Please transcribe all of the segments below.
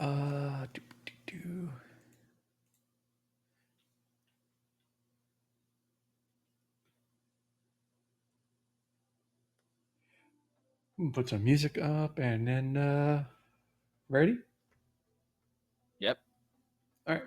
Do, do, do. Put some music up and then ready? Yep. All right.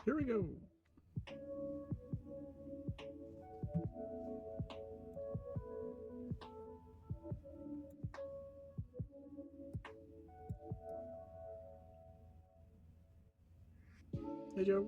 Here we go. Hey, Joe.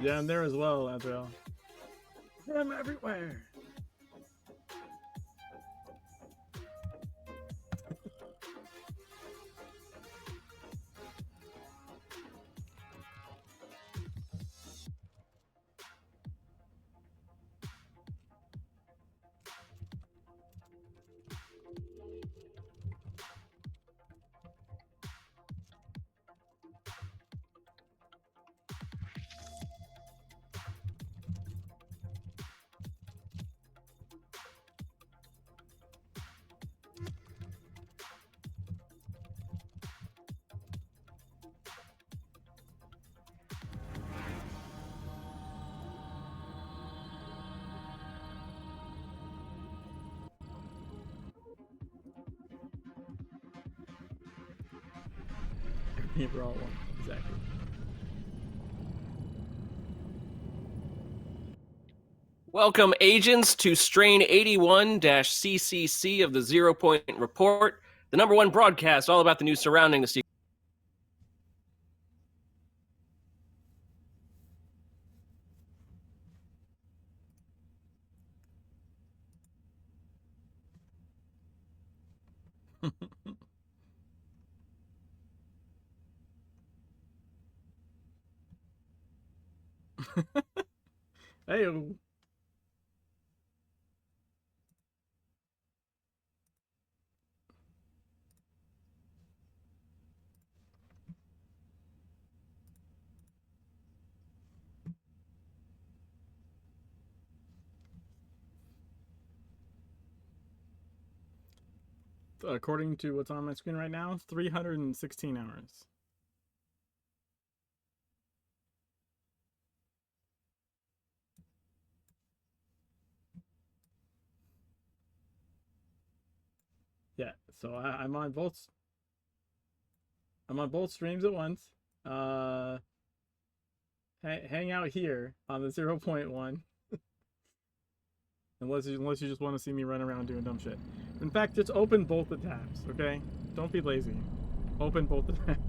Yeah, I'm there as well, Adriel. I'm everywhere. Yeah, we're all one. Exactly. Welcome, agents, to strain 81-CCC of the 0 Point Report, the #1 broadcast all about the news surrounding the Hey. According to what's on my screen right now, 316 hours. Yeah, so I'm on both. I'm on both streams at once. Hang out here on the 0.1. Unless you just want to see me run around doing dumb shit. In fact, just open both the tabs, okay? Don't be lazy. Open both the tabs.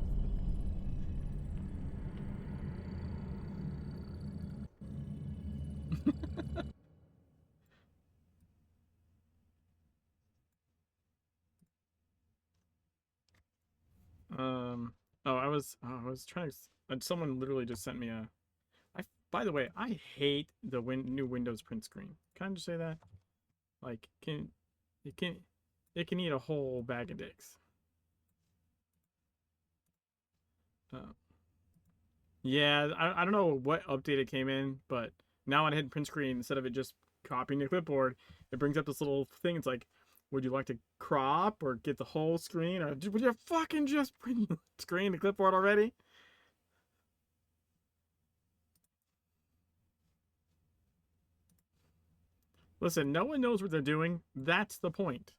I was trying to. Someone literally just sent me a. By the way, I hate the new Windows print screen. Can I just say that? Like, it can eat a whole bag of dicks. Yeah, I don't know what update it came in, but now when I hit print screen, instead of it just copying the clipboard, it brings up this little thing. It's like, would you like to crop or get the whole screen, or would you fucking just print the screen, the clipboard already? Listen, no one knows what they're doing. That's the point.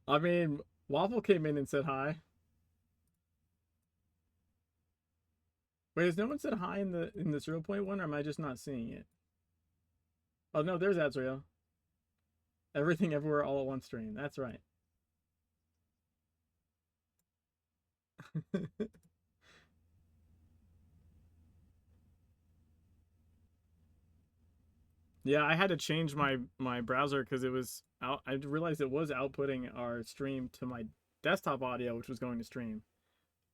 I mean, Waffle came in and said hi. Wait, has no one said hi in the 0.1, or am I just not seeing it? Oh no, there's Azrael. Everything everywhere all at one stream. That's right. Yeah, I had to change my browser because it was out. I realized it was outputting our stream to my desktop audio, which was going to stream.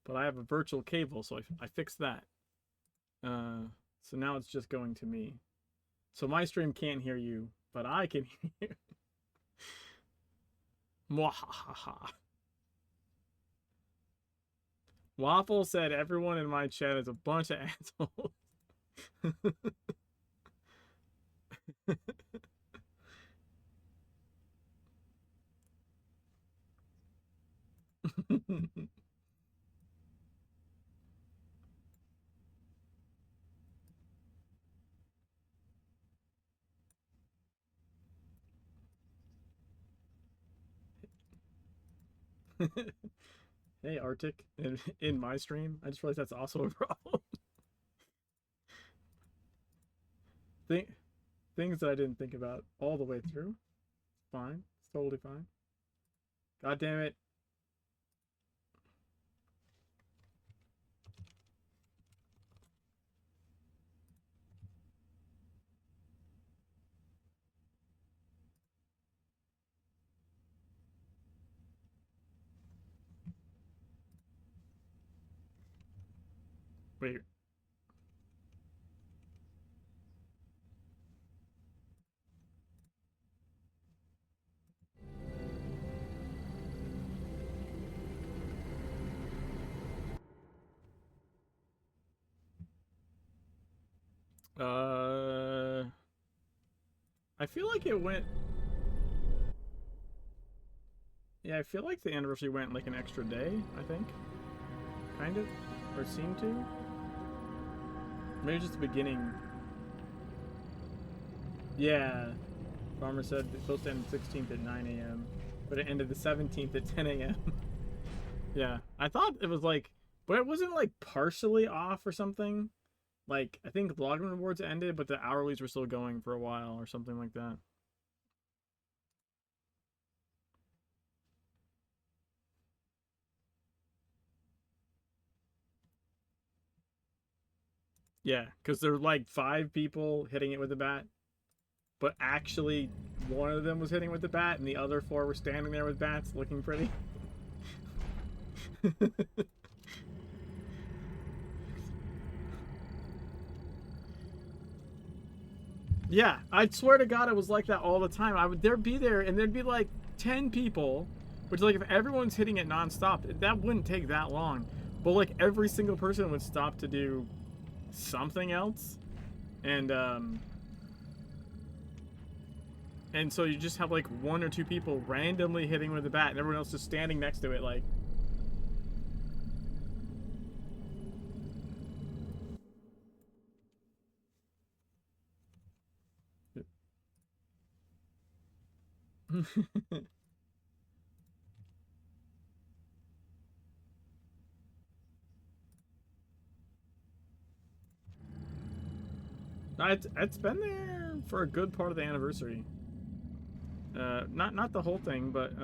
But I have a virtual cable, so I fixed that. So now it's just going to me. So my stream can't hear you, but I can hear you. Mwahaha. Waffle said everyone in my chat is a bunch of assholes. Hey, Arctic, in my stream, I just realized that's also a problem. Things that I didn't think about all the way through. Fine, it's totally fine. God damn it. Wait. I feel like it went. Yeah, I feel like the anniversary went like an extra day, I think. Kind of. Or seemed to. Maybe just the beginning. Yeah. Farmer said it's supposed to end the 16th at 9 a.m. But it ended the 17th at 10 a.m. Yeah. I thought it was like, but it wasn't like partially off or something. Like, I think login rewards ended, but the hourlies were still going for a while or something like that. Yeah, because there were like 5 people hitting it with a bat, but actually one of them was hitting with the bat and the other 4 were standing there with bats looking pretty. Yeah, I swear to God it was like that all the time. There'd be there and there'd be like 10 people, which like if everyone's hitting it nonstop, that wouldn't take that long. But like every single person would stop to do something else. And so you just have like 1 or 2 people randomly hitting with the bat and everyone else just standing next to it like. It's been there for a good part of the anniversary. Not the whole thing, but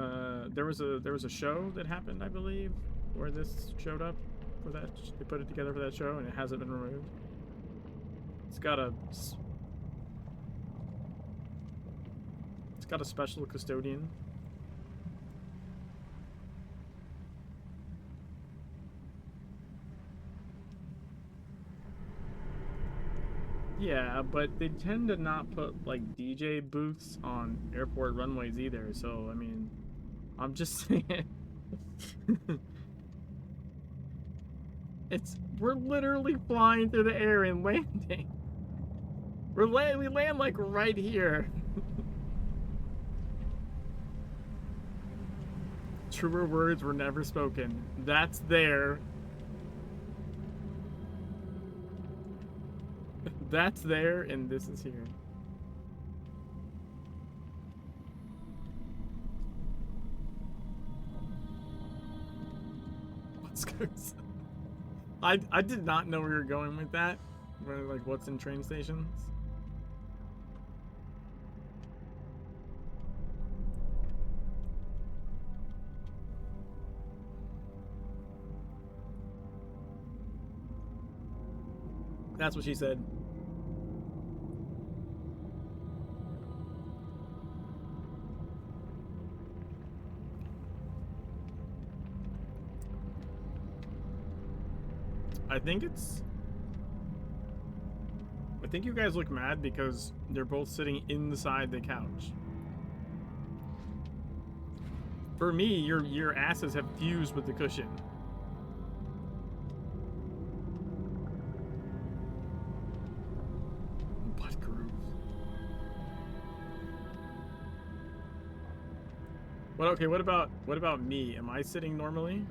there was a show that happened, I believe, where this showed up for that. They put it together for that show, and it hasn't been removed. It's got a special custodian. Yeah, but they tend to not put like DJ booths on airport runways either. So I mean, I'm just saying. We're literally flying through the air and landing. We land like right here. Truer words were never spoken. That's there. That's there, and this is here. What's goes? I did not know we were going with that. Like, what's in train stations? That's what she said. I think you guys look mad because they're both sitting inside the couch. For me, your asses have fused with the cushion. Butt grooves. Well, okay, what about me? Am I sitting normally?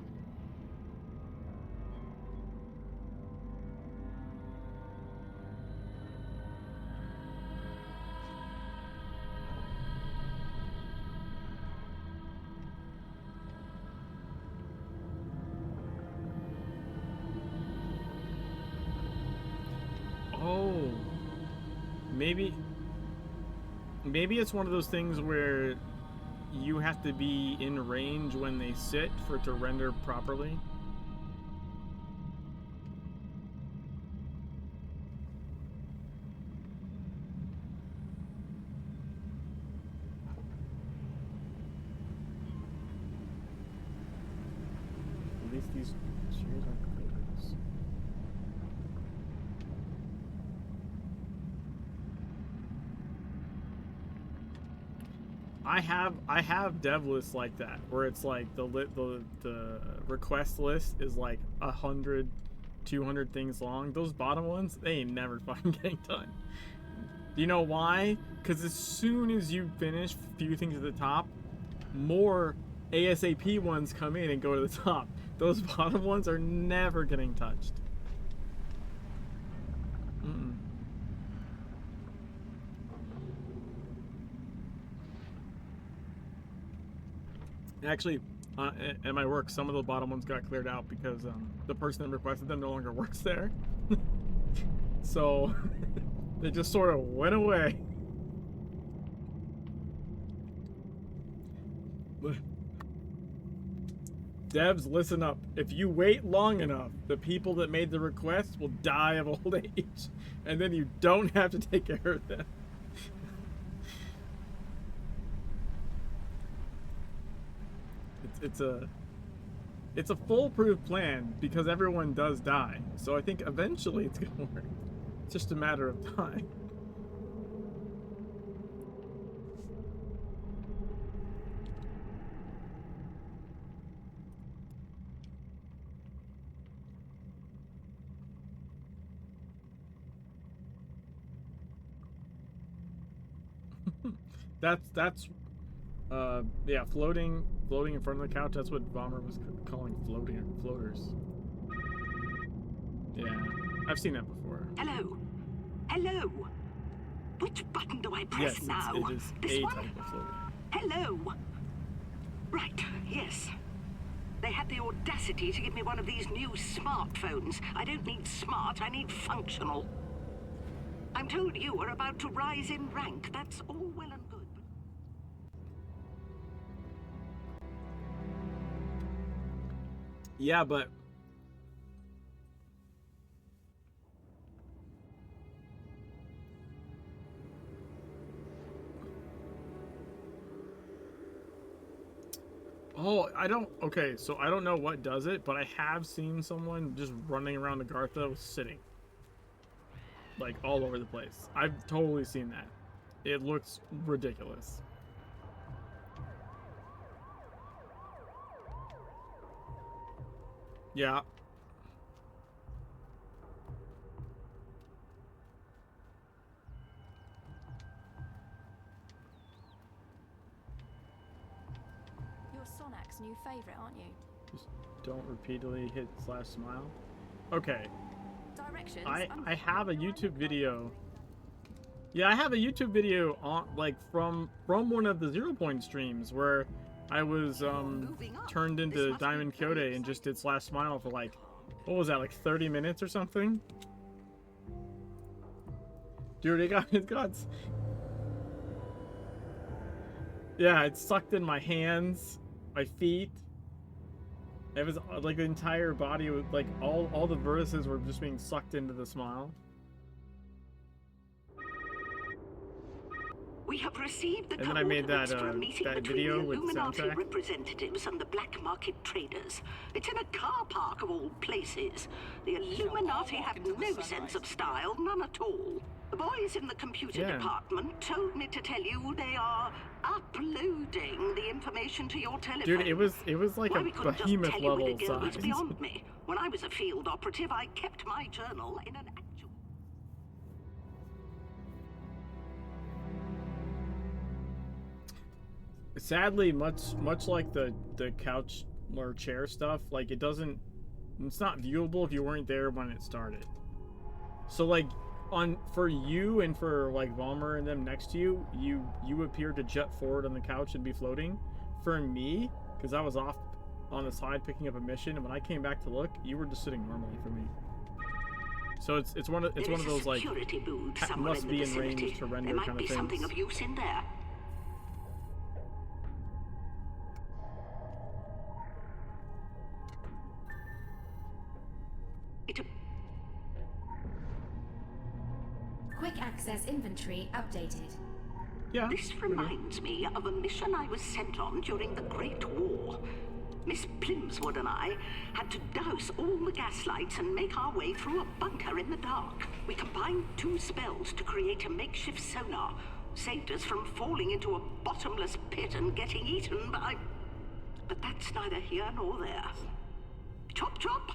Maybe it's one of those things where you have to be in range when they sit for it to render properly. At least these chairs aren't closed. I have dev lists like that where it's like the request list is like 100, 200 things long. Those bottom ones, they ain't never fucking getting done. You know why? Because as soon as you finish a few things at the top, more ASAP ones come in and go to the top. Those bottom ones are never getting touched. Mm-mm. Actually, at my work, some of the bottom ones got cleared out because the person that requested them no longer works there. So they just sort of went away. Devs, listen up. If you wait long enough, the people that made the request will die of old age, and then you don't have to take care of them. It's a foolproof plan because everyone does die. So I think eventually it's gonna work. It's just a matter of time. That's yeah, floating in front of the couch. That's what Bomber was calling floaters. Yeah, I've seen that before. Hello. Hello. Which button do I press Yes, now? it is This a one? type of floater. Hello. Right, yes. They had the audacity to give me one of these new smartphones. I don't need smart, I need functional. I'm told you are about to rise in rank. That's all well and good. Yeah, but oh, I don't. Okay, so I don't know what does it, but I have seen someone just running around Agartha sitting, like all over the place. I've totally seen that. It looks ridiculous. Yeah. You're Sonak's new favorite, aren't you? Just don't repeatedly hit /smile. Okay. Directions. I have a YouTube video. Yeah, I have a YouTube video on like from one of the 0 Point streams where I was turned into Diamond Kyote and just did /smile for like, what was that, like 30 minutes or something? Dude, it got yeah, it sucked in my hands, my feet. It was like the entire body was like all the vertices were just being sucked into the smile. We have received the And then I made that, coordinates for a meeting that between video the with Illuminati soundtrack. representatives and the black market traders. It's in a car park of all places. The Illuminati have no sense of style, none at all. The boys in the computer department told me to tell you they are uploading the information to your telephone. Dude, it was like a behemoth level size. It's beyond me. When I was a field operative, I kept my journal in an actual... Sadly, much like the couch or chair stuff, like it's not viewable if you weren't there when it started. So like for you and for like Valmer and them next to you, you appeared to jet forward on the couch and be floating. For me, because I was off on the side picking up a mission, and when I came back to look, you were just sitting normally for me. So it's one of those like must be in range to render kind of things. Something of use in there. Quick access inventory updated. Yeah. This reminds me of a mission I was sent on during the Great War. Miss Plimswood and I had to douse all the gaslights and make our way through a bunker in the dark. We combined 2 spells to create a makeshift sonar. Saved us from falling into a bottomless pit and getting eaten by... But that's neither here nor there. Chop chop!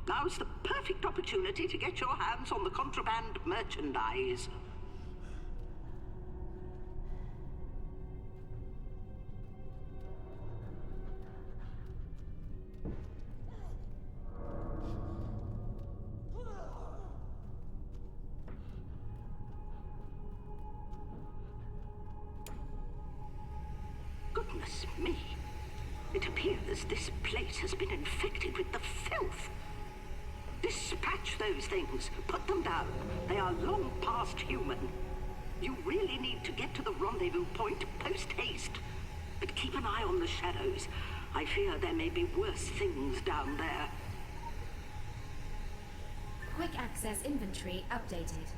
Now's the perfect opportunity to get your hands on the contraband merchandise. me. It appears this place has been infected with the filth. Dispatch those things. Put them down. They are long past human. You really need to get to the rendezvous point post-haste. But keep an eye on the shadows. I fear there may be worse things down there. Quick access inventory updated.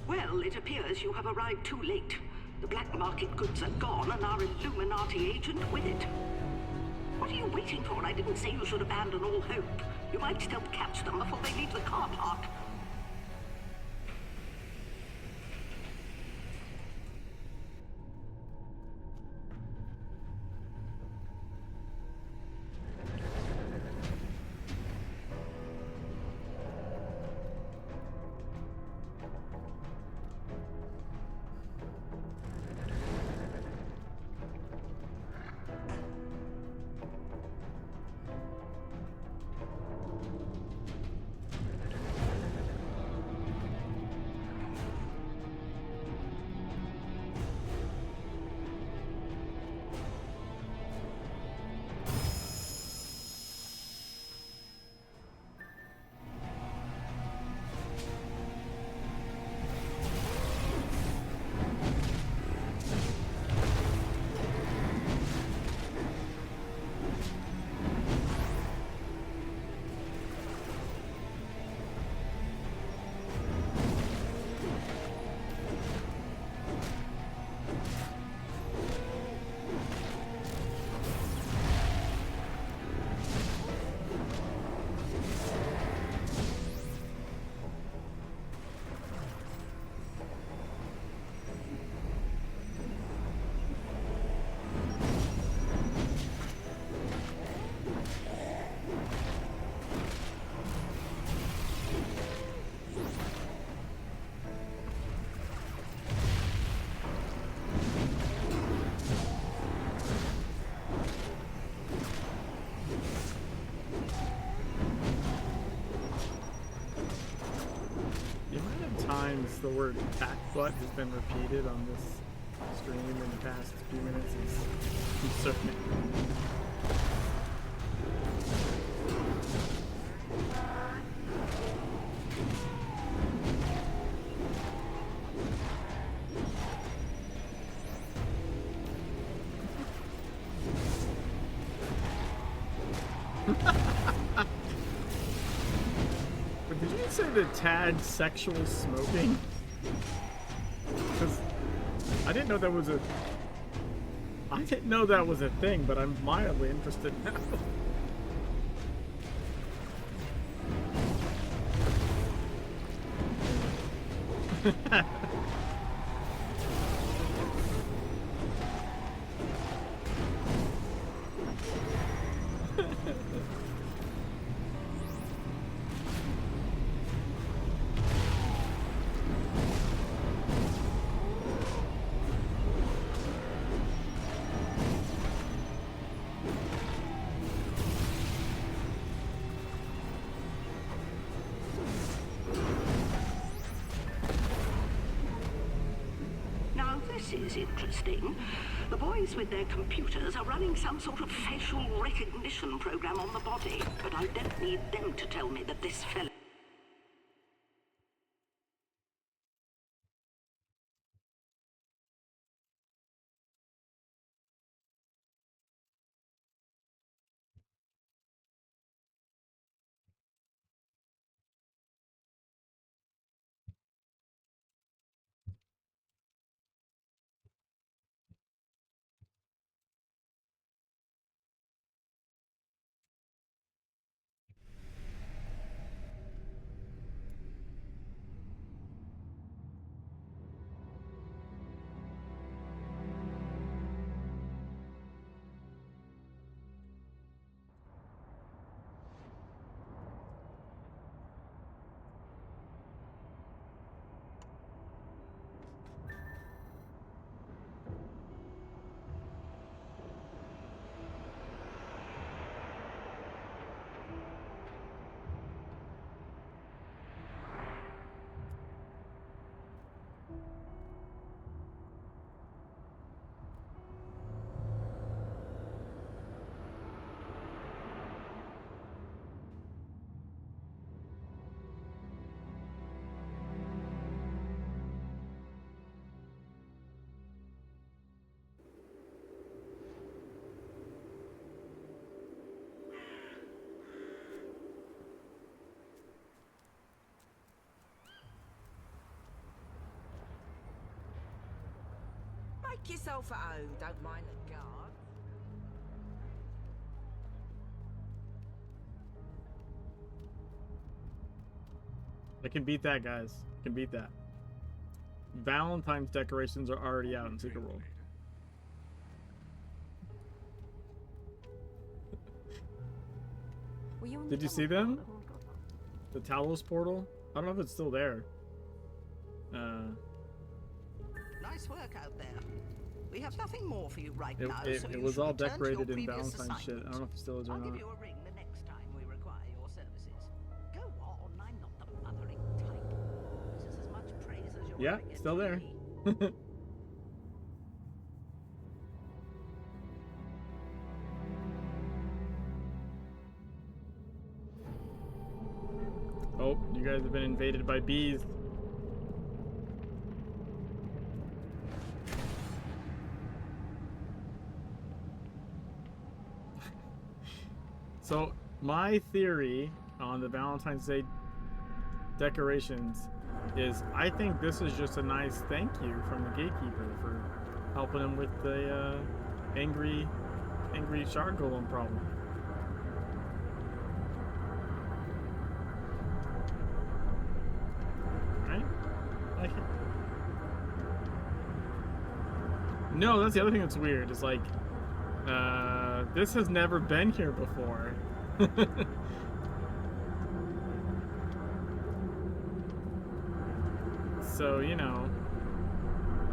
Well, it appears you have arrived too late. The black market goods are gone and our Illuminati agent with it. What are you waiting for? I didn't say you should abandon all hope. You might still catch them before they leave the car park. Times the word tack butt has been repeated on this stream in the past few minutes is concerning. Did you say the Tad sexual smoking? Because I didn't know that was a... I didn't know that was a thing, but I'm mildly interested now. This is interesting. The boys with their computers are running some sort of facial recognition program on the body, but I don't need them to tell me that this fellow... yourself at home, don't mind the guard. I can beat that, guys. I can beat that. Valentine's decorations are already out in Secret World. Did you see them? The Talos portal? I don't know if it's still there. Nice work out there. We have nothing more for you right now. It So you was should all return to your decorated in previous Valentine's shit. I don't know if it still is or I'll not. give you a ring the next time we require your services. Go on, I'm not the mothering type. This is as much praise as you're Yeah, gonna get still from there. me. Oh, you guys have been invaded by bees. So, my theory on the Valentine's Day decorations is I think this is just a nice thank you from the gatekeeper for helping him with the angry shard golem problem. Right? Like, no, that's the other thing that's weird. Is like, this has never been here before. So, you know,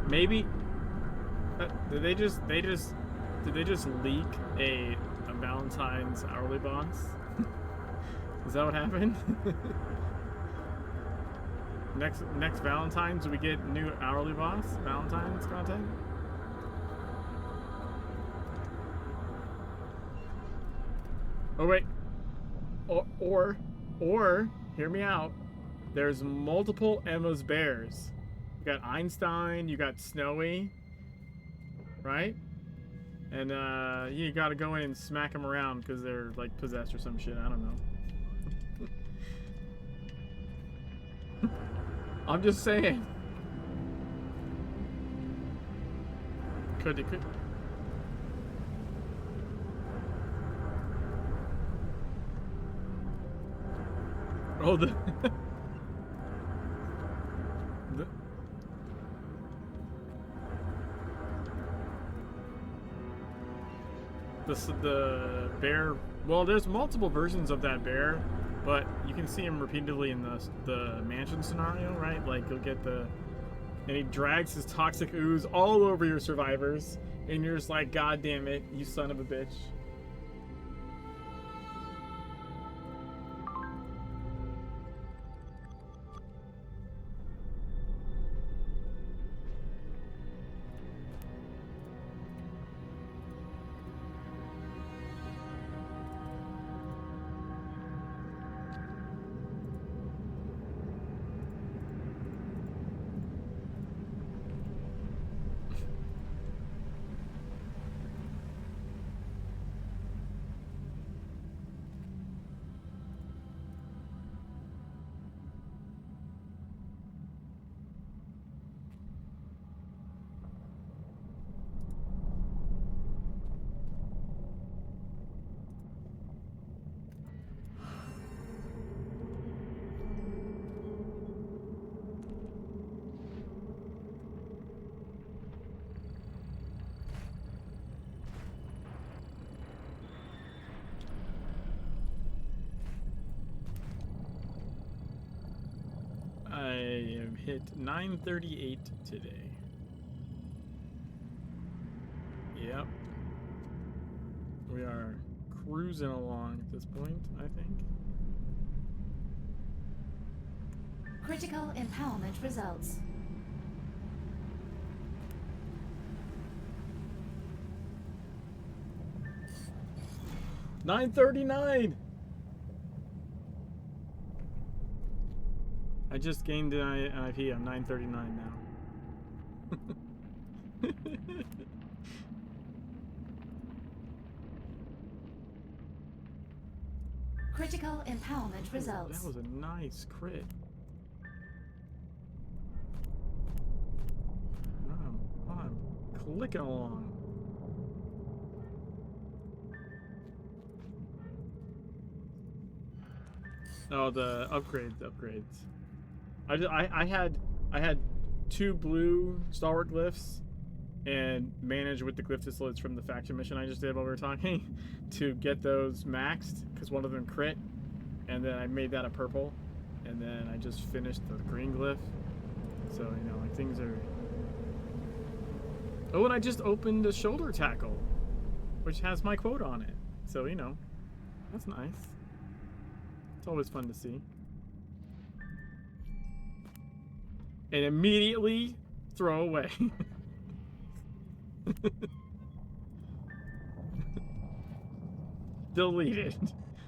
maybe did they just leak a Valentine's hourly boss? Is that what happened? next Valentine's we get new hourly boss Valentine's content? Oh wait. Or hear me out. There's multiple Emma's bears. You got Einstein, you got Snowy, right? And you gotta go in and smack them around because they're like possessed or some shit. I don't know. I'm just saying. Could. Oh, the bear. Well, there's multiple versions of that bear, but you can see him repeatedly in the mansion scenario, right? Like you'll get and he drags his toxic ooze all over your survivors, and you're just like, God damn it, you son of a bitch. I have hit 938 today. Yep. We are cruising along at this point, I think. Critical empowerment results. $939. I just gained an IP. I'm 939 now. Critical empowerment results. That was a nice crit. I'm clicking along. Oh, the upgrades. I had 2 blue stalwart glyphs and managed with the glyph disloads from the faction mission I just did while we were talking to get those maxed because one of them crit, and then I made that a purple, and then I just finished the green glyph. So, you know, like, things are... Oh, and I just opened a shoulder tackle, which has my quote on it. So, you know, that's nice. It's always fun to see. And immediately throw away. Deleted.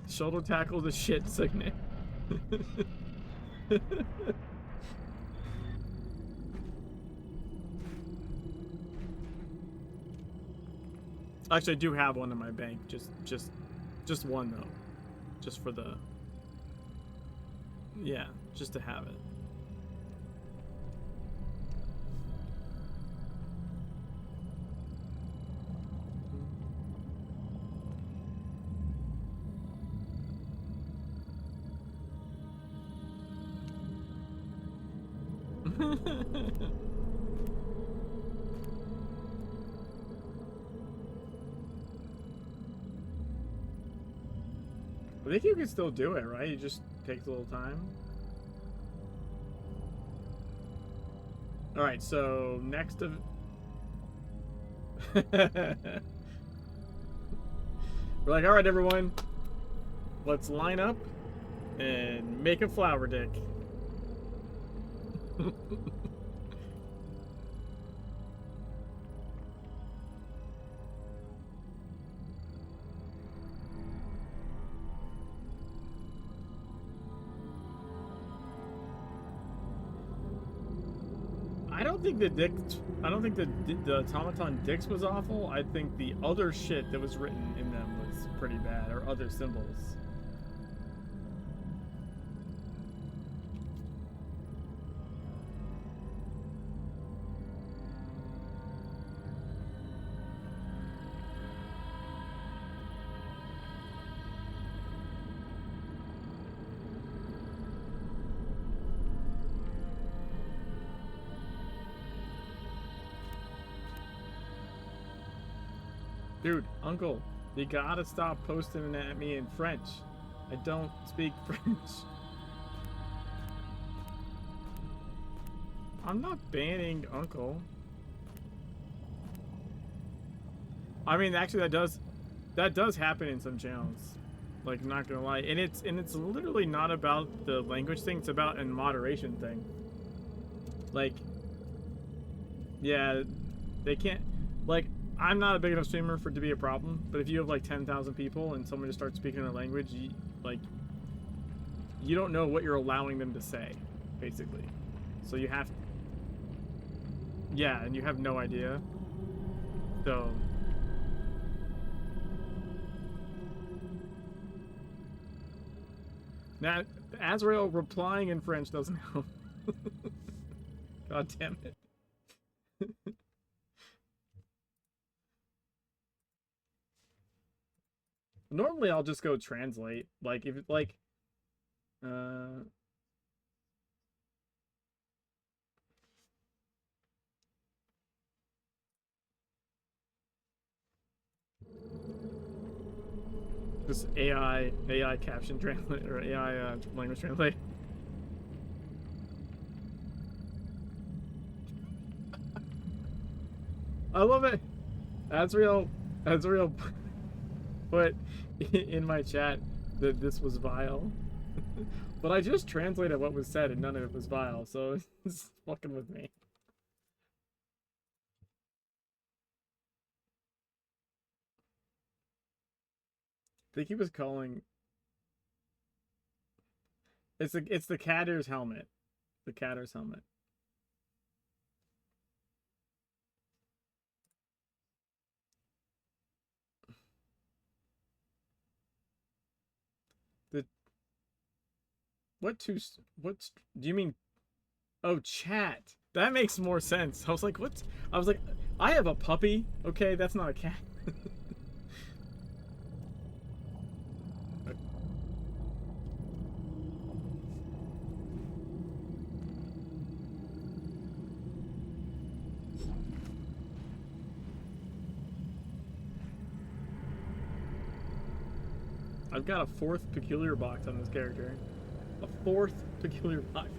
Shoulder tackle the shit signet. Actually, I do have one in my bank. Just one though. Just for the... Yeah, just to have it. I think you can still do it, right? It just takes a little time. Alright, so next of... We're like, alright everyone, let's line up and make a flower dick. I don't think the automaton dicks was awful. I think the other shit that was written in them was pretty bad, or other symbols. Dude, Uncle, you gotta stop posting at me in French. I don't speak French. I'm not banning Uncle. I mean, actually, that does happen in some channels. Like, not gonna lie, and it's literally not about the language thing. It's about a moderation thing. Like, yeah, they can't, like. I'm not a big enough streamer for it to be a problem, but if you have like 10,000 people and someone just starts speaking a language, you don't know what you're allowing them to say, basically. So you have, yeah, and you have no idea. So now Azrael replying in French doesn't help. God damn it. Normally I'll just go translate, like, if it, like, just AI caption translate, or AI language translate. I love it. Azrael put in my chat that this was vile. But I just translated what was said and none of it was vile, so it's fucking with me. I think he was calling... It's the Catter's helmet. The Catter's helmet. What do you mean? Oh, chat. That makes more sense. I was like, what? I was like, I have a puppy. Okay, that's not a cat. I've got a 4th peculiar box on this character. A 4th peculiar box.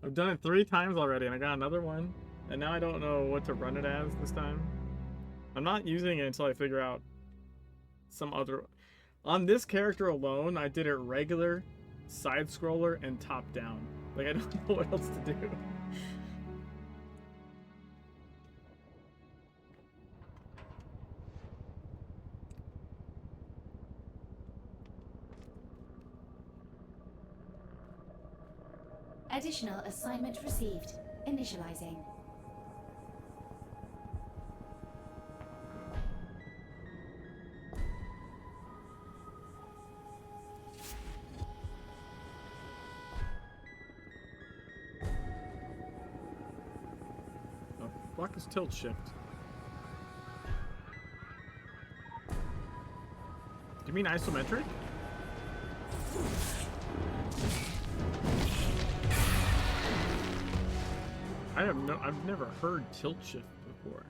I've done it 3 times already, and I got another one. And now I don't know what to run it as this time. I'm not using it until I figure out some other... On this character alone, I did it regular, side-scroller, and top-down. Like, I don't know what else to do. Additional assignment received. Initializing. Oh, fuck is tilt shift? Do you mean isometric? I've never heard tilt shift before.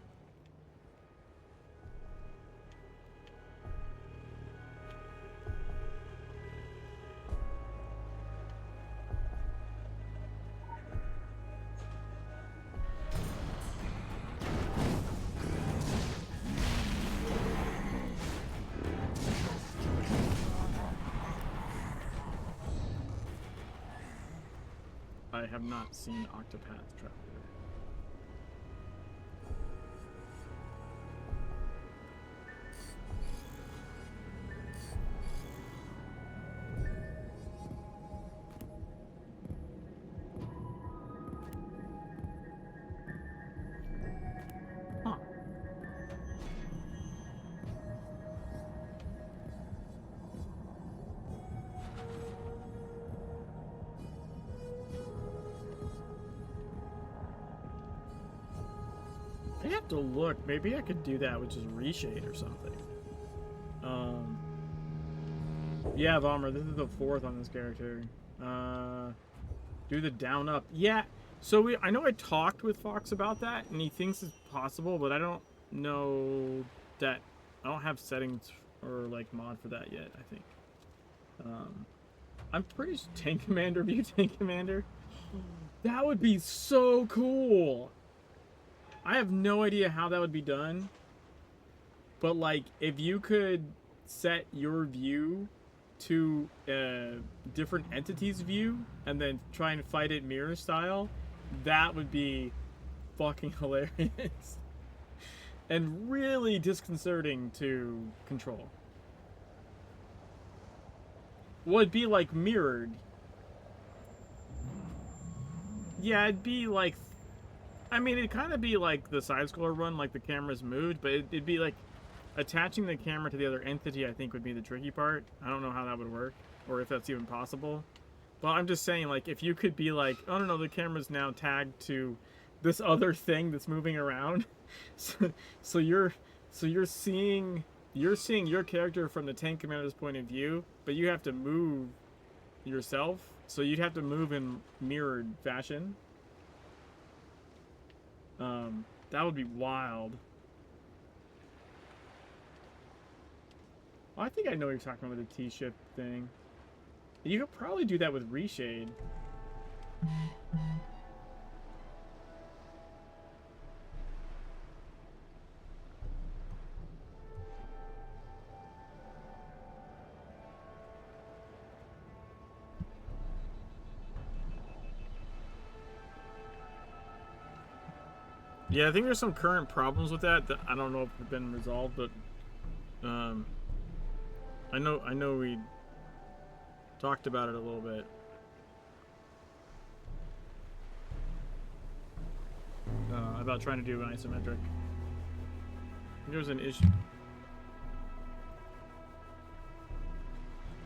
I have not seen Octopath Traveler. Huh. I have to look. Maybe I could do that with just reshade or something. Yeah, Vommer, this is the 4th on this character. Do the down up. Yeah, so I know I talked with Fox about that, and he thinks it's possible, but I don't know that... I don't have settings or, like, mod for that yet, I think. I'm pretty sure... Tank Commander, view Tank Commander? That would be so cool! I have no idea how that would be done, but like if you could set your view to different entities' view and then try and fight it mirror style, that would be fucking hilarious and really disconcerting to control. Well, it'd be like mirrored. Yeah, it'd be like... I mean, it'd kind of be like the side-scroller run, like the camera's moved, but it'd be like attaching the camera to the other entity, I think, would be the tricky part. I don't know how that would work, or if that's even possible. But I'm just saying, like, if you could be like, oh, no, the camera's now tagged to this other thing that's moving around. so you're seeing your character from the Tank Commander's point of view, but you have to move yourself. So you'd have to move in mirrored fashion. That would be wild. Oh, I think I know what you're talking about with the T-shift thing. You could probably do that with reshade. Yeah, I think there's some current problems with that I don't know if they've been resolved, but I know we talked about it a little bit. About trying to do an isometric. There's an issue.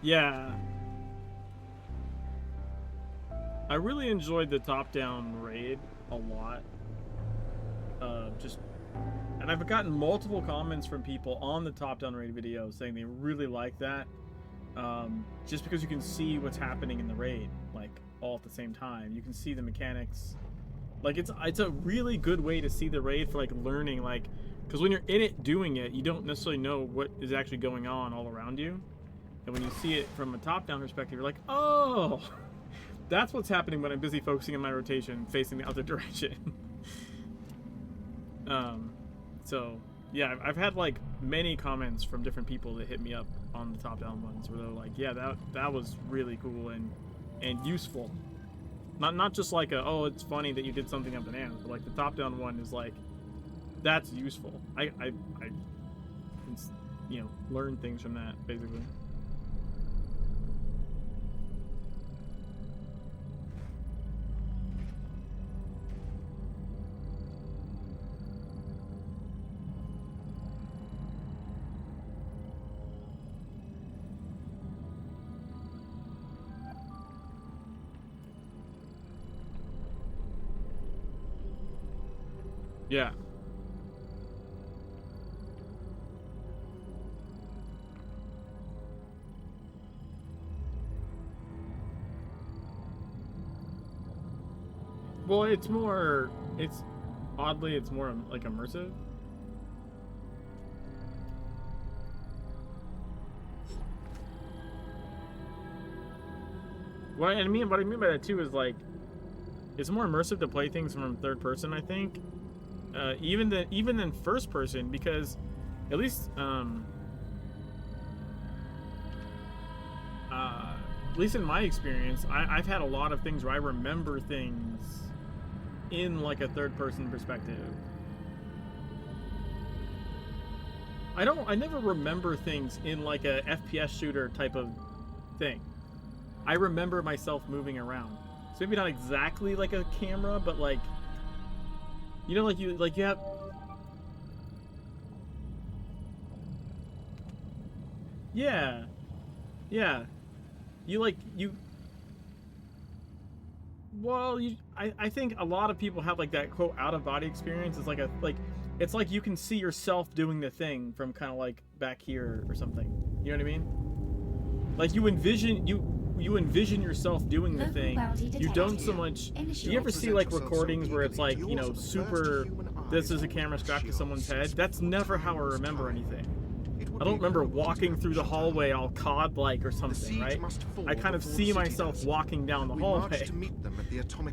Yeah. I really enjoyed the top-down raid a lot. And I've gotten multiple comments from people on the top-down raid video saying they really like that, just because you can see what's happening in the raid, like, all at the same time. You can see the mechanics. Like, it's a really good way to see the raid for, like, learning, like, because when you're in it doing it, you don't necessarily know what is actually going on all around you. And when you see it from a top-down perspective, you're like, oh, that's what's happening when I'm busy focusing on my rotation, facing the other direction. So, yeah, I've had, like, many comments from different people that hit me up on the top-down ones where they're like, yeah, that was really cool and useful. Not just like a, oh, it's funny that you did something on bananas, but, like, the top-down one is, like, that's useful. I you know, learn things from that, basically. Yeah. Well, it's oddly, it's more like immersive. What I mean by that too is, like, it's more immersive to play things from third person, I think. Even than first person, because at least in my experience, I've had a lot of things where I remember things in, like, a third person perspective. I never remember things in, like, a FPS shooter type of thing. I remember myself moving around. So maybe not exactly like a camera, but, like, you know, like you have. Yeah. Yeah. Well, I think a lot of people have, like, that quote out of body experience. It's like it's like you can see yourself doing the thing from kind of like back here or something. You know what I mean? Like you envision yourself doing the thing. You don't so much. Do you ever see, like, recordings where it's like, you know, super, this is a camera strapped to someone's head? That's never how I remember anything. I don't remember walking through the hallway all cod-like or something, right? I kind of see myself walking down the hallway.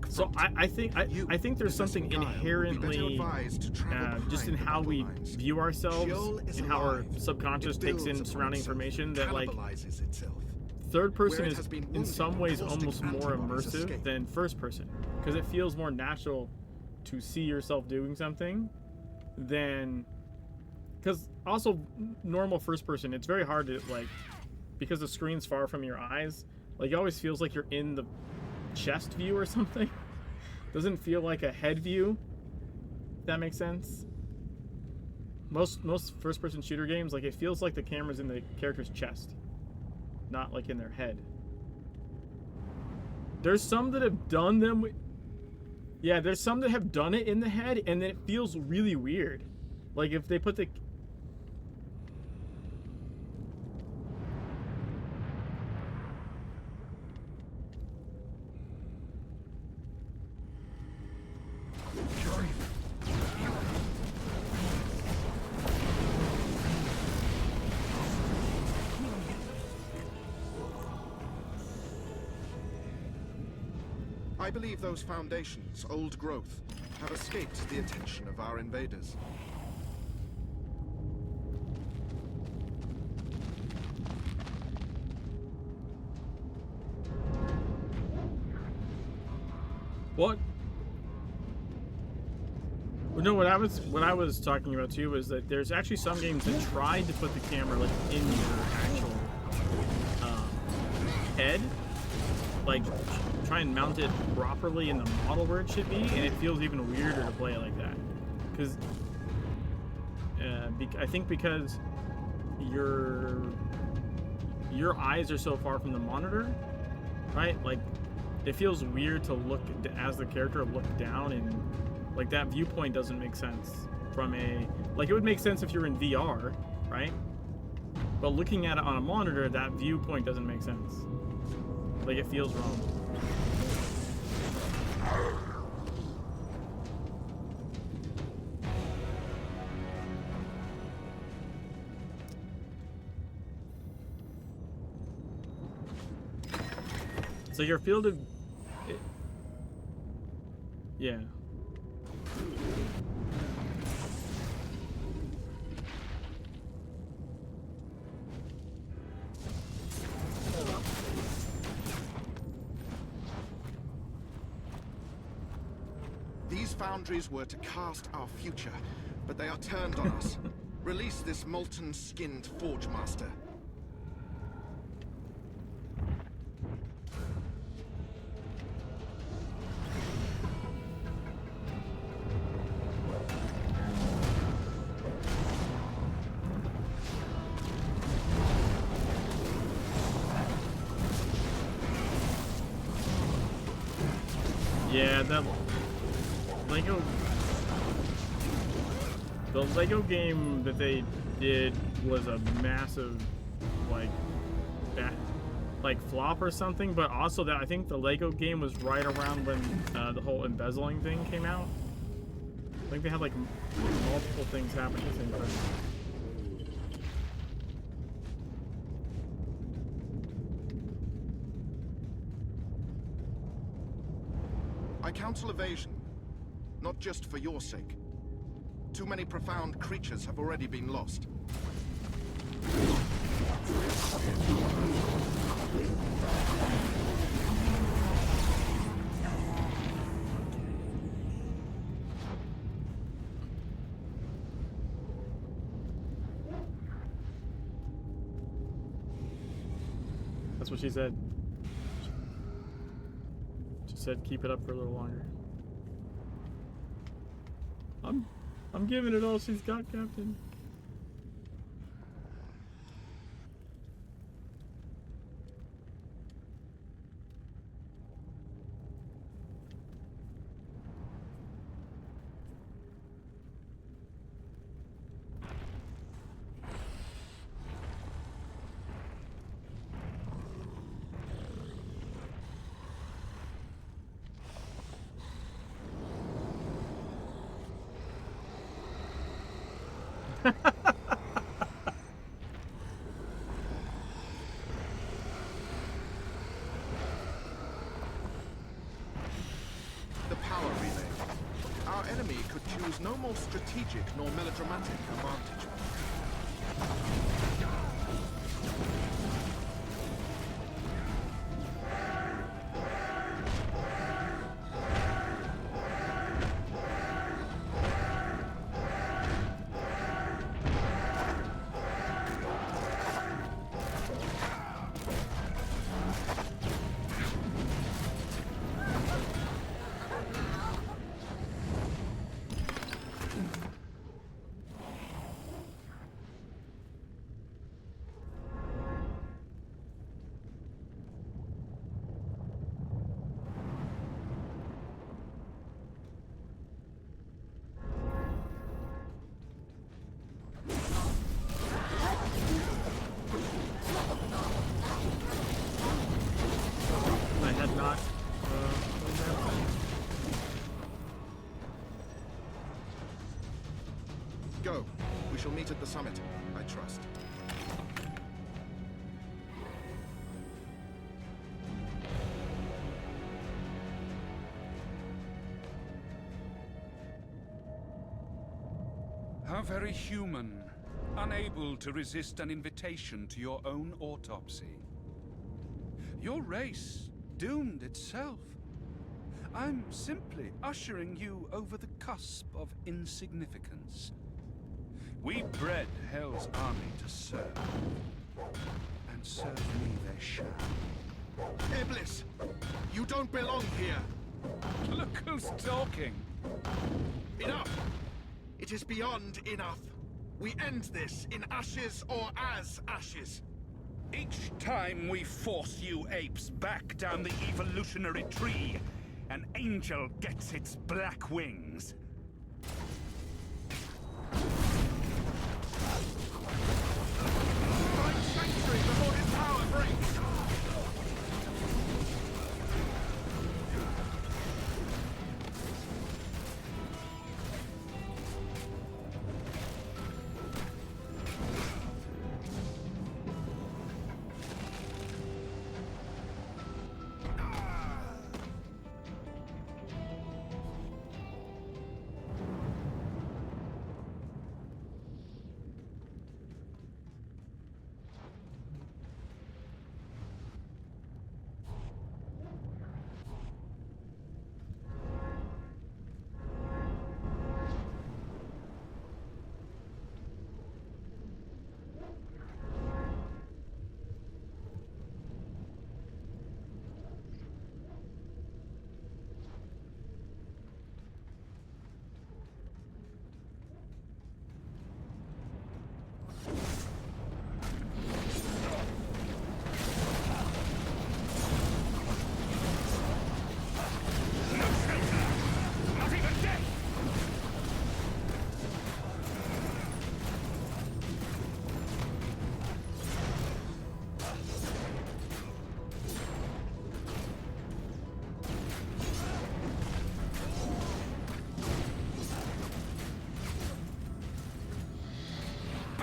So I think there's something inherently just in how we view ourselves and how our subconscious takes in surrounding information that, like, third person is in some ways almost more immersive than first person, because it feels more natural to see yourself doing something than, because also normal first person, it's very hard to, like, because the screen's far from your eyes, like, it always feels like you're in the chest view or something. Doesn't feel like a head view, if that makes sense. Most first person shooter games, like, it feels like the camera's in the character's chest, not like in their head. There's some that have done them. Yeah, there's some that have done it in the head, and then it feels really weird. Like if they put the. I believe those foundations, old growth, have escaped the attention of our invaders. What? No, what I was talking about too was that there's actually some games that tried to put the camera, like, in your actual head, like try and mount it properly in the model where it should be, and it feels even weirder to play it like that, because I think because your eyes are so far from the monitor, right? Like, it feels weird to look as the character look down Like, that viewpoint doesn't make sense from a... Like, it would make sense if you're in VR, right? But looking at it on a monitor, that viewpoint doesn't make sense. Like, it feels wrong. So your field of... Yeah. These foundries were to cast our future, but they are turned on us. Release this molten-skinned Forge Master. Yeah, that the Lego game that they did was a massive, like flop or something. But also that I think the Lego game was right around when the whole embezzling thing came out. I think they had like multiple things happen at the same time. I counsel evasion, not just for your sake. Too many profound creatures have already been lost. That's what she said. She said keep it up for a little longer. I'm giving it all she's got, Captain. The power relay. Our enemy could choose no more strategic nor melodramatic advantage. I had not. Go. We shall meet at the summit, I trust. How very human. Unable to resist an invitation to your own autopsy. Your race doomed itself. I'm simply ushering you over the cusp of insignificance. We bred Hell's army to serve. And serve me they shall. Iblis! You don't belong here! Look who's talking. Enough! It is beyond enough. We end this in ashes or as ashes. Each time we force you apes back down the evolutionary tree, an angel gets its black wings.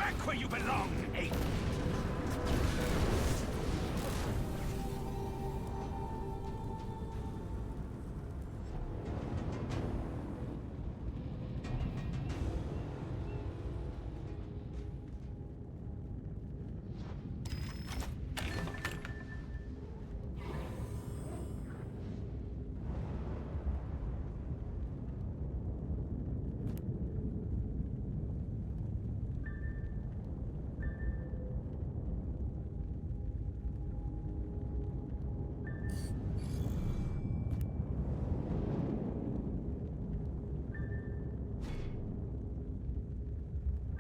Back where you belong, ape!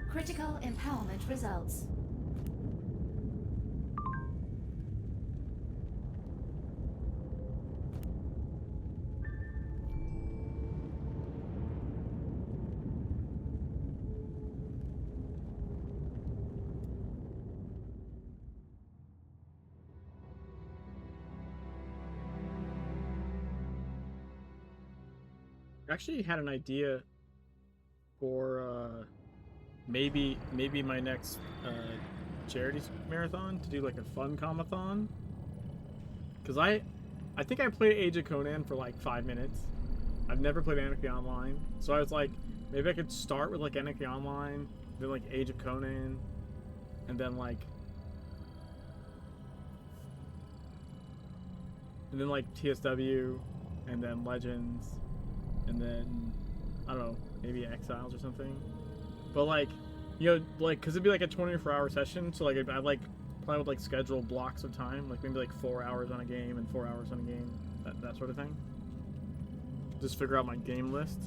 Critical empowerment results. Actually had an idea for maybe my next charity marathon to do like a fun comathon. Cause I think I played Age of Conan for like 5 minutes. I've never played Anarchy Online, so I was like, maybe I could start with like Anarchy Online, then like Age of Conan, and then like TSW, and then Legends, and then I don't know, maybe Exiles or something. But like, you know, like, cause it'd be like a 24-hour session, so like I'd like plan with like scheduled blocks of time, like maybe like 4 hours on a game and 4 hours on a game, that sort of thing. Just figure out my game list.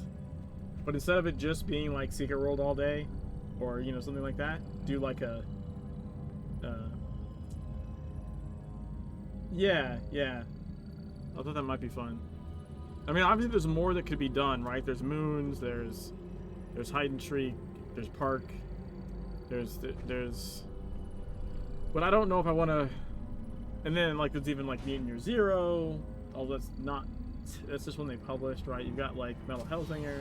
But instead of it just being like Secret World all day, or you know, something like that, do like a yeah. I thought that might be fun. I mean, obviously there's more that could be done, right? There's moons, there's hide and shriek, there's park, there's but I don't know if I want to. And then like there's even like Mutant Year Zero. Oh, that's just when they published, right? You've got like Metal Hellsinger.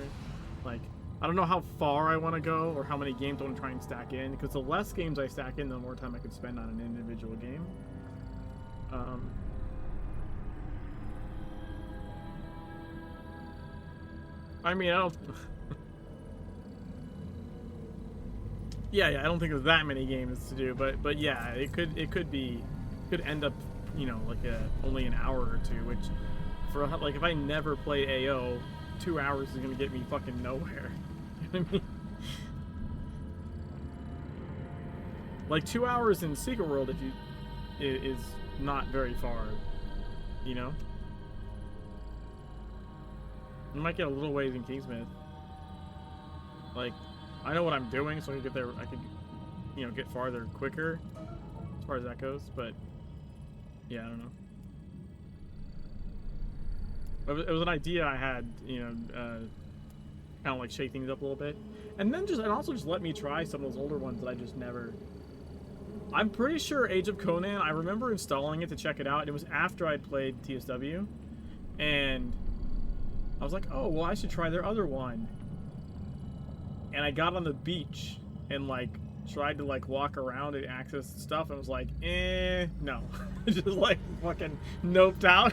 Like, I don't know how far I want to go or how many games I want to try and stack in, because the less games I stack in, the more time I could spend on an individual game. I mean, I don't. yeah, I don't think there's that many games to do, but yeah, it could end up, you know, like only an hour or two, which for like if I never play AO, 2 hours is gonna get me fucking nowhere. You know what I mean? Like 2 hours in Secret World is not very far, you know. You might get a little ways in Kingsmith. Like, I know what I'm doing, so I can get there. I could, you know, get farther quicker as far as that goes. But yeah, I don't know. It was an idea I had, you know, kind of like shake things up a little bit, and then also just let me try some of those older ones that I just never. I'm pretty sure Age of Conan, I remember installing it to check it out, and it was after I'd played TSW, and I was like, oh, well, I should try their other one. And I got on the beach and, like, tried to, like, walk around and access stuff, and was like, no. Just, like, fucking noped out.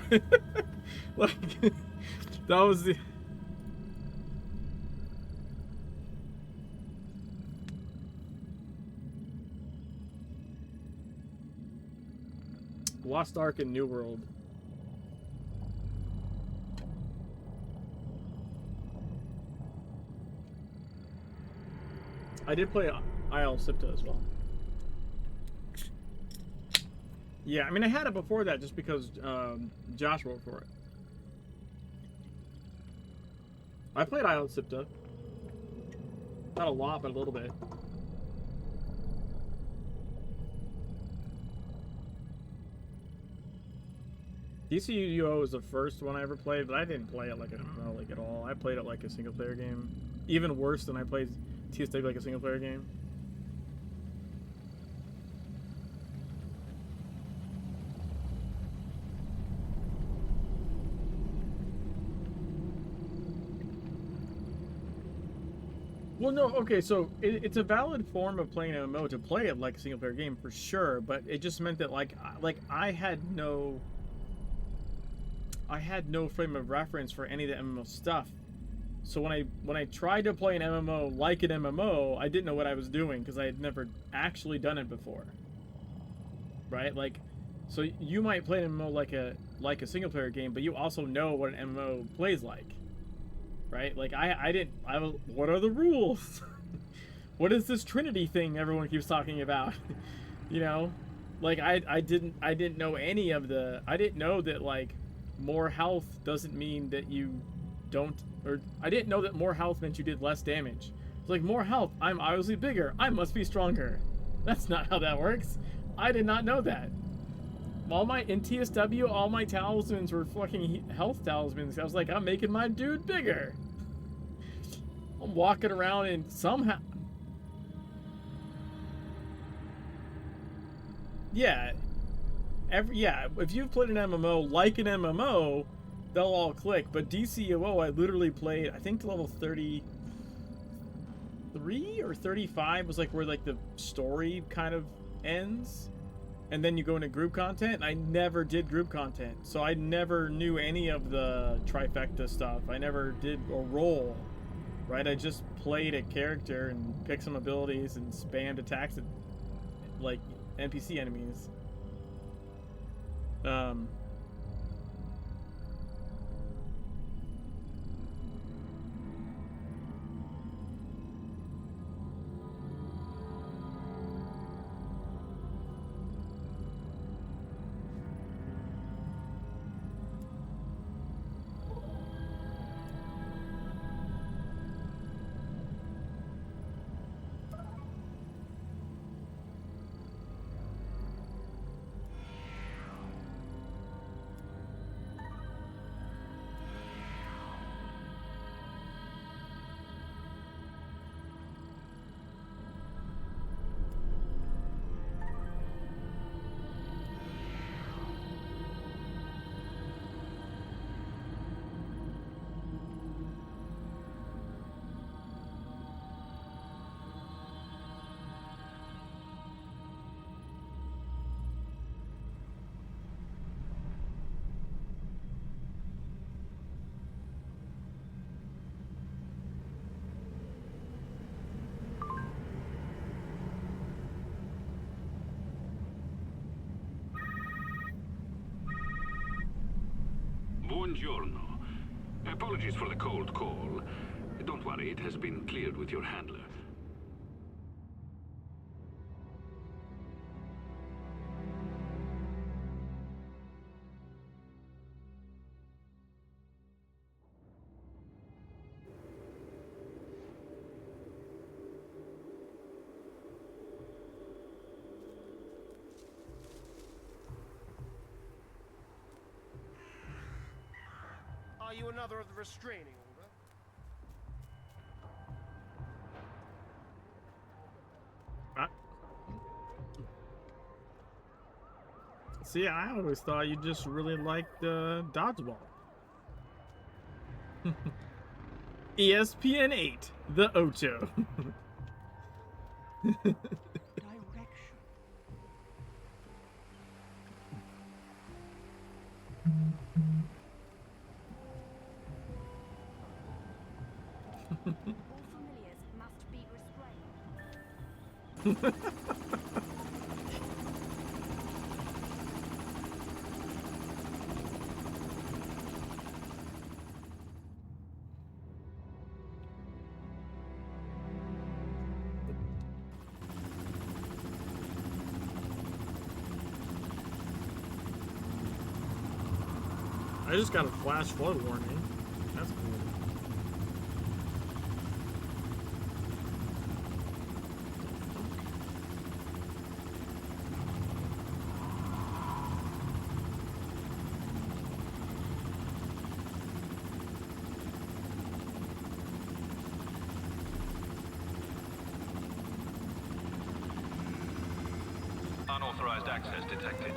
Like, that was the... Lost Ark and New World. I did play IL Sipta as well. Yeah, I mean, I had it before that just because Josh wrote for it. I played IL Sipta. Not a lot, but a little bit. DCUO was the first one I ever played, but I didn't play it like at all. I played it like a single player game. Even worse than I played TSW like a single player game. Well, no, okay, so it's a valid form of playing an MMO to play it like a single player game for sure, but it just meant that like I had no frame of reference for any of the MMO stuff. So when I tried to play an MMO like an MMO, I didn't know what I was doing because I had never actually done it before. Right? Like, so you might play an MMO like a single player game, but you also know what an MMO plays like. Right? Like what are the rules? What is this Trinity thing everyone keeps talking about? You know? Like I didn't know any of the I didn't know that like more health doesn't mean that you don't, or I didn't know that more health meant you did less damage. It's like, more health, I'm obviously bigger, I must be stronger. That's not how that works. I did not know that. In TSW, all my talismans were fucking health talismans. I was like, I'm making my dude bigger. I'm walking around and somehow... Yeah. If you've played an MMO like an MMO, they'll all click. But DCUO, I literally played, I think to level 33 or 35 was like where like the story kind of ends. And then you go into group content, and I never did group content. So I never knew any of the trifecta stuff. I never did a role, right? I just played a character and picked some abilities and spammed attacks at, like, NPC enemies. Buongiorno. Apologies for the cold call. Don't worry, it has been cleared with your handler. Are you another of the restraining order? See, I always thought you just really liked dodgeball. ESPN 8, the Ocho. All familiars must be restrained. I just got a flash flood warning. That's cool. Unauthorized access detected.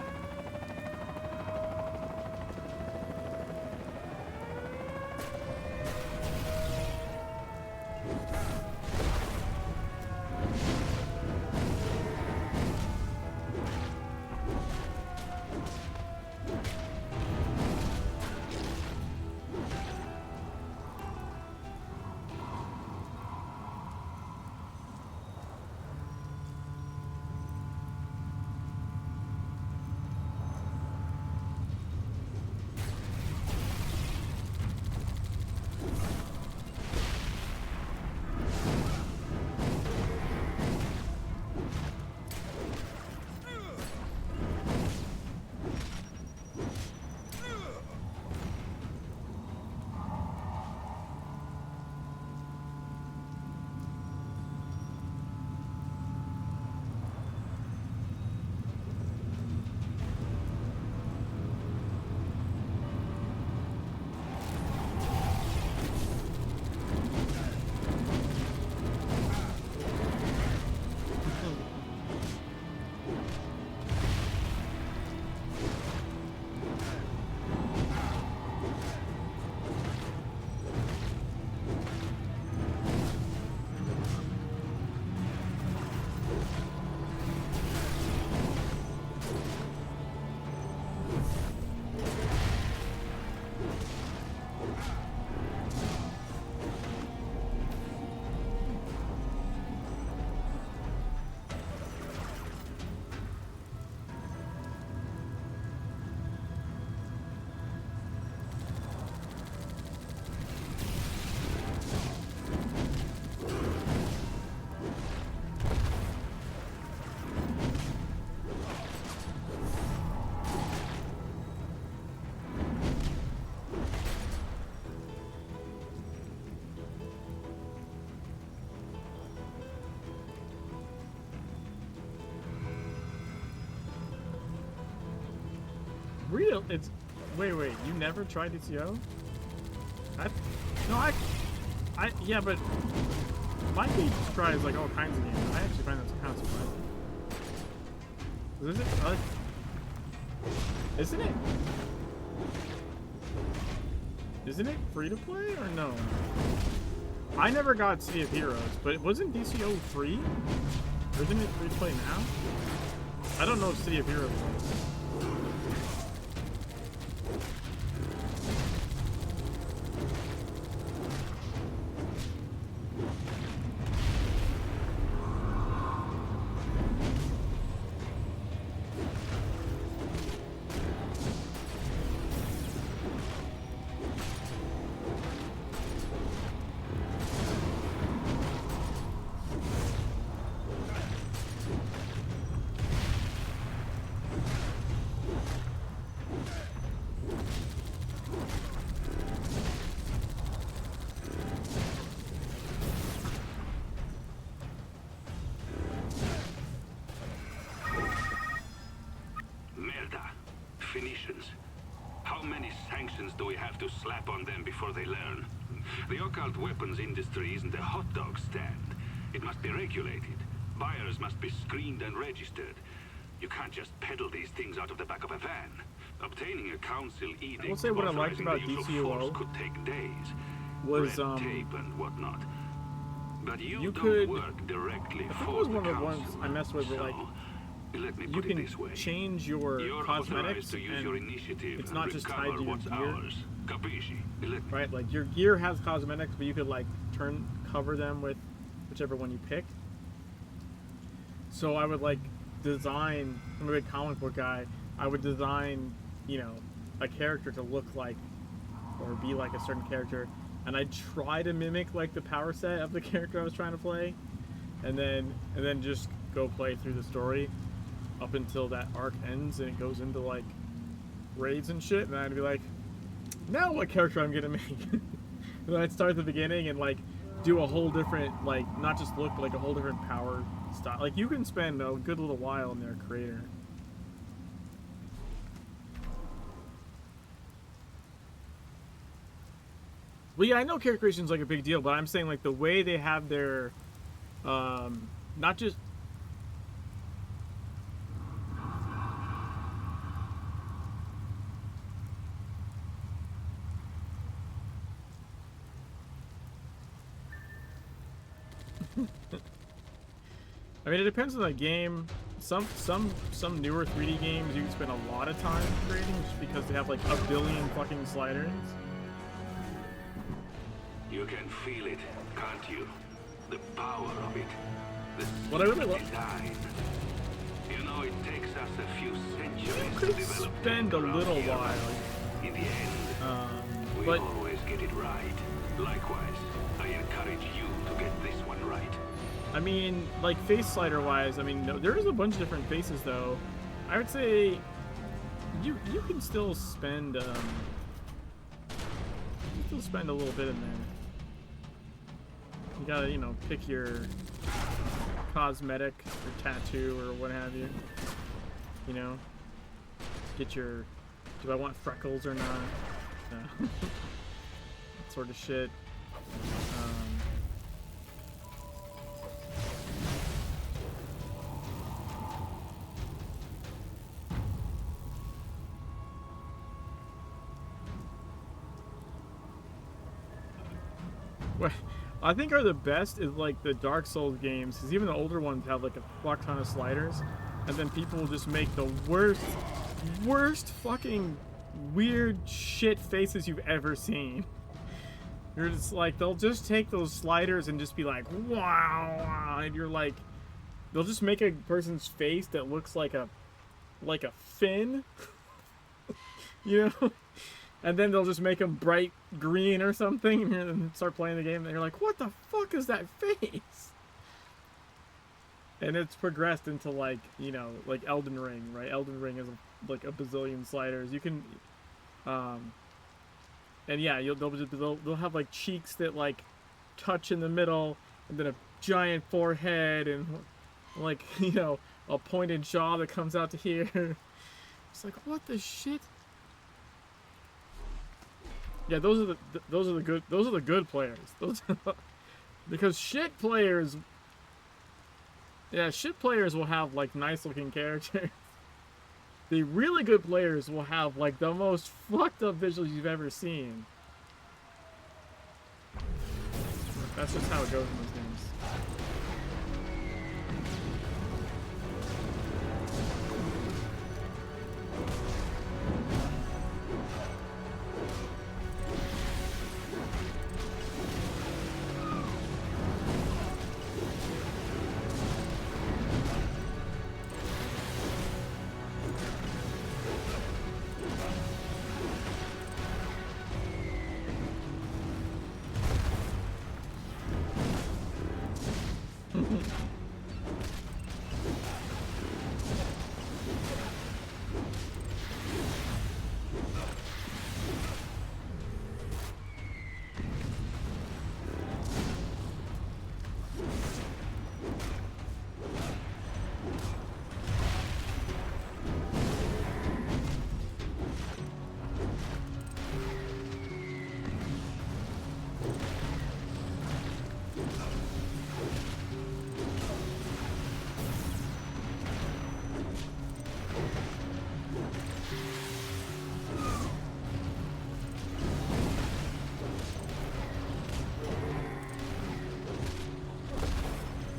real. It's wait. You never tried DCO? Yeah, but my page tries like all kinds of games. I actually find that kind of surprising. Is it? Isn't it? Isn't it free to play or no? I never got City of Heroes, but it wasn't DCO free? Or isn't it free to play now? I don't know if City of Heroes was. Phoenicians. How many sanctions do we have to slap on them before they learn? The occult weapons industry isn't a hot dog stand. It must be regulated. Buyers must be screened and registered. You can't just peddle these things out of the back of a van. Obtaining a council edict I will say what I liked about DCUO could take days. was red tape and whatnot. But you don't could work directly I think it for was the one of the council. ones I messed with, but like Let me you put it can this way. change your You're cosmetics authorized to use and your initiative it's and not just tied recover to your what's gear. ours. Capisci? Right, like your gear has cosmetics, but you could like cover them with whichever one you picked. So I would like design. I'm a big comic book guy. I would design, you know, a character to look like or be like a certain character, and I'd try to mimic like the power set of the character I was trying to play, and then just go play through the story up until that arc ends and it goes into like raids and shit, and then I'd be like, now what character I'm gonna make? And then I'd start at the beginning and like do a whole different, like, not just look, but like a whole different power style. Like you can spend a good little while in their creator. Well, yeah, I know character creation is like a big deal, but I'm saying like the way they have their, not just. I mean, it depends on the game. Some newer 3D games you can spend a lot of time creating just because they have like a billion fucking sliders. You can feel it, can't you? The power of it. The What I really love. design. You know, it takes us a few centuries You to could develop spend a tech around little here. while. In the end, we but always get it right. Likewise, I encourage you to get this one right. I mean, like face slider wise, I mean, no, there is a bunch of different faces though. I would say you can still spend you can still spend a little bit in there. You gotta, you know, pick your cosmetic or tattoo or what have you. You know, get your, do I want freckles or not? No. That sort of shit. What I think are the best is like the Dark Souls games, because even the older ones have like a fuck ton of sliders, and then people will just make the worst fucking weird shit faces you've ever seen. You're just like, they'll just take those sliders and just be like, wow, wow, and you're like, they'll just make a person's face that looks like a fin, you know? And then they'll just make them bright green or something and start playing the game. And you're like, what the fuck is that face? And it's progressed into like, you know, like Elden Ring, right? Elden Ring is like a bazillion sliders. You can, and yeah, they'll have like cheeks that like touch in the middle, and then a giant forehead, and like, you know, a pointed jaw that comes out to here. It's like, what the shit? Yeah, those are the good players. Those because shit players. Yeah, shit players will have like nice looking characters. The really good players will have like the most fucked up visuals you've ever seen. That's just how it goes in those games.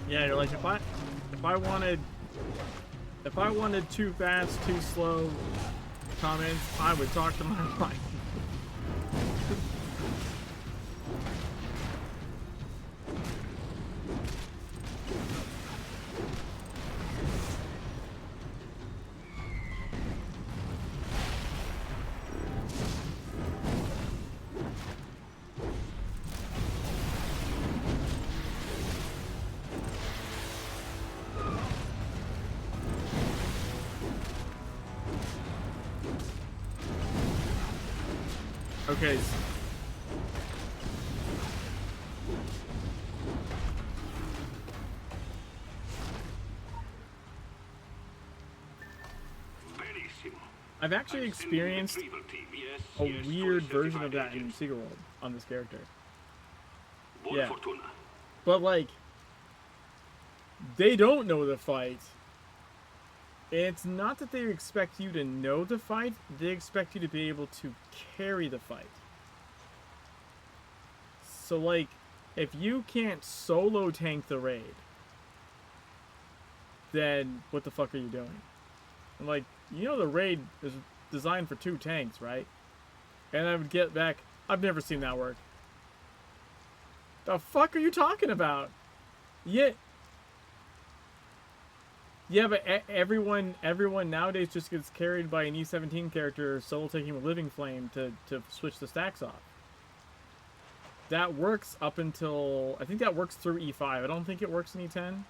Yeah, you're like if I wanted too fast, too slow comments, I would talk to my mic. Okay. I've actually experienced a weird version of that in Secret World on this character. Yeah. But like, they don't know the fight. It's not that they expect you to know the fight, they expect you to be able to carry the fight. So like, if you can't solo tank the raid, then what the fuck are you doing? And like, you know the raid is designed for 2 tanks, right? And I would get back, I've never seen that work. The fuck are you talking about? Yeah, but everyone nowadays just gets carried by an E17 character solo taking with Living Flame to switch the stacks off. That works up until, I think that works through E5. I don't think it works in E10.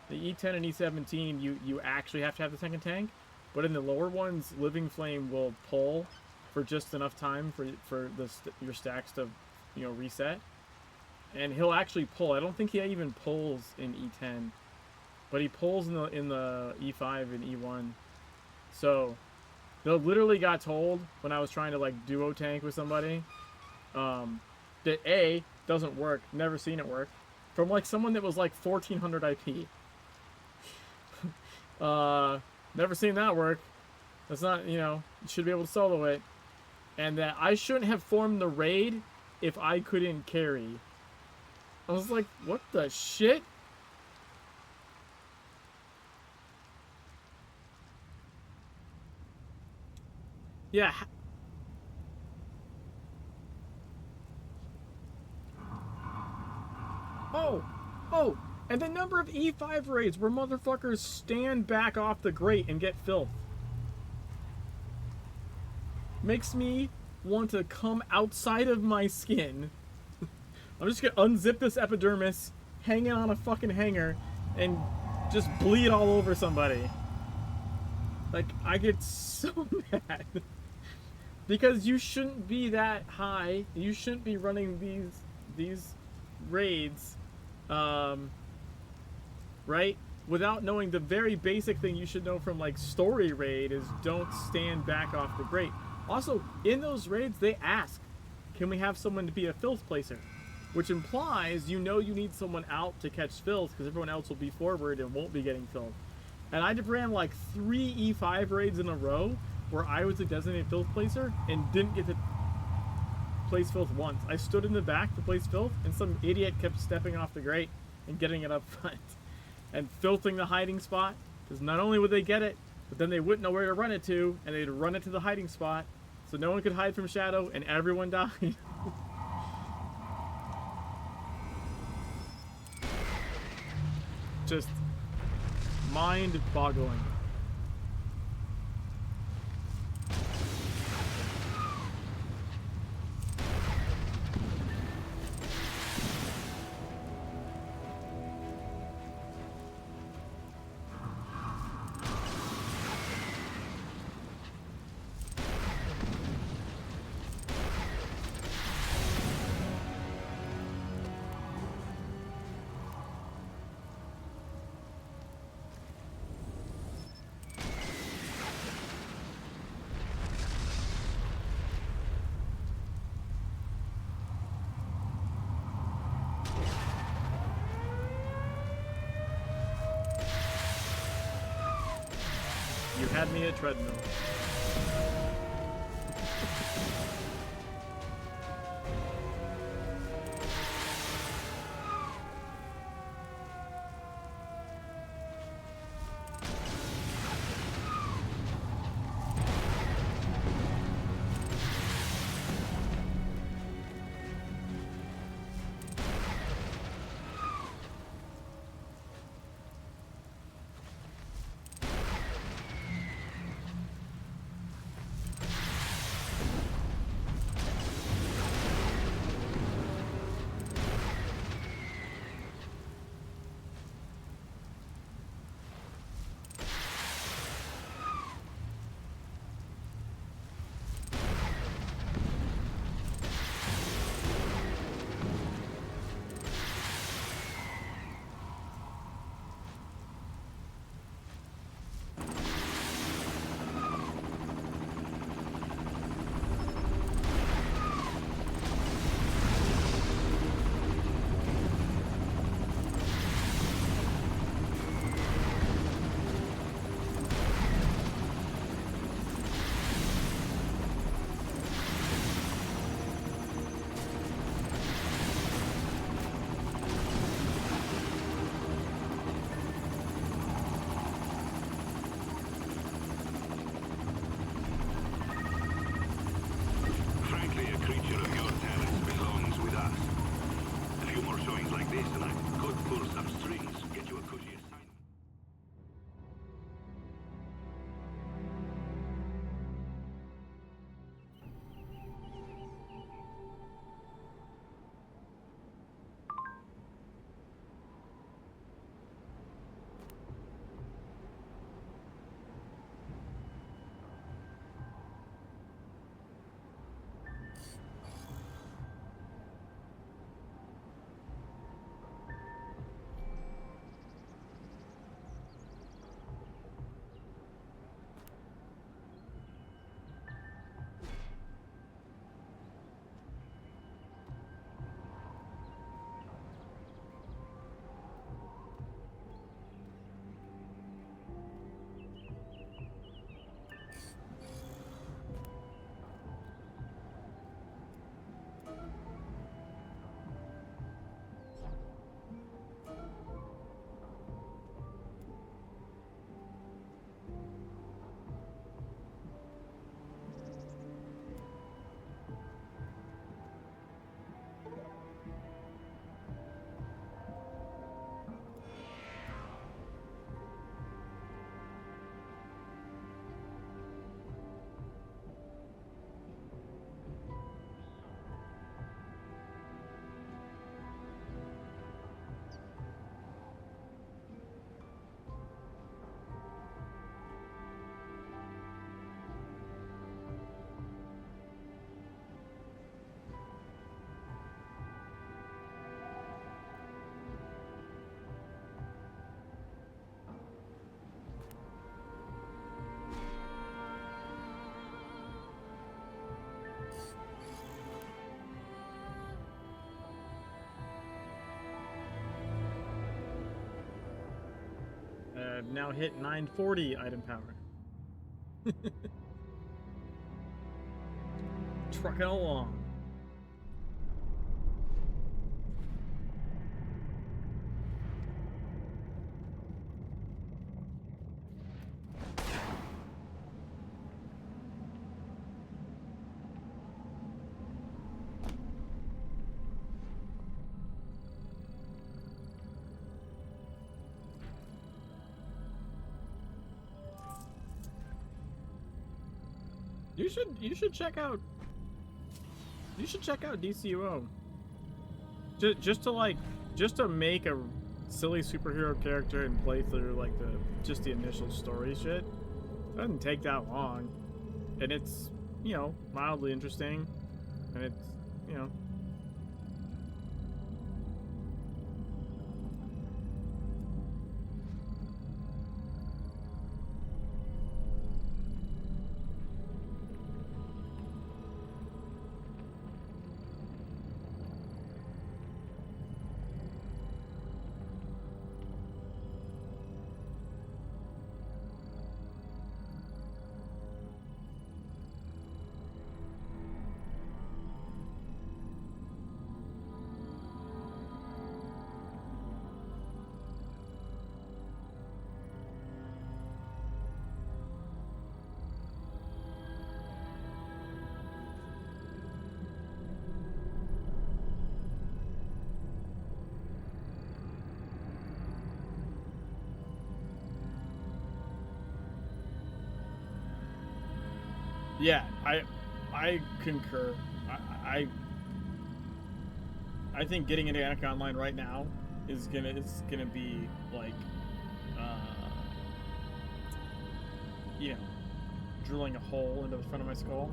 The E10 and E17, you actually have to have the second tank. But in the lower ones, Living Flame will pull for just enough time for your stacks to, reset. And he'll actually pull. I don't think he even pulls in E10. But he pulls in the E5 and E1. So, they literally got told when I was trying to like duo tank with somebody, that A, doesn't work. Never seen it work. From like someone that was like 1400 IP. Never seen that work. That's not, you should be able to solo it. And that I shouldn't have formed the raid if I couldn't carry. I was like, what the shit? Yeah. Oh, and the number of E5 raids where motherfuckers stand back off the grate and get filth makes me want to come outside of my skin. I'm just gonna unzip this epidermis, hang it on a fucking hanger, and just bleed all over somebody. Like, I get so mad. Because you shouldn't be that high. You shouldn't be running these raids, right? Without knowing the very basic thing you should know from like story raid is don't stand back off the grate. Also, in those raids, they ask, can we have someone to be a filth placer? Which implies you know you need someone out to catch filth because everyone else will be forward and won't be getting filth. And I just ran like 3 E5 raids in a row where I was a designated filth placer and didn't get to place filth once. I stood in the back to place filth and some idiot kept stepping off the grate and getting it up front and filthing the hiding spot, because not only would they get it, but then they wouldn't know where to run it to, and they'd run it to the hiding spot so no one could hide from shadow and everyone died. Just mind-boggling. You had me at treadmill. I've now hit 940 item power. Trucking along. You should check out DCUO. Just to make a silly superhero character and play through like the initial story shit. It doesn't take that long. And it's, you know, mildly interesting. And it's, you know, yeah, I concur. I think getting into Anarchy Online right now is gonna be like, you know, drilling a hole into the front of my skull.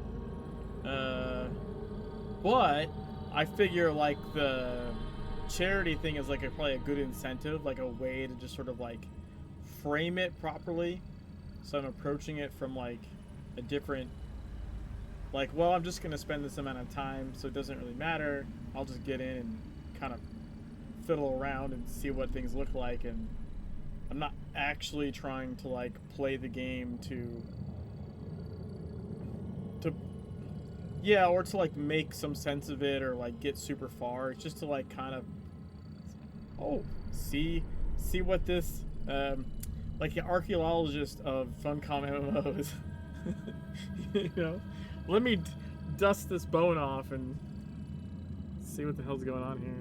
But I figure like the charity thing is like probably a good incentive, like a way to just sort of like frame it properly. So I'm approaching it from like a different, like, well, I'm just gonna spend this amount of time, so it doesn't really matter. I'll just get in and kind of fiddle around and see what things look like, and I'm not actually trying to like play the game to yeah, or to like make some sense of it or like get super far. It's just to like kind of see what this like the archaeologist of Funcom MMOs you know, let me dust this bone off and see what the hell's going on here.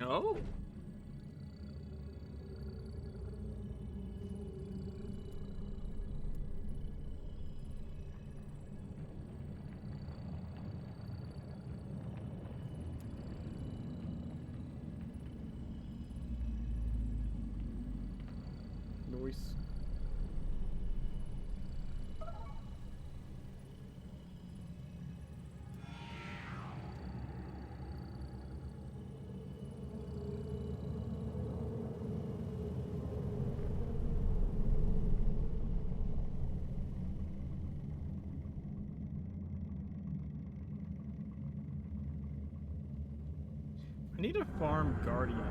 Oh. Noise. I need to farm guardians.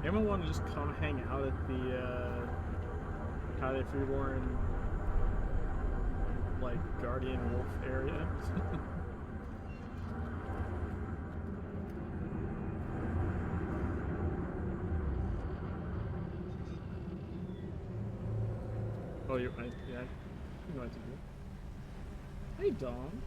Anyone want to just come hang out at the Highly Freeborn like guardian wolf area? Oh, you're right. Yeah, you know what to do. Hey, Dom.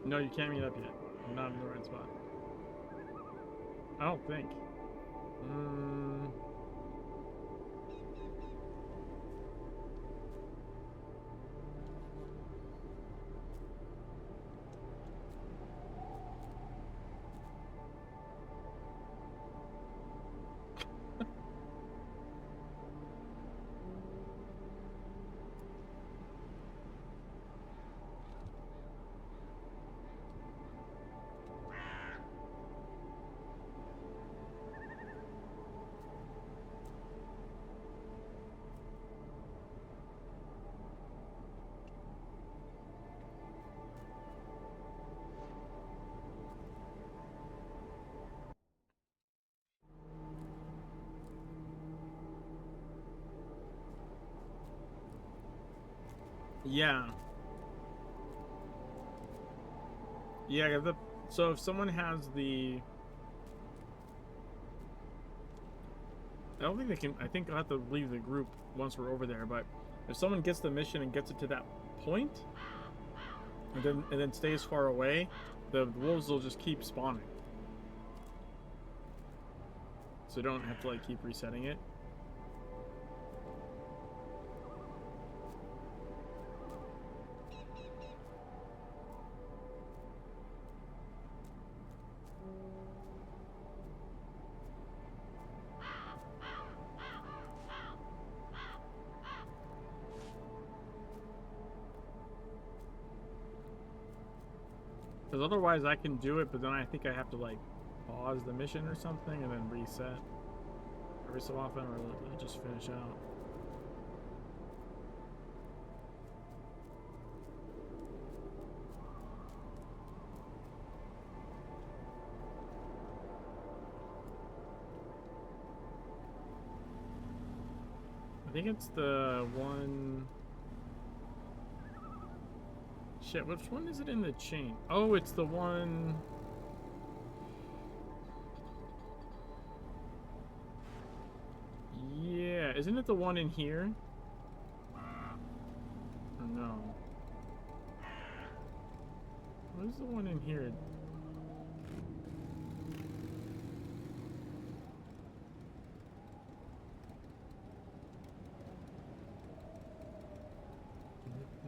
No, you can't meet up yet. I'm not in the right spot. I don't think. Yeah. Yeah, so if someone has the... I don't think they can... I think I'll have to leave the group once we're over there, but if someone gets the mission and gets it to that point, and then stays far away, the wolves will just keep spawning. So you don't have to, like, keep resetting it. Because otherwise I can do it, but then I think I have to, like, pause the mission or something and then reset every so often, or it'll just finish out. I think it's the one... Shit, which one is it in the chain? Oh, it's the one... Yeah, isn't it the one in here? Or no? What is the one in here?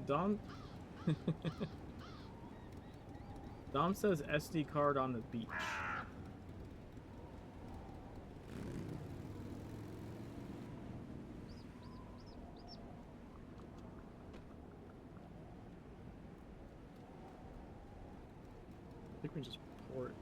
Dom... Dom says SD card on the beach. I think we just port.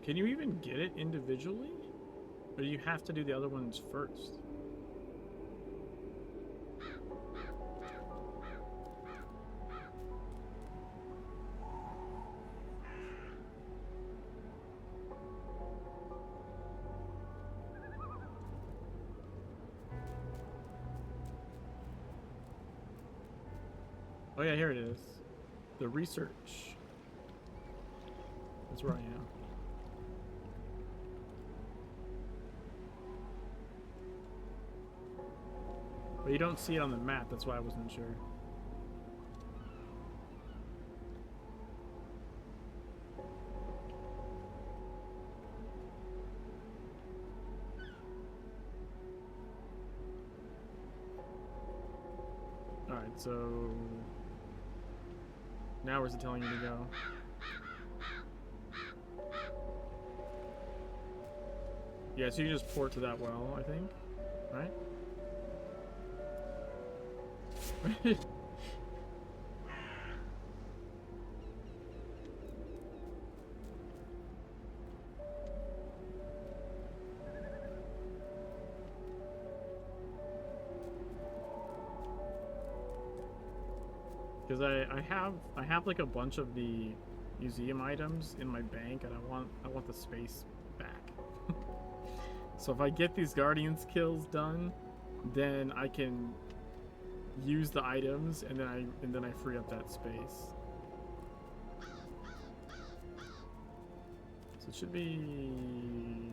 Can you even get it individually? Or do you have to do the other ones first? Oh yeah, here it is. The research. That's where I am. But you don't see it on the map, that's why I wasn't sure. Alright, so... Now where's it telling you to go? Yeah, so you just port to that well, I think. Right? Because I have like a bunch of the museum items in my bank, and I want the space back. So if I get these Guardians kills done, then I can use the items, and then I free up that space. So it should be...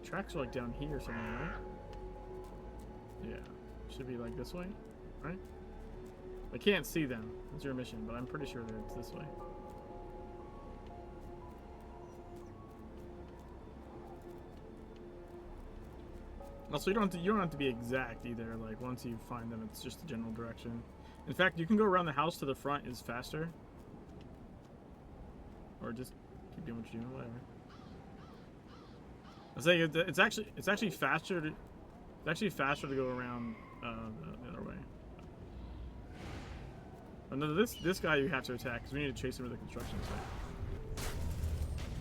Tracks are like down here somewhere, right? Yeah. Should be like this way, right? I can't see them. It's your mission, but I'm pretty sure that it's this way. Also, you don't have to be exact either. Like once you find them, it's just a general direction. In fact, you can go around the house to the front is faster. Or just keep doing what you're doing, whatever. I was saying it's actually faster to go around the other way. Oh, no, this guy you have to attack because we need to chase him to the construction site.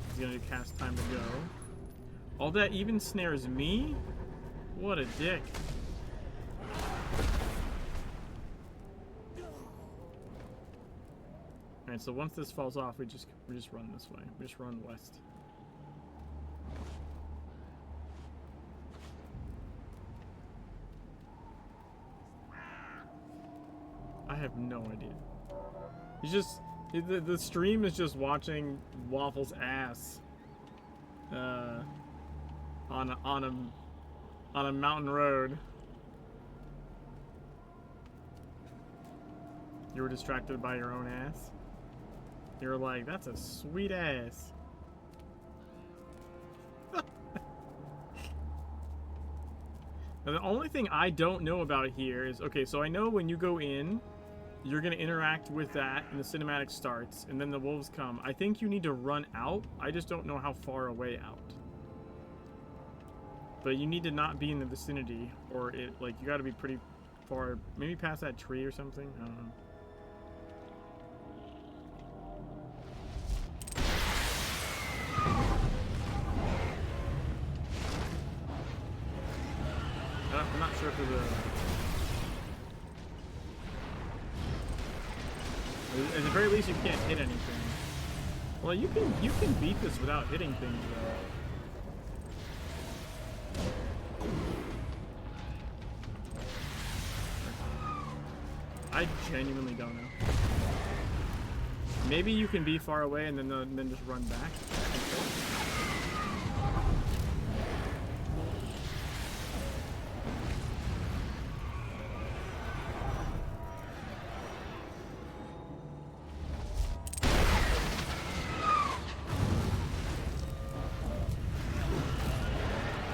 He's gonna cast time to go. All that even snares me? What a dick. Alright, so once this falls off, we just run this way. We just run west. I have no idea. He's just the stream is just watching Waffle's ass on a mountain road. You were distracted by your own ass. You were like, that's a sweet ass. Now, the only thing I don't know about here is, okay, so I know when you go in, you're going to interact with that and the cinematic starts, and then the wolves come. I think you need to run out. I just don't know how far away out. But you need to not be in the vicinity, or it, like, you got to be pretty far, maybe past that tree or something. I don't know. I'm not sure if there's a... At the very least, you can't hit anything. Well, you can beat this without hitting things, though. I genuinely don't know. Maybe you can be far away and then just run back.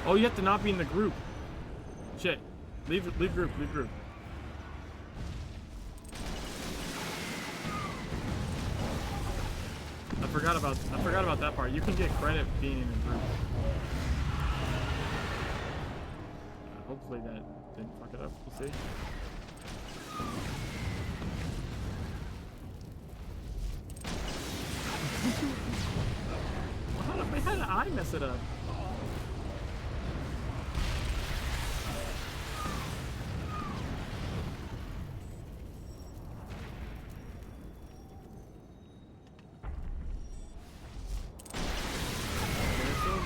Oh, you have to not be in the group. Shit. Leave group. I forgot about that part. You can get credit being in the group. Hopefully that didn't fuck it up. We'll see. How did I mess it up?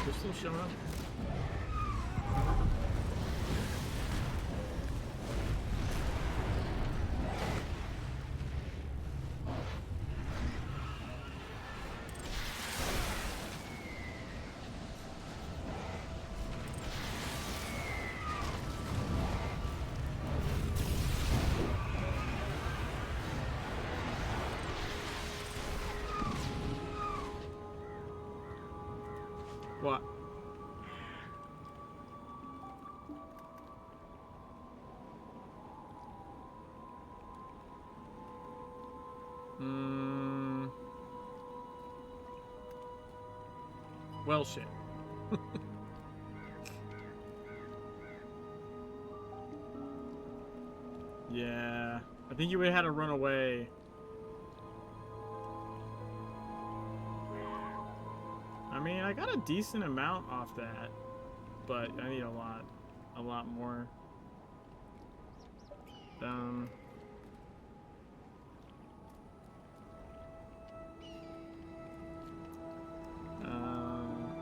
They're still showing up. What? Well, shit. Yeah. I think you would have had to run away. I mean, I got a decent amount off that, but I need a lot more.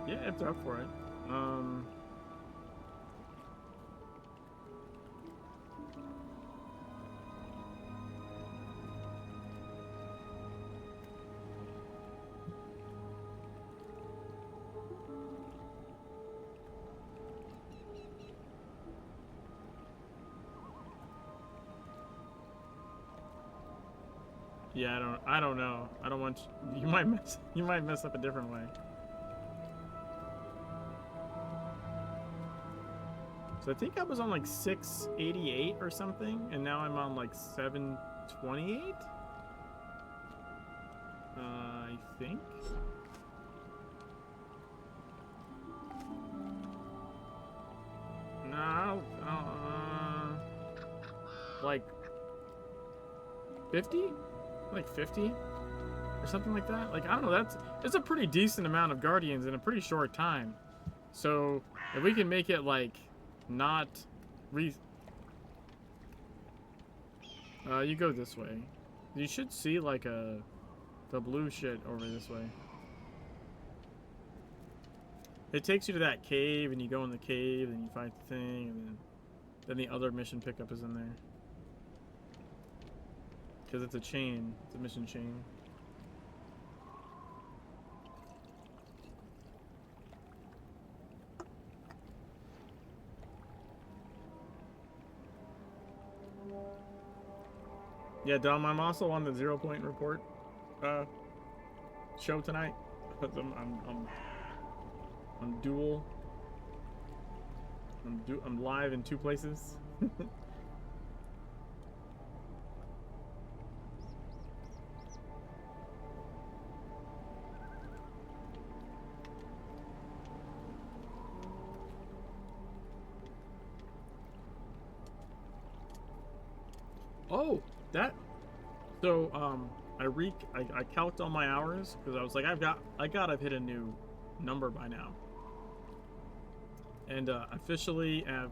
Yeah, if they're up for it. Yeah, I don't know. I don't want you might mess up a different way. So I think I was on like 688 or something, and now I'm on like 728. I think. No, like 50, like 50 or something like that. Like, I don't know. It's a pretty decent amount of Guardians in a pretty short time. So if we can make it like not you go this way. You should see like the blue shit over this way. It takes you to that cave, and you go in the cave, and you fight the thing, and then the other mission pickup is in there. Because it's a chain. It's a mission chain. Yeah, Dom, I'm also on the 0 Point Report show tonight. I'm dual. I'm live in 2 places. Oh, that. So I calced all my hours because I was like, I gotta hit a new number by now. And officially have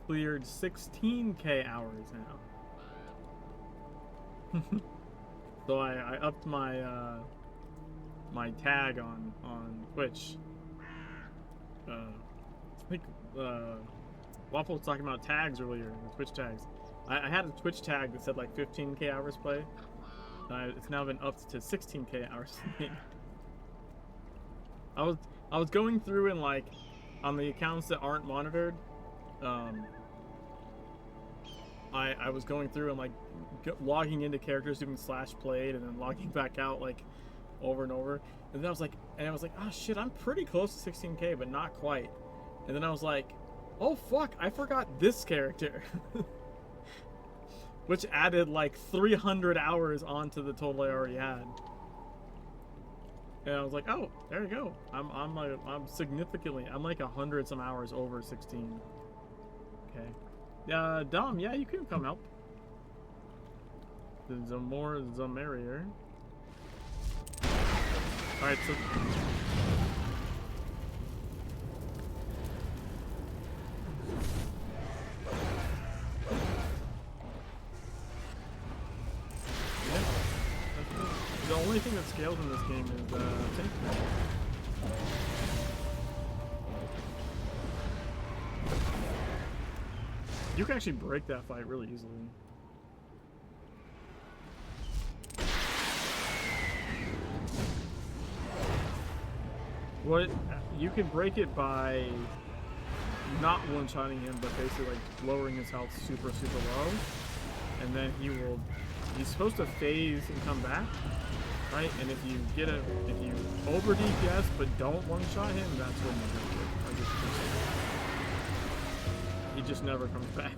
cleared 16K hours now. So I upped my my tag on Twitch. I think Waffle was talking about tags earlier, the Twitch tags. I had a Twitch tag that said like 15K hours played. It's now been upped to 16K hours played. I was going through and like on the accounts that aren't monitored, I was going through and like logging into characters doing /played and then logging back out like over and over. And then I was like, oh shit, I'm pretty close to 16K, but not quite. And then I was like, oh fuck, I forgot this character. Which added like 300 hours onto the total I already had. And I was like, oh, there you go. I'm significantly, I'm like 100 some hours over 16. Okay. Dom, yeah, you can come help. The more, the merrier. Alright, so... The only thing that scales in this game is tank. You can actually break that fight really easily. What you can break it by not one-shotting him, but basically like lowering his health super low, and then he's supposed to phase and come back. Right, and if you over DPS but don't one-shot him, that's when you break it. He just never comes back.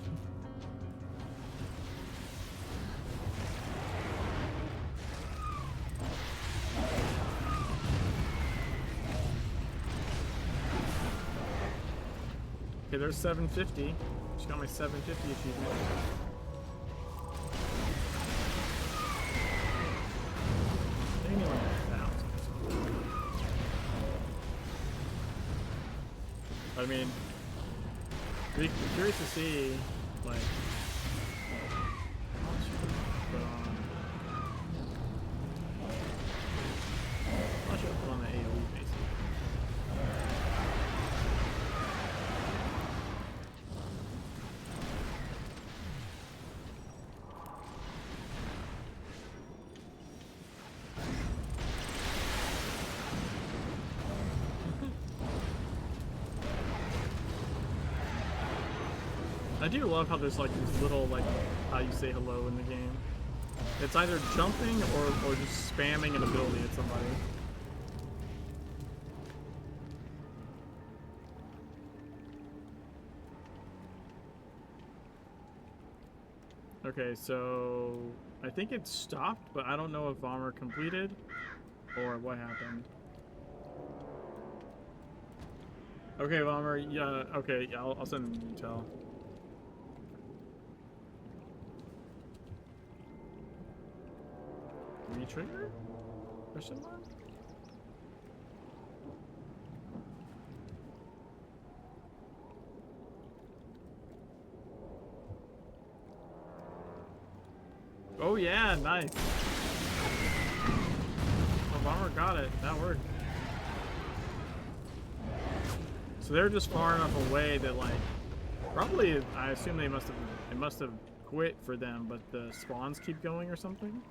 Okay, there's 750. Just got my 750 achievement. I mean, be curious to see, like, I should put on the AoE basically. I do love how there's like these little, like, how you say hello in the game. It's either jumping or just spamming an ability at somebody. Okay, so I think it stopped, but I don't know if Vommer completed or what happened. Okay, Vommer, yeah, okay, yeah, I'll send an intel. Retrigger? Question mark? Oh yeah, nice. Oh, Bomber got it. That worked. So they're just far enough away that, like, probably I assume it must have quit for them, but the spawns keep going or something.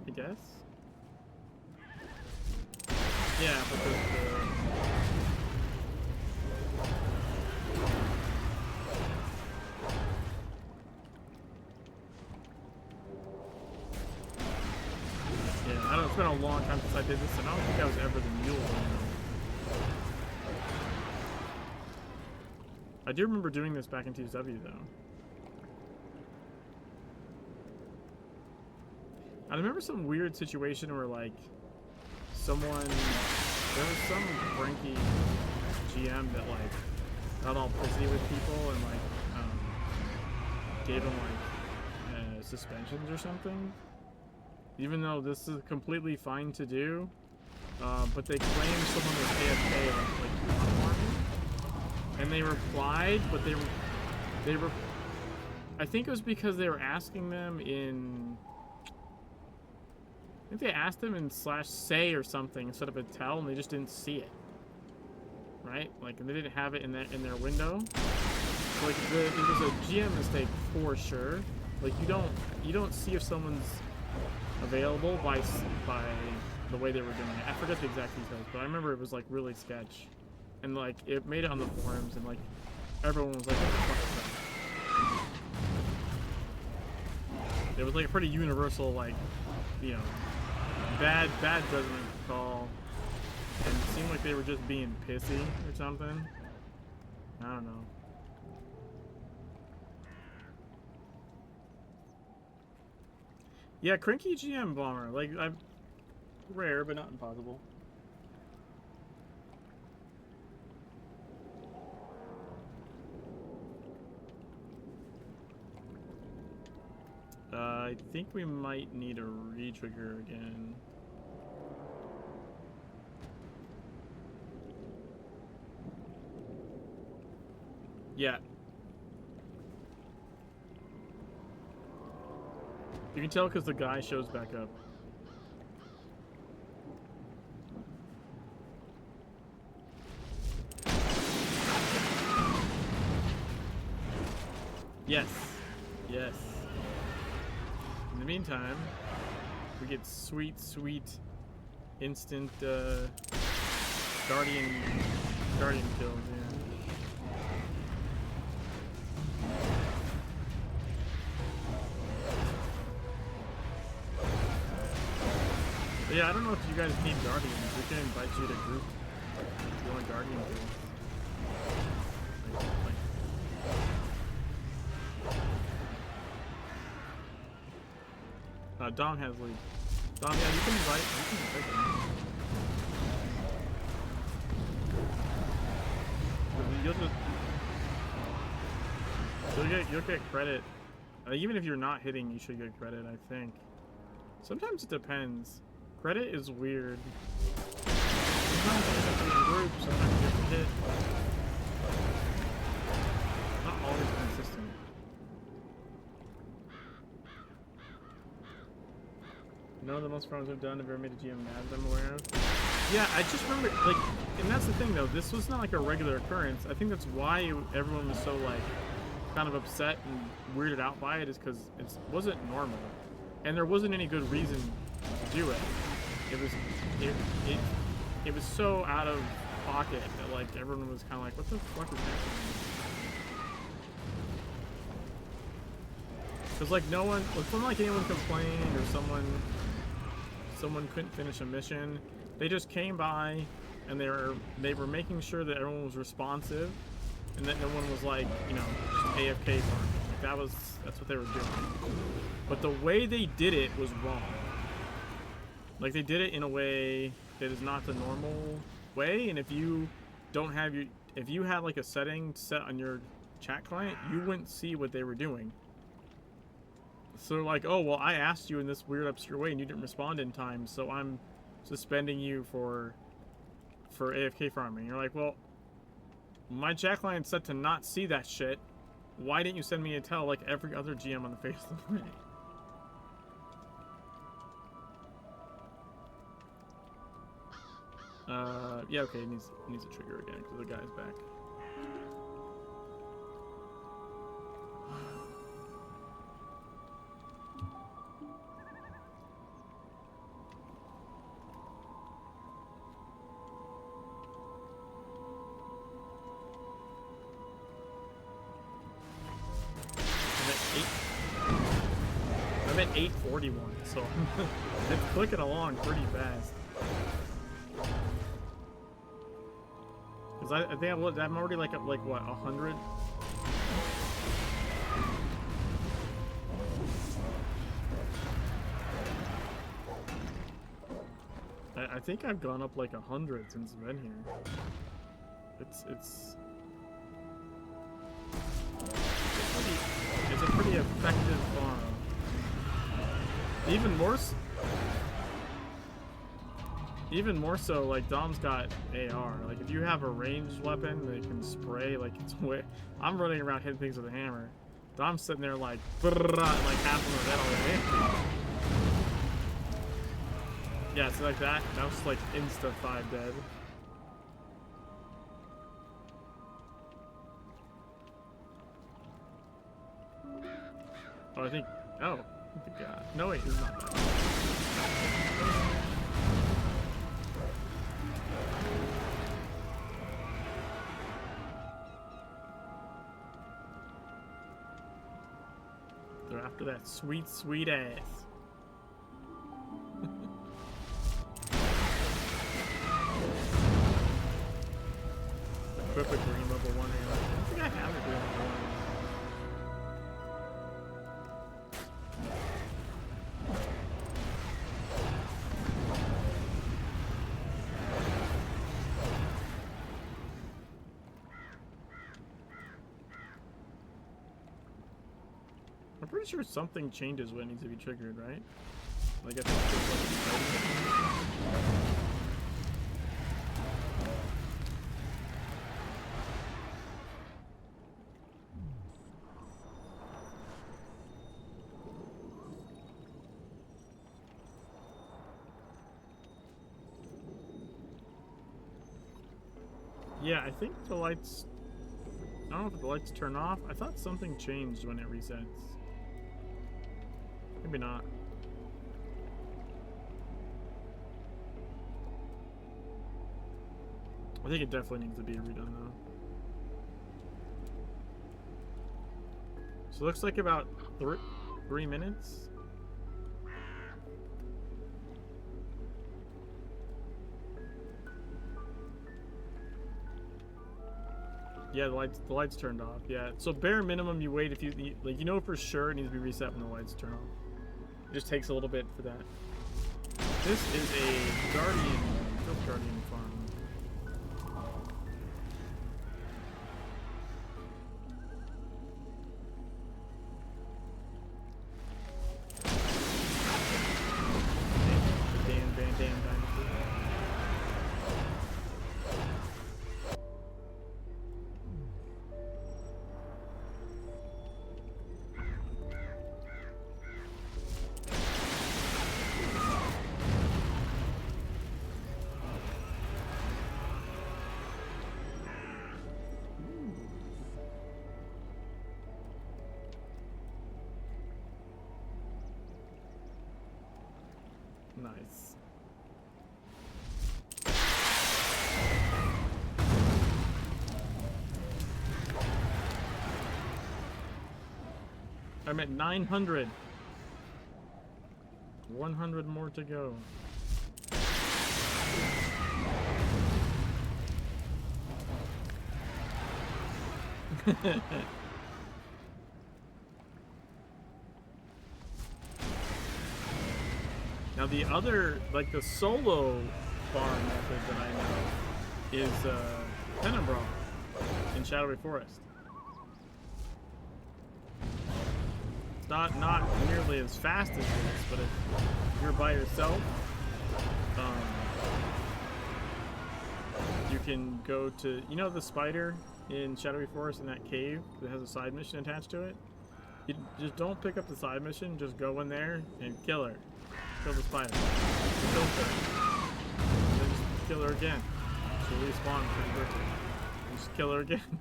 I guess. Yeah, but the I know it's been a long time since I did this, and I don't think I was ever the mule one. I do remember doing this back in TSW, though. I remember some weird situation where, like, there was some cranky GM that, like, got all pissy with people and, like, gave them, like, suspensions or something. Even though this is completely fine to do, but they claimed someone was AFK, like farming, and they replied, but they were, I think it was because they were asking them in, I think they asked them in /say or something instead of a tell, and they just didn't see it, right? Like, they didn't have it in their window. So, like, it was a GM mistake for sure. Like, you don't see if someone's available by the way they were doing it. I forget the exact details, but I remember it was, like, really sketch, and, like, it made it on the forums, and, like, everyone was like, what the fuck is that? It was, like, a pretty universal, like, you know, bad judgment call, and it seemed like they were just being pissy or something. I don't know. Yeah, cranky GM Bomber. Like, I'm rare, but not impossible. I think we might need a re-trigger again. Yeah. You can tell because the guy shows back up. Yes. Yes. In the meantime, we get sweet instant guardian kills, yeah. But yeah, I don't know if you guys need guardians. We can invite you to group if you want guardian kills. Dom has lead. Dom, yeah, you can invite him. You'll get credit. Even if you're not hitting, you should get credit, I think. Sometimes it depends. Credit is weird. Sometimes you have to be in groups, sometimes you have to hit. Not always consistent. None of the most farms I've done have ever made a GM mad that I'm aware of. Yeah, I just remember, like, and that's the thing though, this was not like a regular occurrence. I think that's why everyone was so, like, kind of upset and weirded out by it, is because it wasn't normal. And there wasn't any good reason to do it. It was so out of pocket that, like, everyone was kind of like, what the fuck is happening? Cause like no one, it wasn't like anyone complained or someone couldn't finish a mission. They just came by, and they were making sure that everyone was responsive, and that no one was like, you know, just AFK farming. Like that's what they were doing. But the way they did it was wrong. Like they did it in a way that is not the normal way, and if you don't have if you had like a setting set on your chat client, you wouldn't see what they were doing. So like, oh well, I asked you in this weird obscure way and you didn't respond in time, so I'm suspending you for AFK farming. You're like, well, my chat client's set to not see that shit. Why didn't you send me a tell like every other GM on the face of the planet? Yeah, okay, it needs a trigger again because the guy's back. I'm at 841, so it's clicking along pretty fast. Cause I think I'm already like at like what, 100? I think I've gone up like 100 since I've been here. It's a pretty effective farm. Even more so, like Dom's got AR. Like if you have a ranged weapon that can spray, like it's way. I'm running around hitting things with a hammer. Dom's sitting there like, like half of my head already. Yeah, so like that was like insta 5 dead. Oh, I think. Oh, God. No, wait, it's not that. They're after that sweet, sweet ass. Equip a green level 1 ammo. I don't think I have a green level 1. I'm pretty sure something changes when it needs to be triggered, right? Like I think it's like yeah, I think the lights. I don't know if the lights turn off. I thought something changed when it resets. Maybe not. I think it definitely needs to be redone though. So it looks like about 3 minutes. Yeah, the lights turned off. Yeah, so bare minimum you wait if you like, you know for sure it needs to be reset when the lights turn off. It just takes a little bit for that. This is a Filth Guardian farm. Damn dynasty. Nice. I'm at 900. 100 more to go. Now the other, like the solo farm method that I know is Tenenbaum in Shadowy Forest. It's not nearly as fast as this, but if you're by yourself, you can go to, you know, the spider in Shadowy Forest in that cave that has a side mission attached to it? You just don't pick up the side mission, just go in there and kill her. Kill the spider. Kill her. And then just kill her again. She'll respawn pretty quickly. And just kill her again.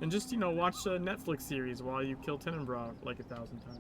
And just, you know, watch a Netflix series while you kill Tenenbaum like 1,000 times.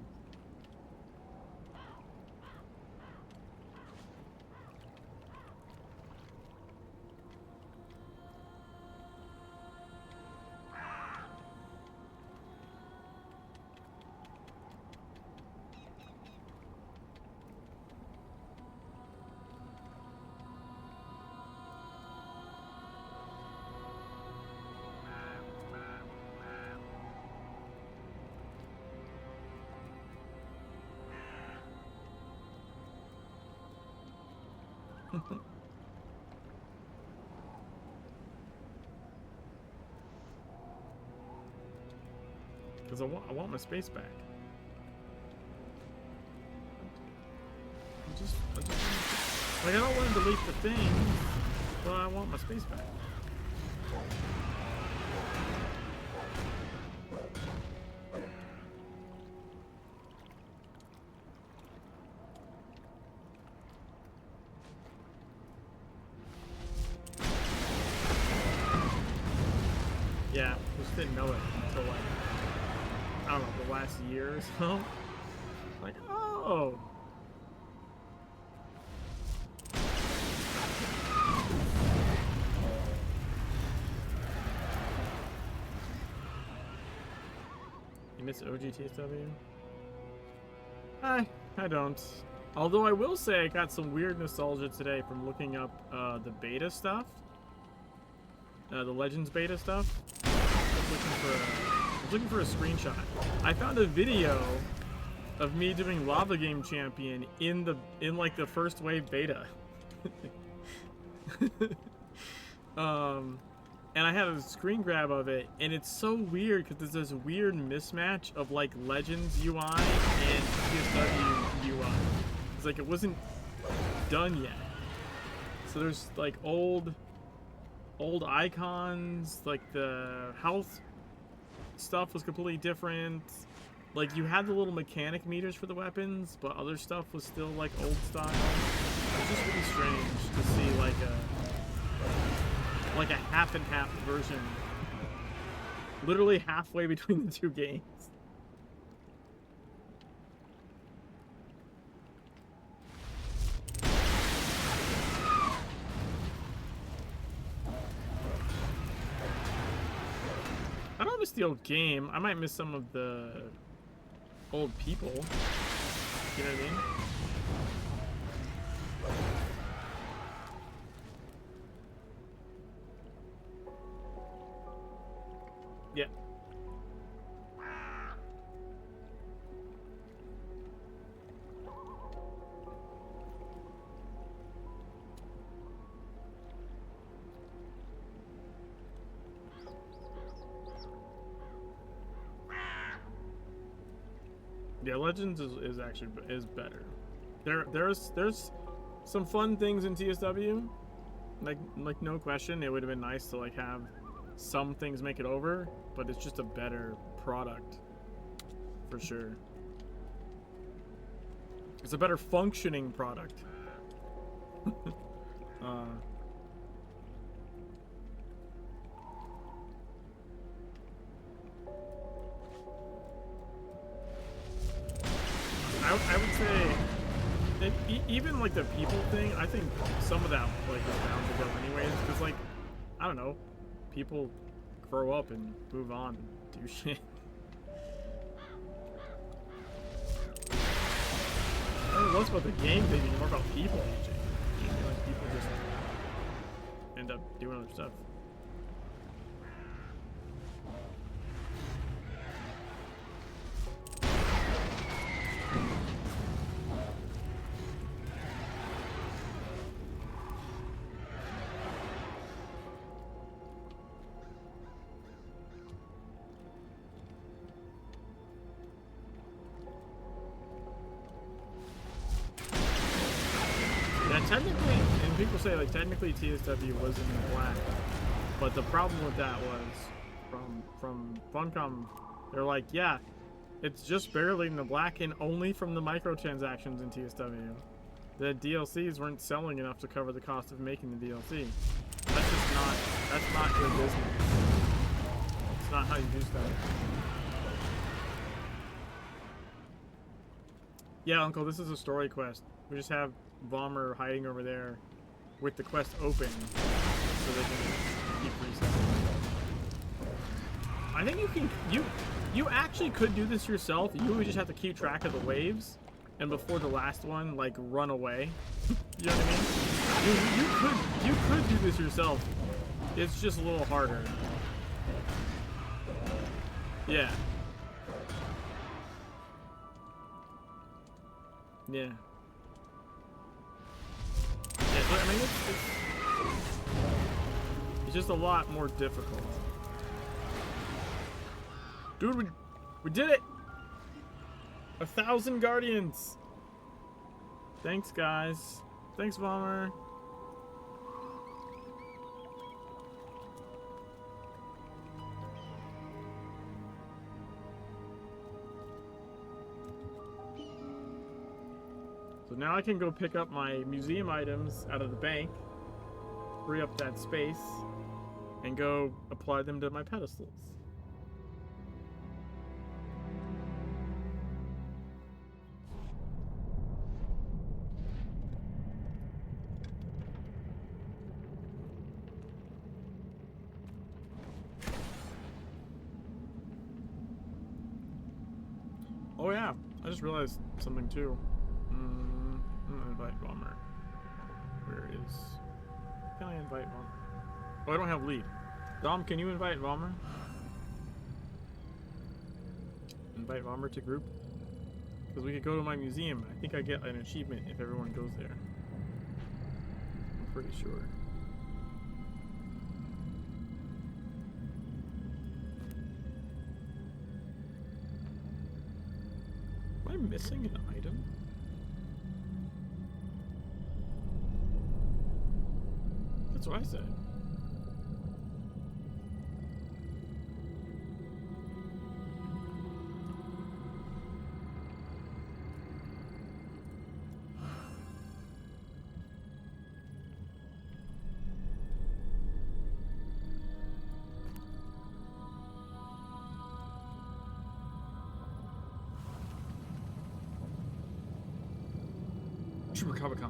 Because I want my space back. I just like, I don't want to delete the thing, but I want my space back. Yeah, just didn't know it until like, I don't know, the last year or so. Like, oh. You miss OGTSW? I don't. Although I will say I got some weird nostalgia today from looking up the beta stuff. The Legends beta stuff. I was looking for a screenshot. I found a video of me doing Lava Game Champion in like the first wave beta. And I had a screen grab of it, and it's so weird because there's this weird mismatch of like Legends UI and PSW UI. It's like it wasn't done yet. So there's like old icons, like the health stuff was completely different. Like you had the little mechanic meters for the weapons, but other stuff was still like old style. It was just really strange to see like a half and half version, literally halfway between the two games. I don't miss the old game. I might miss some of the old people. You know what I mean? Yeah. Yeah, Legends is actually better. There's some fun things in TSW, like no question. It would have been nice to like have some things make it over, but it's just a better product for sure. It's a better functioning product. I would say, even like the people thing, I think some of that like is bound to go anyways, because like, I don't know, people grow up and move on and do shit. less about the game aging, more about people aging. You know, like people just end up doing other stuff. Yeah, technically, and people say like technically TSW was in the black, but the problem with that was from Funcom, they're like, yeah, it's just barely in the black and only from the microtransactions in TSW. The DLCs weren't selling enough to cover the cost of making the DLC. That's not good business. It's not how you do stuff. Yeah, Uncle, this is a story quest. We just have Bomber hiding over there with the quest open so they can keep resetting. I think you actually could do this yourself. You would just have to keep track of the waves, and before the last one, like, run away. You know what I mean? You could do this yourself. It's just a little harder. Yeah. Yeah. Yeah, but, I mean, it's just a lot more difficult. Dude, we did it! 1,000 Guardians! Thanks, guys. Thanks, Bomber. So now I can go pick up my museum items out of the bank, free up that space, and go apply them to my pedestals. Oh yeah, I just realized something too. I'm gonna invite Bomber. Where is... Can I invite Bomber? Oh, I don't have lead. Dom, can you invite Bomber? Invite Bomber to group? Because we could go to my museum. I think I get an achievement if everyone goes there. I'm pretty sure. Am I missing an item? That's what I said. Chupacabra.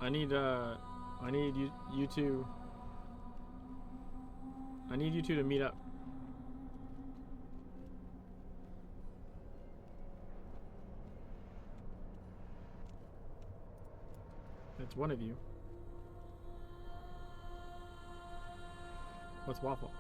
I need you two. I need you two to meet up. It's one of you. What's Waffle?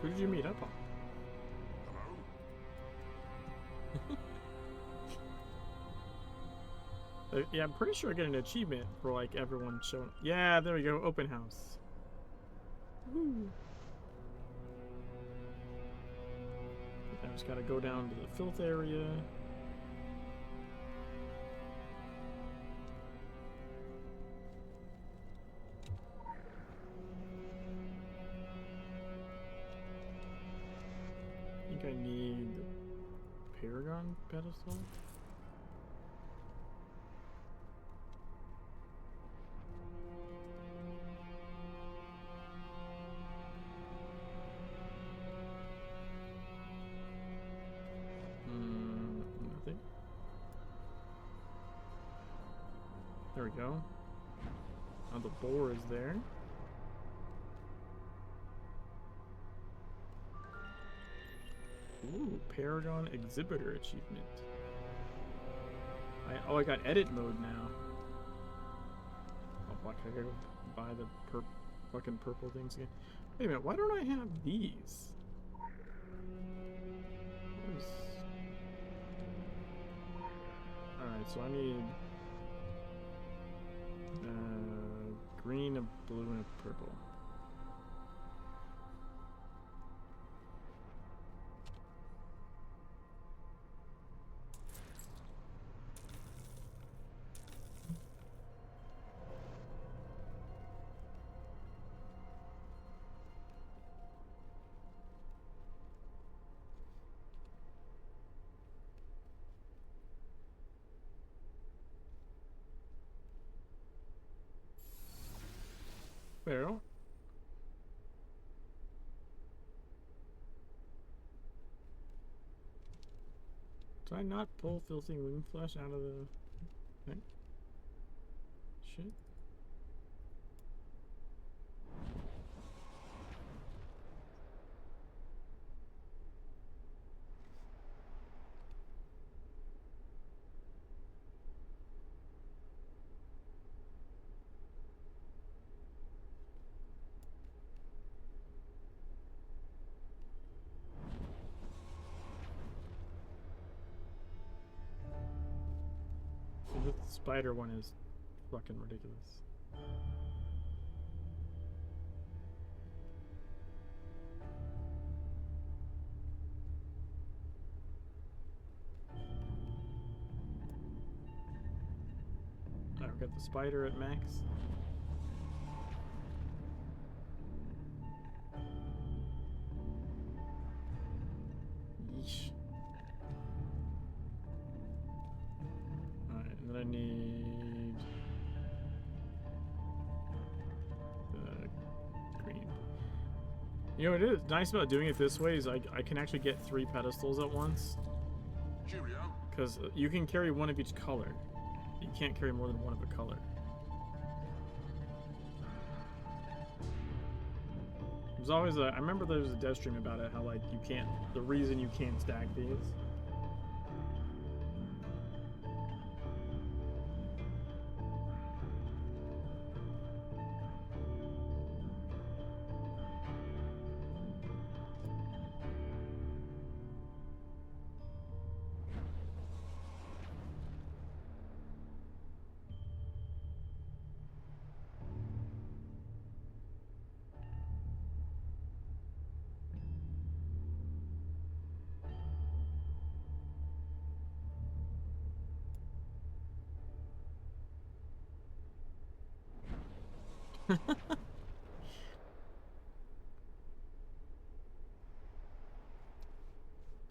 Who did you meet up on? Hello? Yeah, I'm pretty sure I get an achievement for like everyone showing. Yeah, there we go. Open house. Woo. I just gotta go down to the filth area. I think I need the Paragon pedestal. Nothing. There we go. Now the boar is there. Ooh, Paragon Exhibitor achievement. I got edit mode now. Oh fuck, I gotta go buy the fucking purple things again. Wait a minute, why don't I have these? Alright, so I need green, a blue, and a purple. Barrel. Did I not pull Filthy Wing Flesh out of the thing? Shit. The spider one is fucking ridiculous. Alright, we got the spider at max. Yeesh. Alright, and then I need the green. You know what is nice about doing it this way is I can actually get 3 pedestals at once. Because you can carry one of each color. You can't carry more than one of a color. There's always a, I remember there was a dev stream about it, how like you can't, the reason you can't stack these.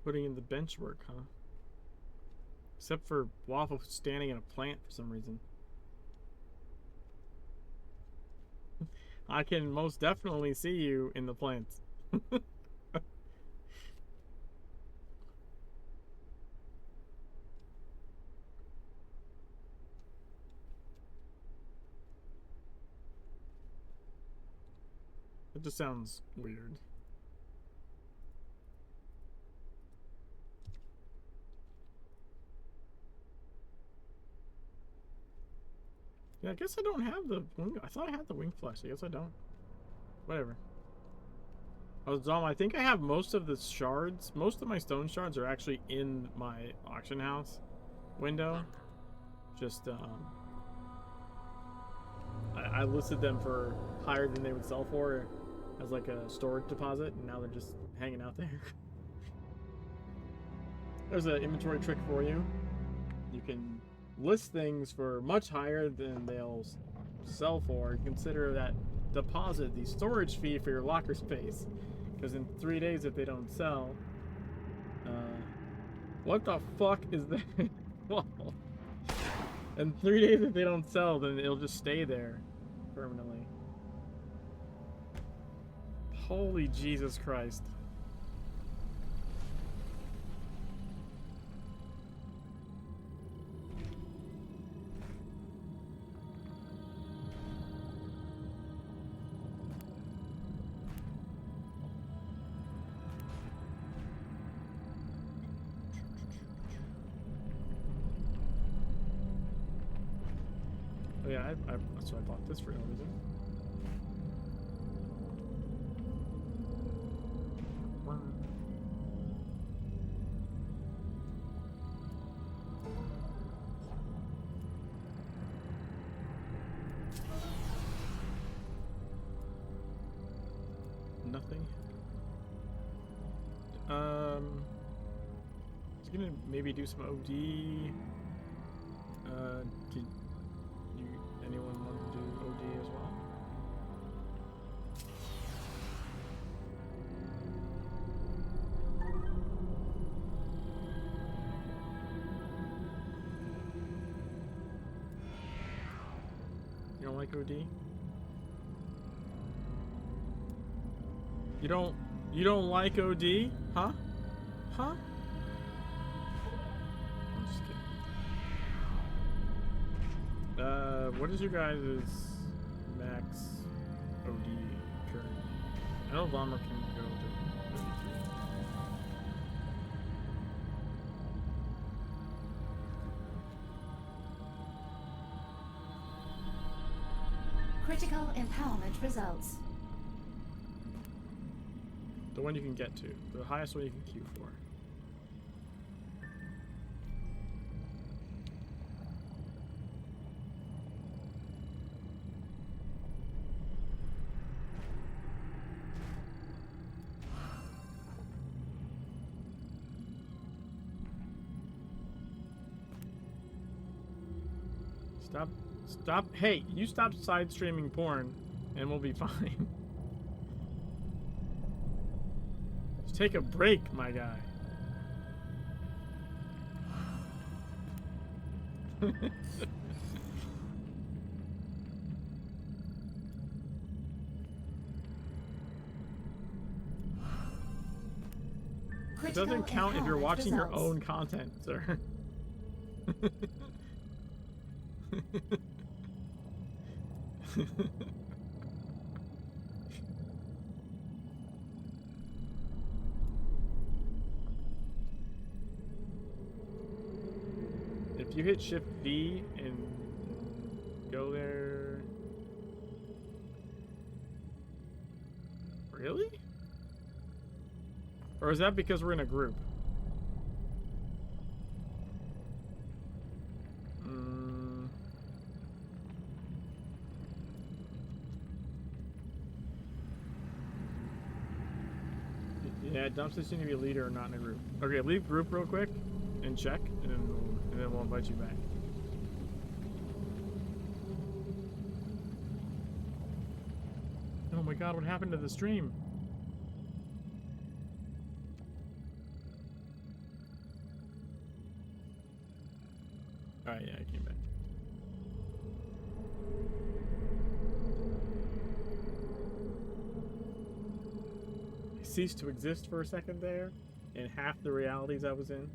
Putting in the bench work, huh? Except for Waffle standing in a plant for some reason. I can most definitely see you in the plants. It just sounds weird. Yeah, I guess I don't have the wing. I thought I had the wing flash. I guess I don't. Whatever. Oh, Dom, I think I have most of the shards. Most of my stone shards are actually in my auction house window. Just, I listed them for higher than they would sell for as like a storage deposit, and now they're just hanging out there. There's an inventory trick for you. You can list things for much higher than they'll sell for. Consider that deposit the storage fee for your locker space. Because in 3 days, if they don't sell, what the fuck is that? Whoa. In 3 days, if they don't sell, then it'll just stay there permanently. Holy Jesus Christ. Oh yeah, that's why I bought this for no reason. Nothing. I was gonna maybe do some OD. Anyone want to do OD as well? You don't like OD? You don't like OD? Huh? Huh? I'm just kidding. What is your guys' max OD currently? I know Bomber can go to 32. Critical empowerment results. The one you can get to. The highest one you can queue for. Stop. Hey, you stop side streaming porn and we'll be fine. Just take a break, my guy. It doesn't count if you're watching your own content, sir. If you hit Shift V and go there... Really? Or is that because we're in a group? Yeah, dumpsters seem to be a leader or not in a group. Okay, leave group real quick and check, and then we'll invite you back. Oh my god, what happened to the stream? Alright, yeah, I came back. I ceased to exist for a second there, in half the realities I was in.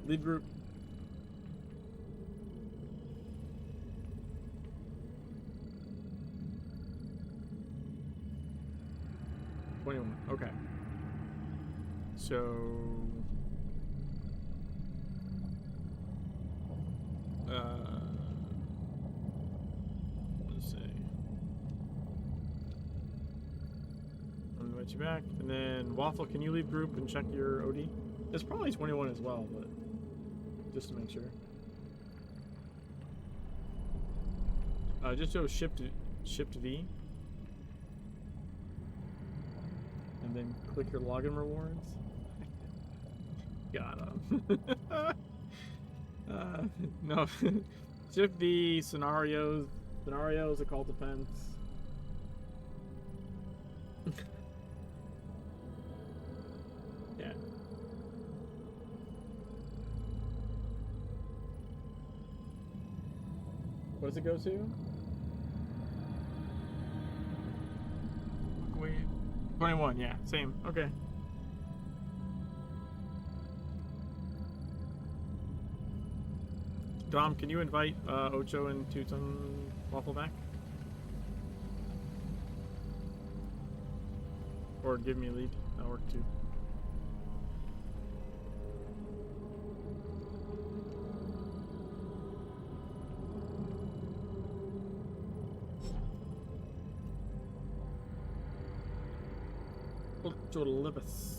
Leave group. Okay. So Invite you back. And then Waffle, can you leave group and check your OD? It's probably 21 as well, but just to make sure. Just go shift V. And then click your login rewards. Got him. No. Shift V, scenarios, occult defense. Yeah. What does it go to? Wait. 21, yeah, same. Okay. Dom, can you invite Ocho and Tutum Waffle back? Or give me a lead. That'll work too. Ocho Libus.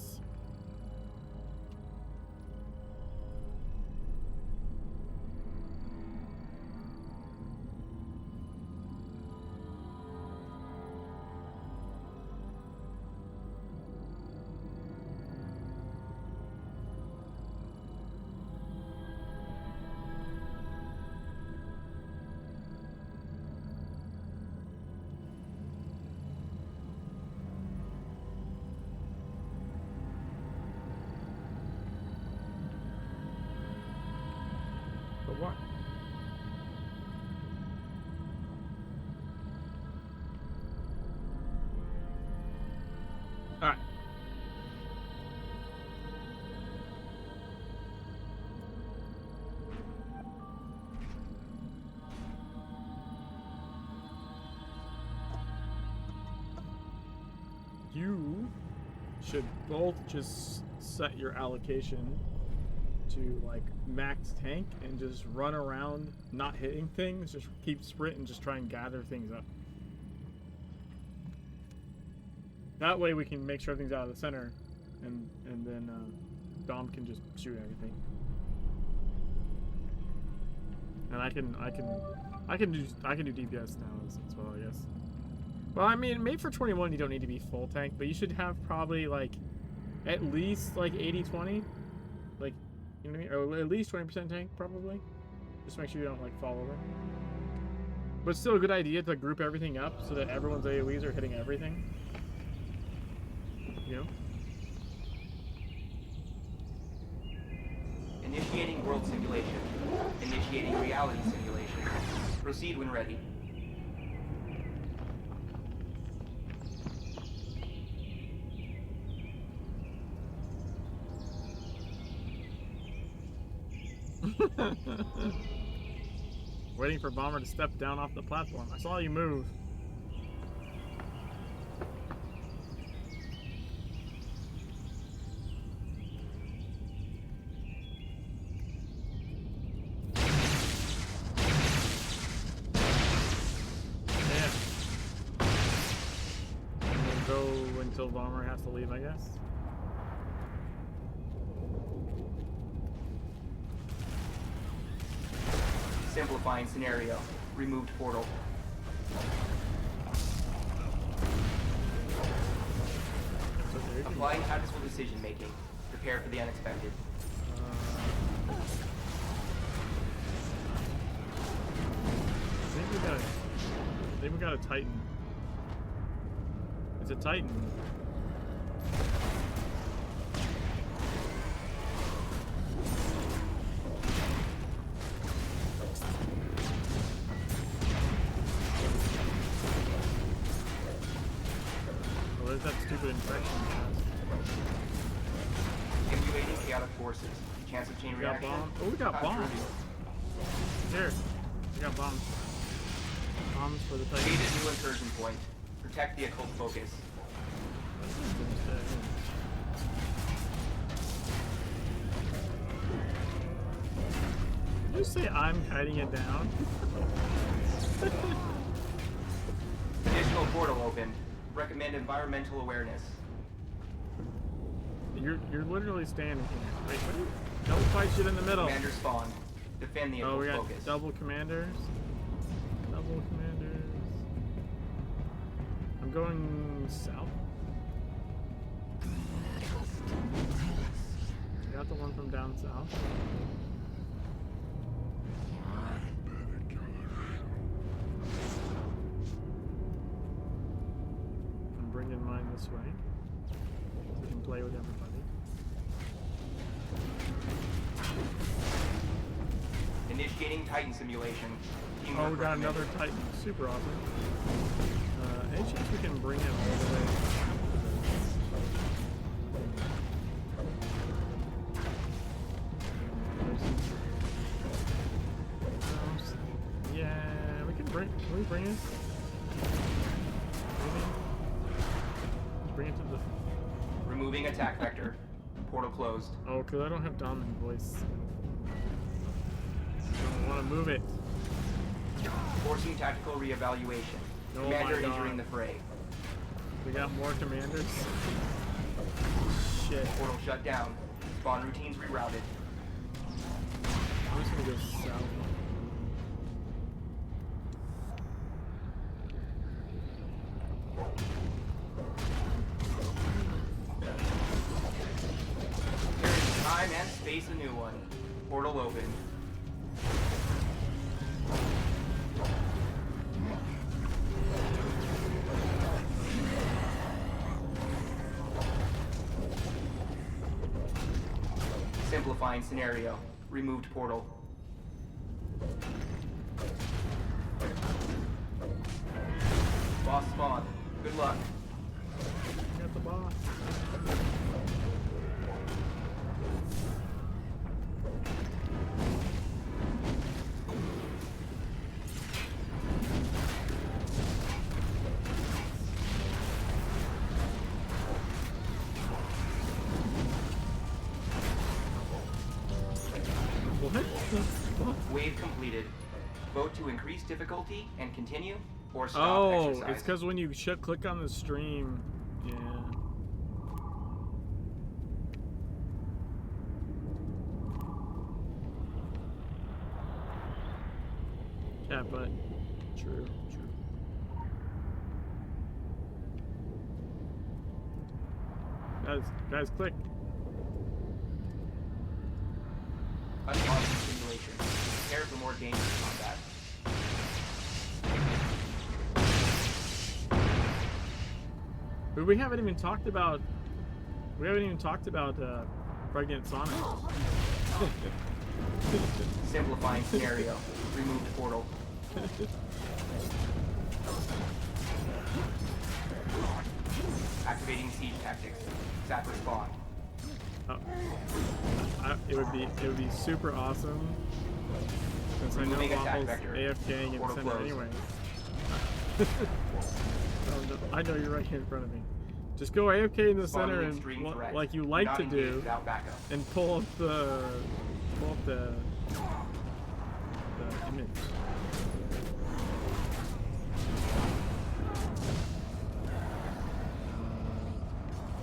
What? All right. You should both just set your allocation to like max tank and just run around not hitting things, just keep sprint and just try and gather things up. That way we can make sure everything's out of the center and then Dom can just shoot everything. And I can do DPS now as well, I guess. Well, I mean, maybe for 21 you don't need to be full tank, but you should have probably like at least like 80-20. Like, you know what I mean? Or at least 20% tank, probably. Just make sure you don't, like, fall over. But it's still a good idea to group everything up so that everyone's AoEs are hitting everything. You know? Initiating world simulation. Initiating reality simulation. Proceed when ready. Waiting for Bomber to step down off the platform. I saw you move. Yeah. We'll go until Bomber has to leave, I guess. Simplifying scenario. Removed portal. Applying tactical decision making. Prepare for the unexpected. I think we got a Titan. It's a Titan. What is that stupid infection? Simulating chaotic forces. Chance of chain reaction. Oh, we got bombs. Here. We got bombs. Bombs for the Titan. Create a new incursion point. Protect the occult focus. Did you say I'm kiting it down? Additional portal opened. Recommend environmental awareness. you're literally standing here. Wait, what? Don't fight shit in the middle. Commander spawned. Defend the Oh, we got focus. double commanders. Double commanders. I'm going south. Got the one from down south. I'm bringing mine this way. So we can play with everybody. Initiating Titan simulation. Oh, we got another Titan. Super awesome. Any chance we can bring it all the way? Yeah, we can bring. Can we bring it? Maybe? Let's bring it to the. Removing attack vector. Portal closed. Oh, because I don't have dominant voice. I don't want to move it. Forcing tactical reevaluation. Oh Commander my God. entering the fray. We got more commanders. Shit. Portal shut down. Spawn routines rerouted. I'm just gonna go south. Carrying time and space a new one. Portal open. Simplifying scenario. Removed portal. Boss spawn. Good luck. Got the boss. Wave completed. Vote to increase difficulty and continue, or stop Oh, exercise. it's because when you click on the stream, yeah. Yeah, but true. Guys, click. Unlocking simulation. Prepare for more dangerous combat. But we haven't even talked about. Pregnant Sonic. Simplifying scenario. Remove portal. Activating siege tactics. Zap respawn. It would be super awesome since I know Removing attack Waffle's vector. AFKing in Portal center closed. anyway. Oh, no, I know you're right here in front of me. Just go AFK in the center Spawning and extreme threat. like you Do like not to engage do, without backup. and pull up the image.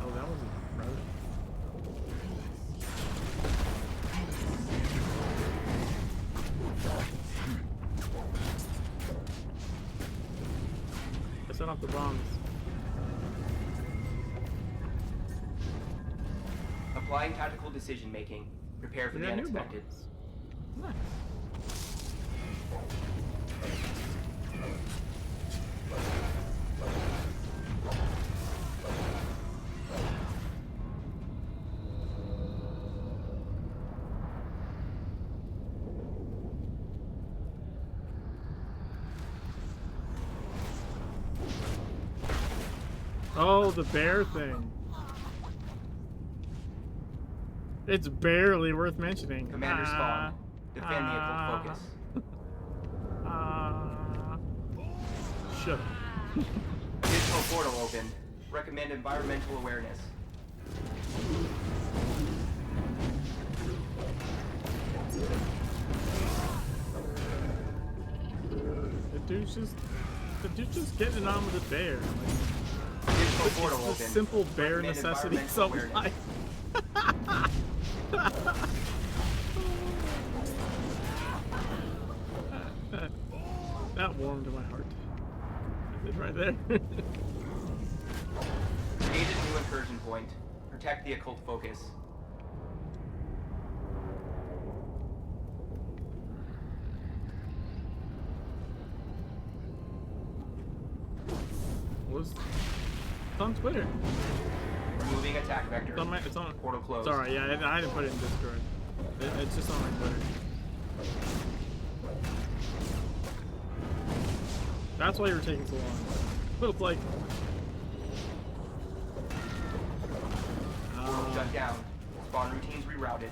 Oh, that was a road. I set off the bombs. Applying tactical decision making. Prepare for We the got new unexpected. bombs. Nice. Oh, the bear thing. It's barely worth mentioning. Commander spawn. Defend the occult focus. Shut up. Additional portal open. Recommend environmental awareness. The dude's just getting it on with the bear. Additional portal It's open. the simple bare Recommend necessities environmental of awareness. life. That warmed my heart. It's right there. Create a new incursion point. Protect the occult focus. It's on Twitter. Removing attack vector. It's on portal closed. Sorry, yeah, I didn't put it in Discord. It's just on my Twitter. That's why you were taking so long. But it's like... Portal shut down. Spawn routines rerouted.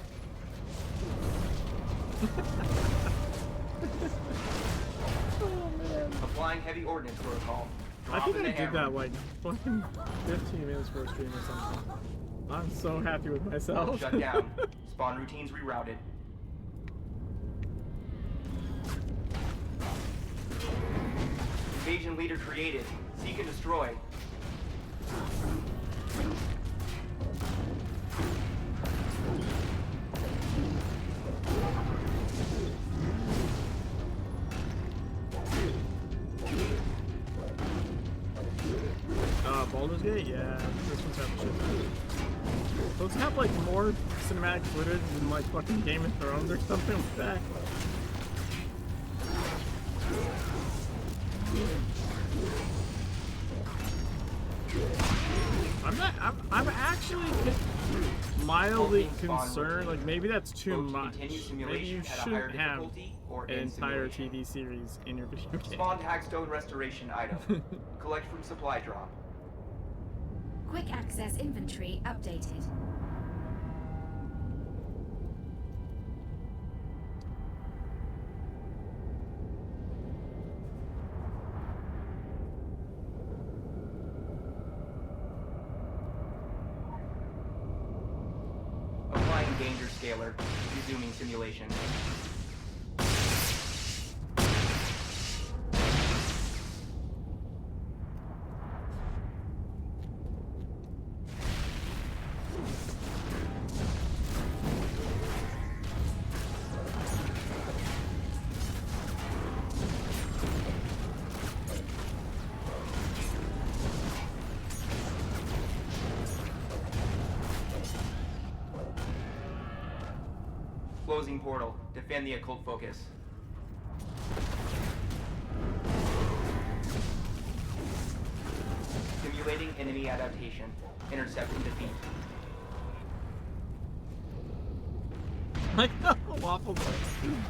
Oh, man. Applying heavy ordnance protocol. I think I did that like fucking 15 minutes for a stream or something. I'm so happy with myself. Shut down. Spawn routines rerouted. Invasion leader created. Seek and destroy. Baldur's Gate? Yeah, this one's having shit. Those have like more cinematic footage than like fucking Game of Thrones or something like that. I'm actually mildly concerned, like maybe that's too much. Maybe you shouldn't have an entire TV series in your video game. Spawned Hackstone restoration item. Collect from supply drop. Quick access inventory updated. Applying danger scalar. Resuming simulation. Closing portal. Defend the occult focus. Simulating enemy adaptation. Intercept and defeat. Like Waffle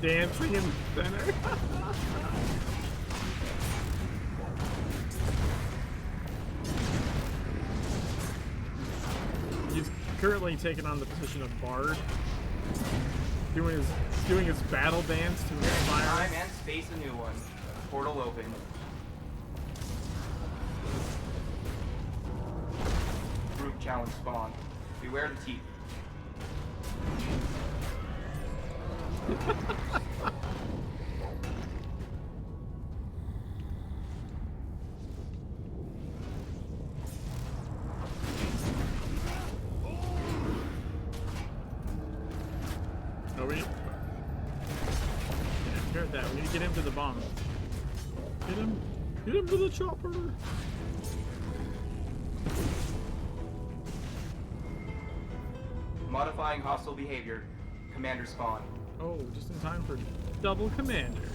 dancing in the center. He's currently taking on the position of Bard. Doing his battle dance to inspire. Time and space a new one. Portal open. Group challenge spawn. Beware the teeth. Oh, we heard that. We need to get him to the bomb. Get him to the chopper. Modifying hostile behavior. Commander spawn. Oh, just in time for double commander.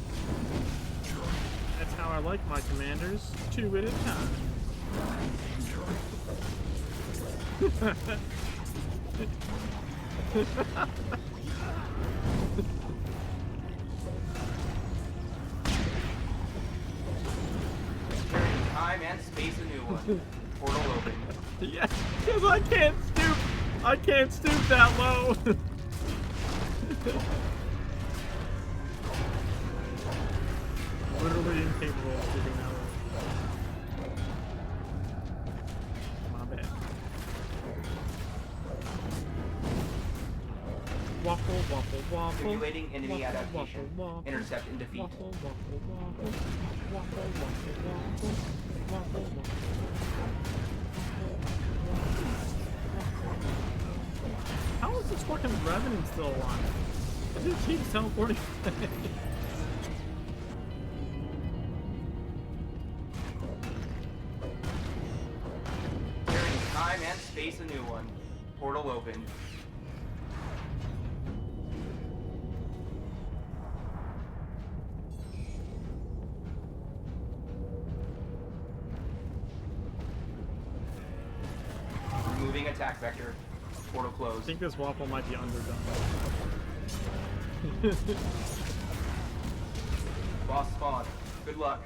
That's how I like my commanders. 2 at a time. Time and space a new one. Portal open. Yeah, because I can't stoop. I can't stoop that low. Literally incapable of stooping that low. My bad. Waffle, waffle, waffle. Simulating enemy waffle, adaptation. Waffle, waffle, Intercept and defeat. Waffle, waffle, waffle. Waffle, waffle, waffle. Waffle, waffle. How is this fucking Revenant still alive? It just keeps teleporting. Face a new one. Portal open. Removing attack vector. Portal I closed. think this waffle might be underdone. Boss spawn. Good luck.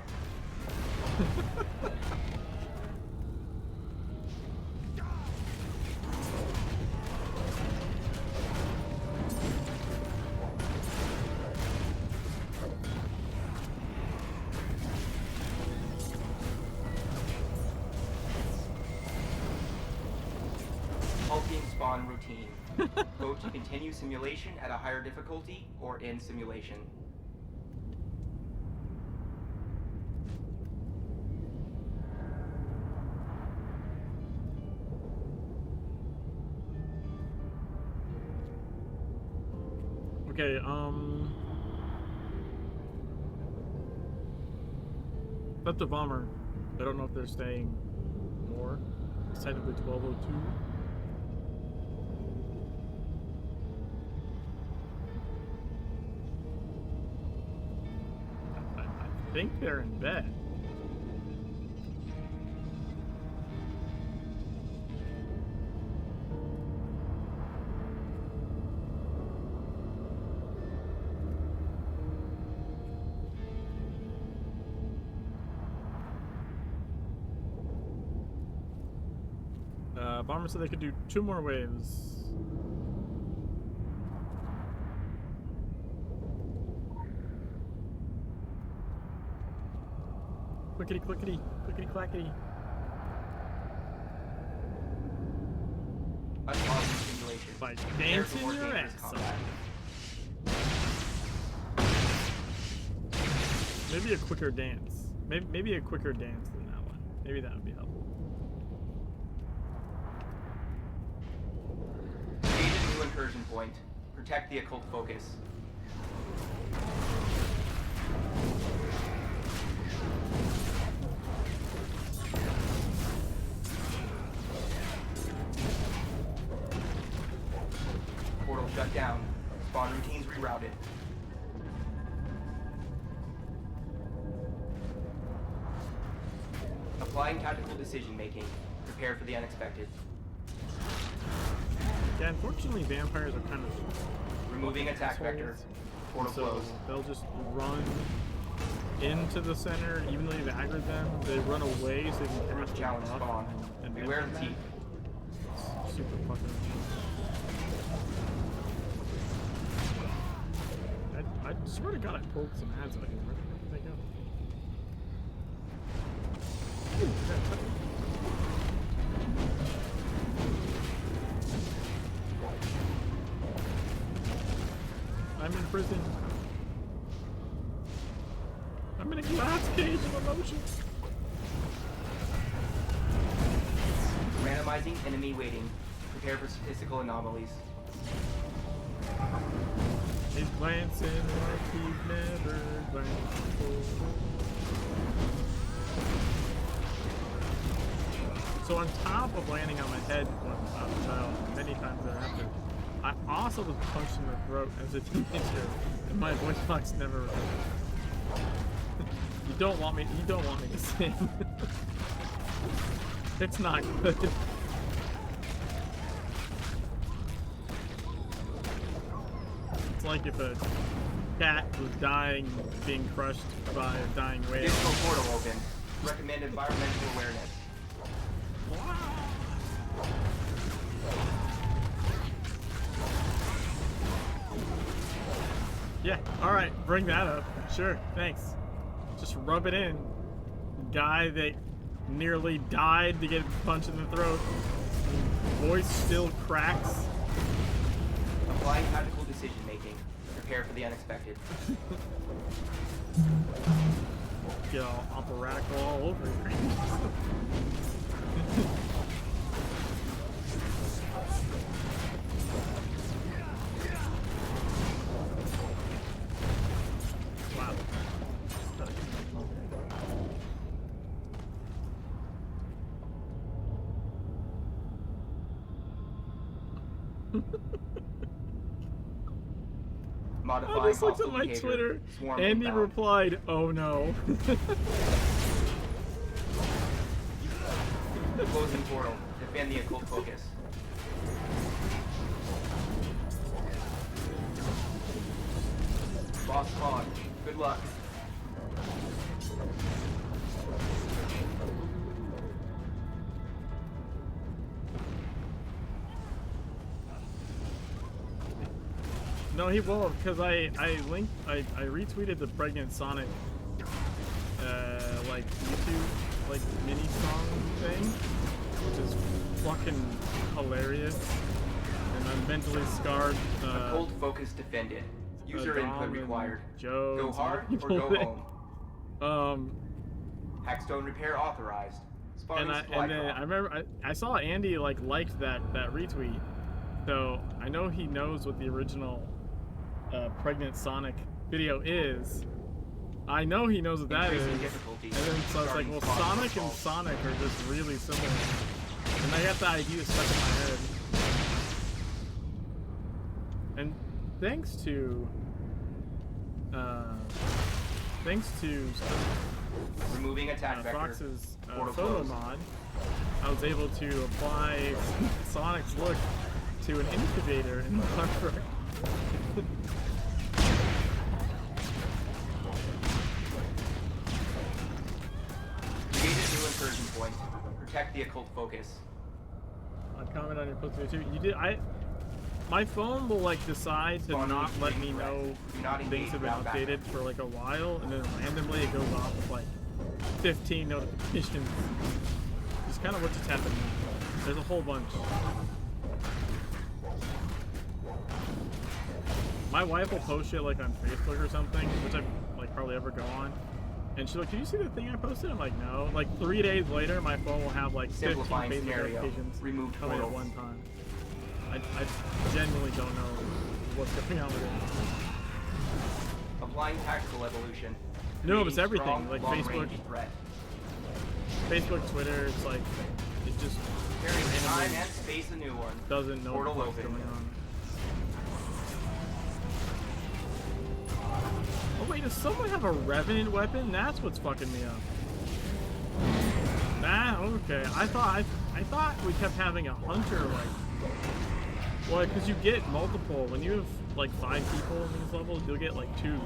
Halting spawn routine. Vote to continue simulation at a higher difficulty or end simulation. Okay, Flip the bomber. I don't know if they're staying more. It's technically 12:02. I think they're in bed. Bomber said they could do 2 more waves. Clickety clickety, clickety clackety. Unpausing simulation. By Prepare for dancing more your dangerous ass off. combat. Maybe a quicker dance. Maybe a quicker dance than that one. Maybe that would be helpful. Engage a new incursion point. Protect the occult focus. Portal shut down. Spawn routines rerouted. Applying tactical decision making. Prepare for the unexpected. Yeah, unfortunately vampires are kind of Removing attack vector. Portal so closed. they'll just run into the center, even though you've aggroed them. They run away so they can Group cast challenge them spawn. and Beware hit the them. teeth. It's super fucking. I swear to God, I pulled some ads out here. Where did they go? Ooh, that's it. I'm in prison. I'm in a glass cage of emotions. Randomizing enemy weighting. Prepare for statistical anomalies. He's glancing like he's never glanced before. So on top of landing on my head many times thereafter, I also was punched in the throat as a teenager, and my voice box never recovered. You don't want me to sing. It's not good. It's like if a cat was dying, being crushed by a dying whale. Digital portal open. Recommend environmental awareness. Yeah, alright, bring that up. Sure, thanks. Just rub it in. Guy that nearly died to get punched in the throat. Voice still cracks. Applying tactical decision making. Prepare for the unexpected. Get all operatical all over here. Wow. I Modifying just looked at hostile my behavior. Twitter. Swarm Andy inbound. replied, "Oh no." Closing portal. Defend the occult focus. Boss spawn. Good luck. No, he won't, because I retweeted the pregnant Sonic like YouTube like mini song thing, which is fucking hilarious. And I'm mentally scarred. Occult focus defended. User input required. Joe Go hard or go home. Hackstone repair authorized. Spawning supply then drop. I remember I saw Andy liked that retweet, so I know he knows what the original pregnant Sonic video is. I know he knows what that is. And then so it's like, well, Sonic and Sonic are just really similar. And I got the idea stuck in my head. And thanks to removing attack vector. Fox's Portal photo closed. mod, I was able to apply Sonic's look to an incubator in the artwork. Create a new incursion point. Protect the occult focus. I'll comment on your post too. You did. My phone will like decide to not let me know things have been updated for like a while, and then randomly it goes off with like 15 notifications. It's kind of what just happened. There's a whole bunch. My wife will post shit like on Facebook or something, which I like probably ever go on. And she's like, "Did you see the thing I posted?" I'm like, "No." Like 3 days later, my phone will have like 15 Facebook notifications coming at one time. I genuinely don't know what's going on with it. Applying tactical evolution. No, it's everything. Strong, Like long-range threat. Facebook, Twitter, it's like, it just Carrying time and space a new one. Doesn't know Portal what's open. going on. Oh wait, does someone have a Revenant weapon? That's what's fucking me up. Okay. I thought we kept having a hunter, like, well, because you get multiple. When you have like 5 people in these levels, you'll get like 2.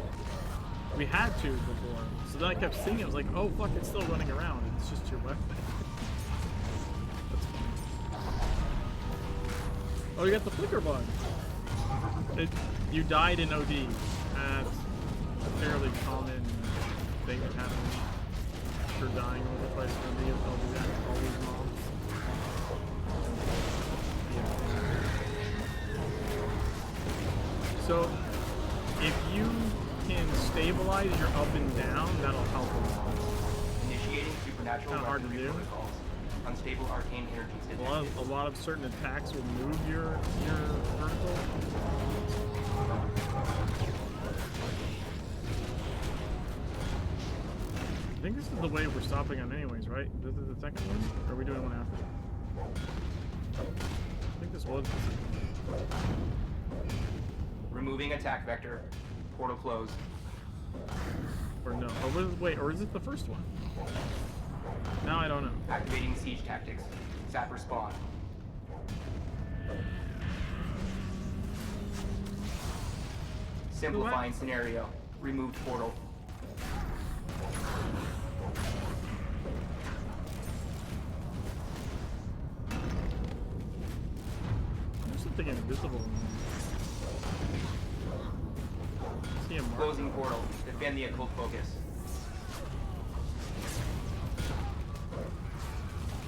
We had 2 before, so then I kept seeing it. I was like, oh fuck, it's still running around. It's just your weapon. That's funny. Oh, you got the flicker bug. You died in OD. That's a fairly common thing that happens for dying over twice for me. I'll do that to all these mobs. So, if you can stabilize your up and down, that'll help a lot. Initiating supernatural Kind of hard to do. protocols. Unstable arcane energies detected. A lot of certain attacks will move your vertical. I think this is the way we're stopping them anyways, right? This is the second one? Or are we doing one after? I think this was the second one. Removing attack vector. Portal closed. Or no. Or is it the first one? Now I don't know. Activating siege tactics. Sapper spawn. Simplifying scenario. Removed portal. There's something invisible in there. See a mark. Closing portal. Defend the occult focus.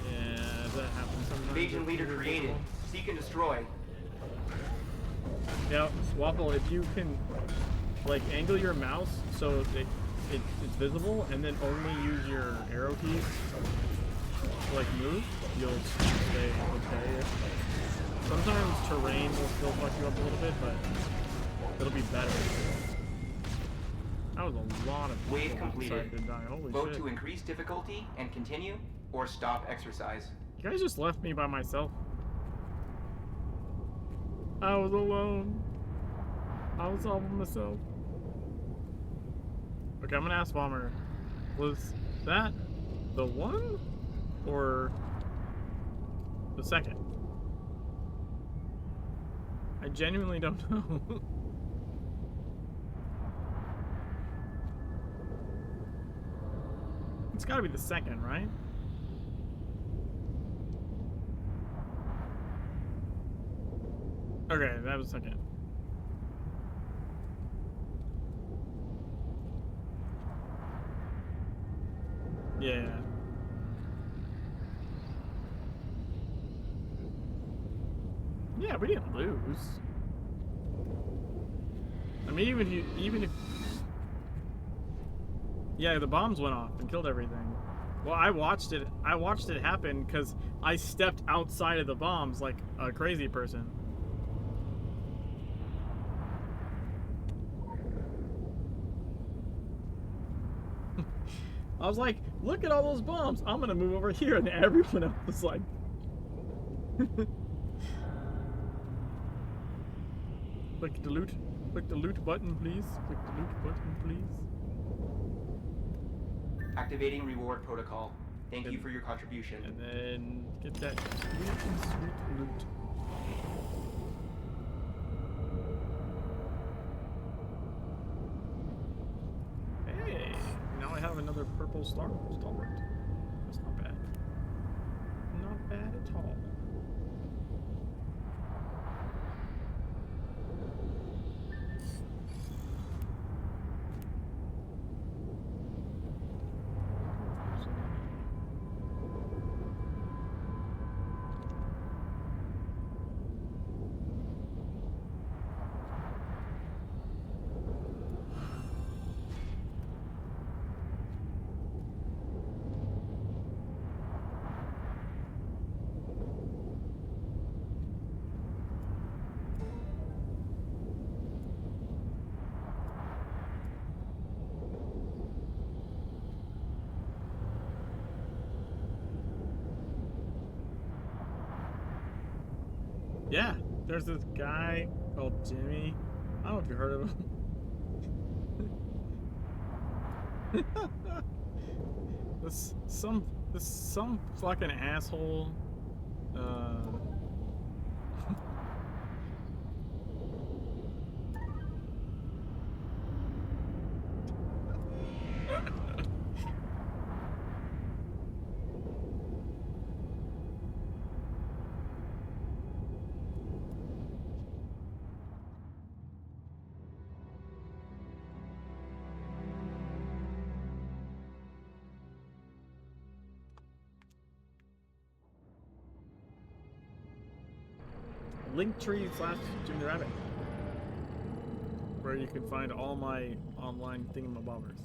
Yeah, that happens sometimes. Invasion leader created. Seek and destroy. Yeah, Waffle, if you can like angle your mouse so it's visible and then only use your arrow keys to like move, you'll stay okay. Sometimes terrain will still fuck you up a little bit, but it'll be better. That was a lot of Wave people completed. decided to die. Holy Vote shit. to increase difficulty and continue, or stop exercise. You guys just left me by myself. I was alone. I was all by myself. Okay, I'm gonna ask Bomber. Was that the one? Or the second? I genuinely don't know. It's gotta be the second, right? Okay, that was the second. Yeah. Yeah, we didn't lose. I mean, even if yeah, the bombs went off and killed everything. Well, I watched it happen because I stepped outside of the bombs like a crazy person. I was like, look at all those bombs. I'm gonna move over here, and everyone else was like click the loot button, please. Click the loot button, please. Activating reward protocol. Thank you for your contribution. And then get that sweet loot. Hey, now I have another purple stalwart. That's not bad. Not bad at all. Yeah, there's this guy called Jimmy. I don't know if you heard of him. this some fucking asshole. Linktree/Jimmy Rabbit, where you can find all my online thingamabobbers.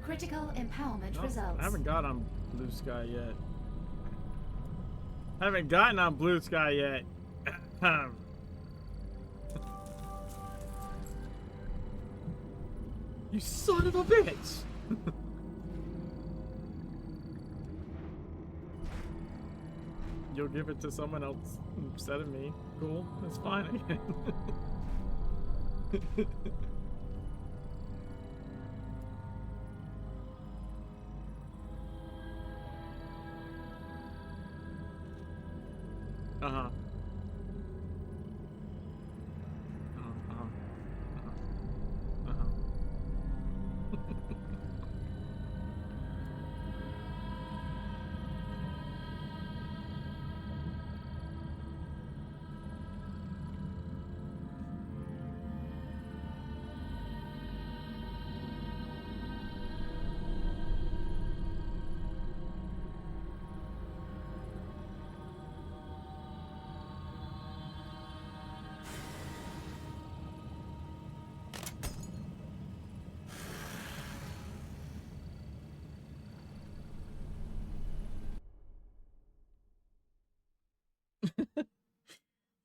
Critical empowerment results. I haven't got on Blue Sky yet. I haven't gotten on Blue Sky yet. You son of a bitch! You'll give it to someone else instead of me. Cool, that's fine again. Uh-huh.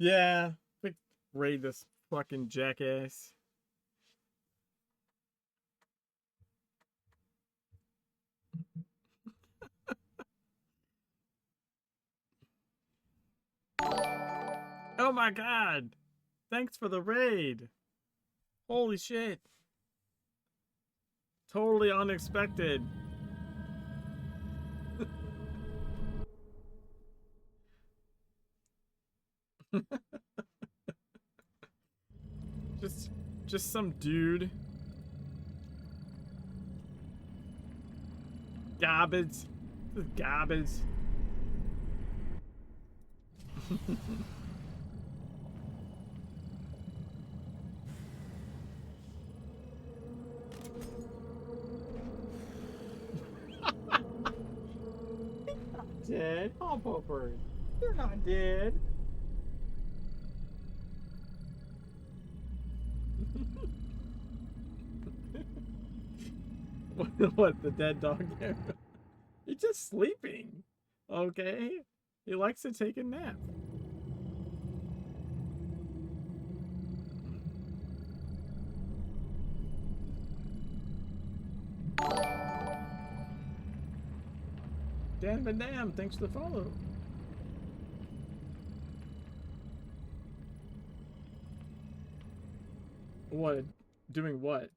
Yeah. Like, raid this fucking jackass. Oh my god! Thanks for the raid! Holy shit! Totally unexpected. just some dude. Garbage. This is garbage. Dead. Oh, Popper. They're not dead. What, the dead dog there? He's just sleeping. Okay? He likes to take a nap. Dan Van Dam, thanks for the follow. What? Doing what?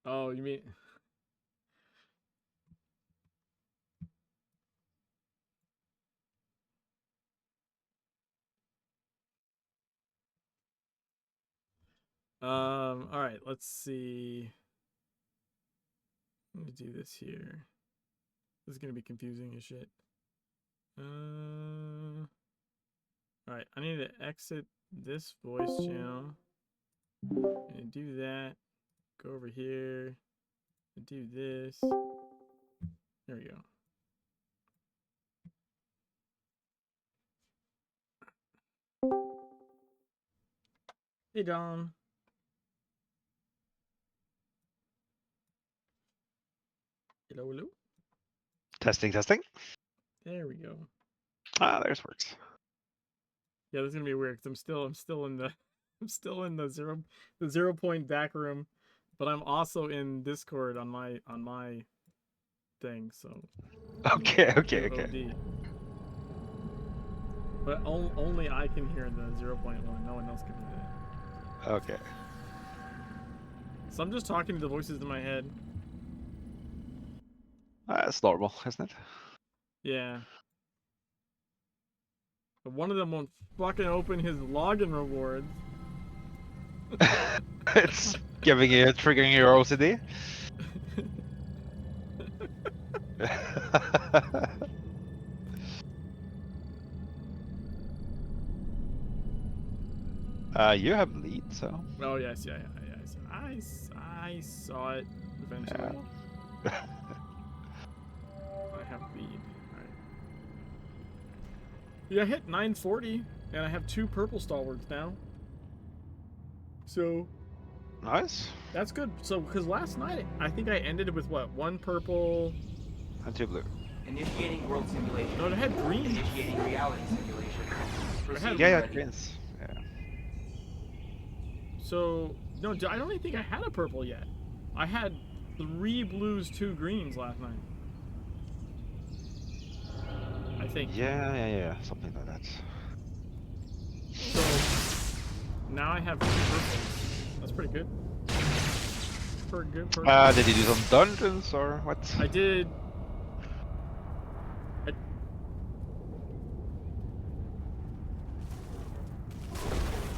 Oh, you mean... Alright, let's see. Let me do this here. This is gonna be confusing as shit. Alright, I need to exit this voice channel. And do that. Go over here. And do this. There we go. Hey, Dom. Hello, hello. Testing, testing. There we go. Ah, there's works. Yeah, this is gonna be weird because I'm still in the I'm still in the 0 point back room, but I'm also in Discord on my thing, so Okay. OD. But only I can hear the 0.1. No one else can hear that. Okay. So I'm just talking to the voices in my head. That's normal, isn't it? Yeah. But one of them won't fucking open his login rewards. It's triggering your OCD. You have lead, so. Oh yes, yeah. I saw it eventually. Yeah. I have lead. Alright. Yeah, I hit 940, and I have 2 purple stalwarts now. So Nice. that's good. So because last night I think I ended with what, 1 purple and 2 blue. Initiating world simulation. No, it had green. Initiating reality simulation. Yeah, greens. Yeah. So no, I don't even think I had a purple yet. I had 3 blues, 2 greens last night. I think. Yeah, something like that. So now I have 2 purples. That's pretty good. Pretty good. Did you do some dungeons or what? I did.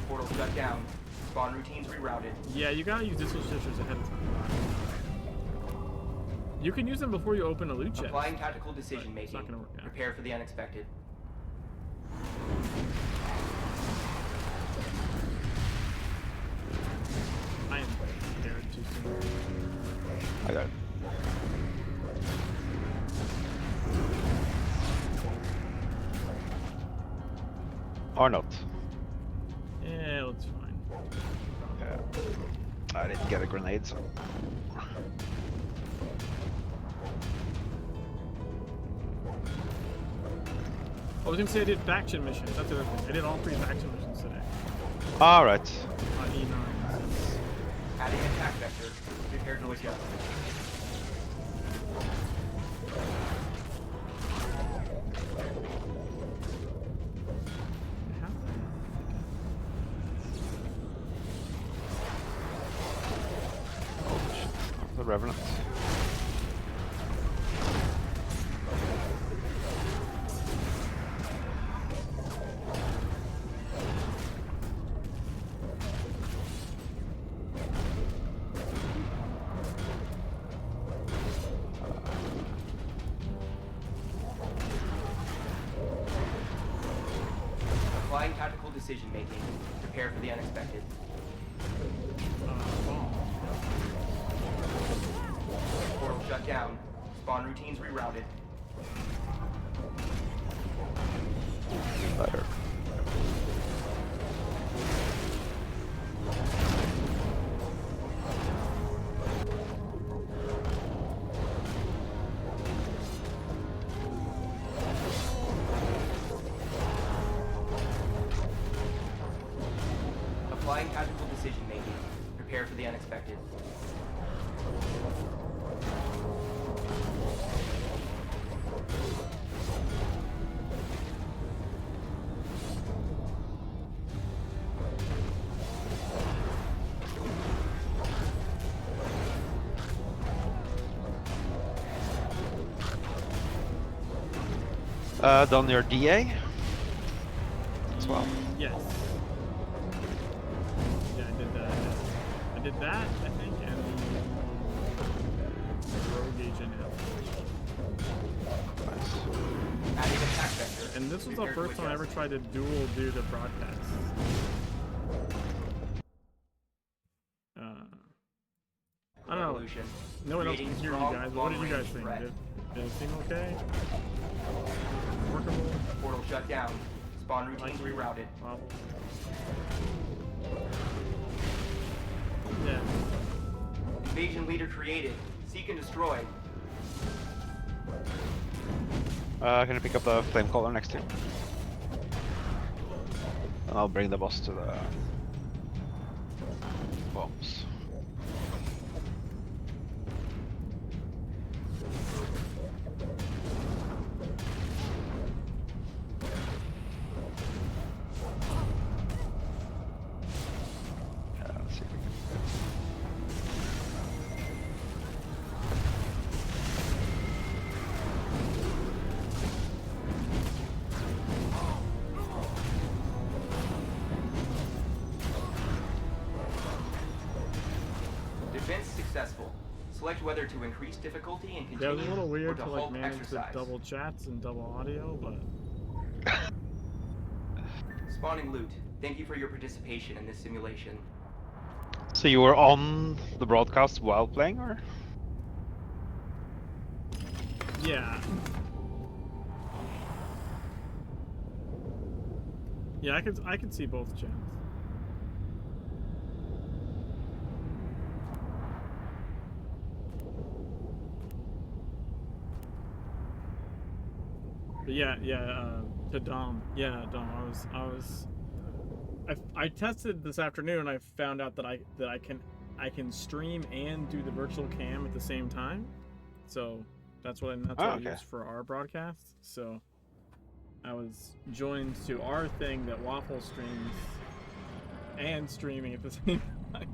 Portal shut down. Spawn routines rerouted. Yeah, you gotta use distal stitchers ahead of time. You can use them before you open a loot chest. Applying tactical decision making. It's not gonna work out. Prepare for the unexpected. I am scared too soon. I got it. Or not. Yeah, that's fine. Yeah. I didn't get a grenade, so. I was gonna say I did faction missions. That's the other thing. I did all 3 faction missions today. Alright. On E9. Adding attack vector. Prepare to adjust. The Revenant. Applying tactical decision making. Prepare for the unexpected. Portal shut down. Spawn routines rerouted. Better. Applying tactical decision making. Prepare for the unexpected. Done your DA as well. Yes. Yeah, I did that. I did that, I think, and the rogue agent. Adding attack vector. And this was the first time I ever tried to dual do the broadcast. I don't know. No one else can hear you guys, but what did you guys think? Did it seem okay? Workable? Portal shut down. Spawn routines rerouted. Well. Yeah. Invasion leader created. Seek and destroy. Can you pick up the flame caller next to you? And I'll bring the boss to the bombs. Let's see if we can. Defense successful. Select whether to increase difficulty and continue Yeah, it was a little or weird to to like halt manage exercise. the double chats and double audio, but Spawning loot. Thank you for your participation in this simulation. So you were on the broadcast while playing, or? yeah. Yeah, I could see both chats. But yeah, to Dom. Yeah, Dom, I tested this afternoon and I found out that I can stream and do the virtual cam at the same time. So that's what I used for our broadcast. So I was joined to our thing that Waffle streams and streaming at the same time.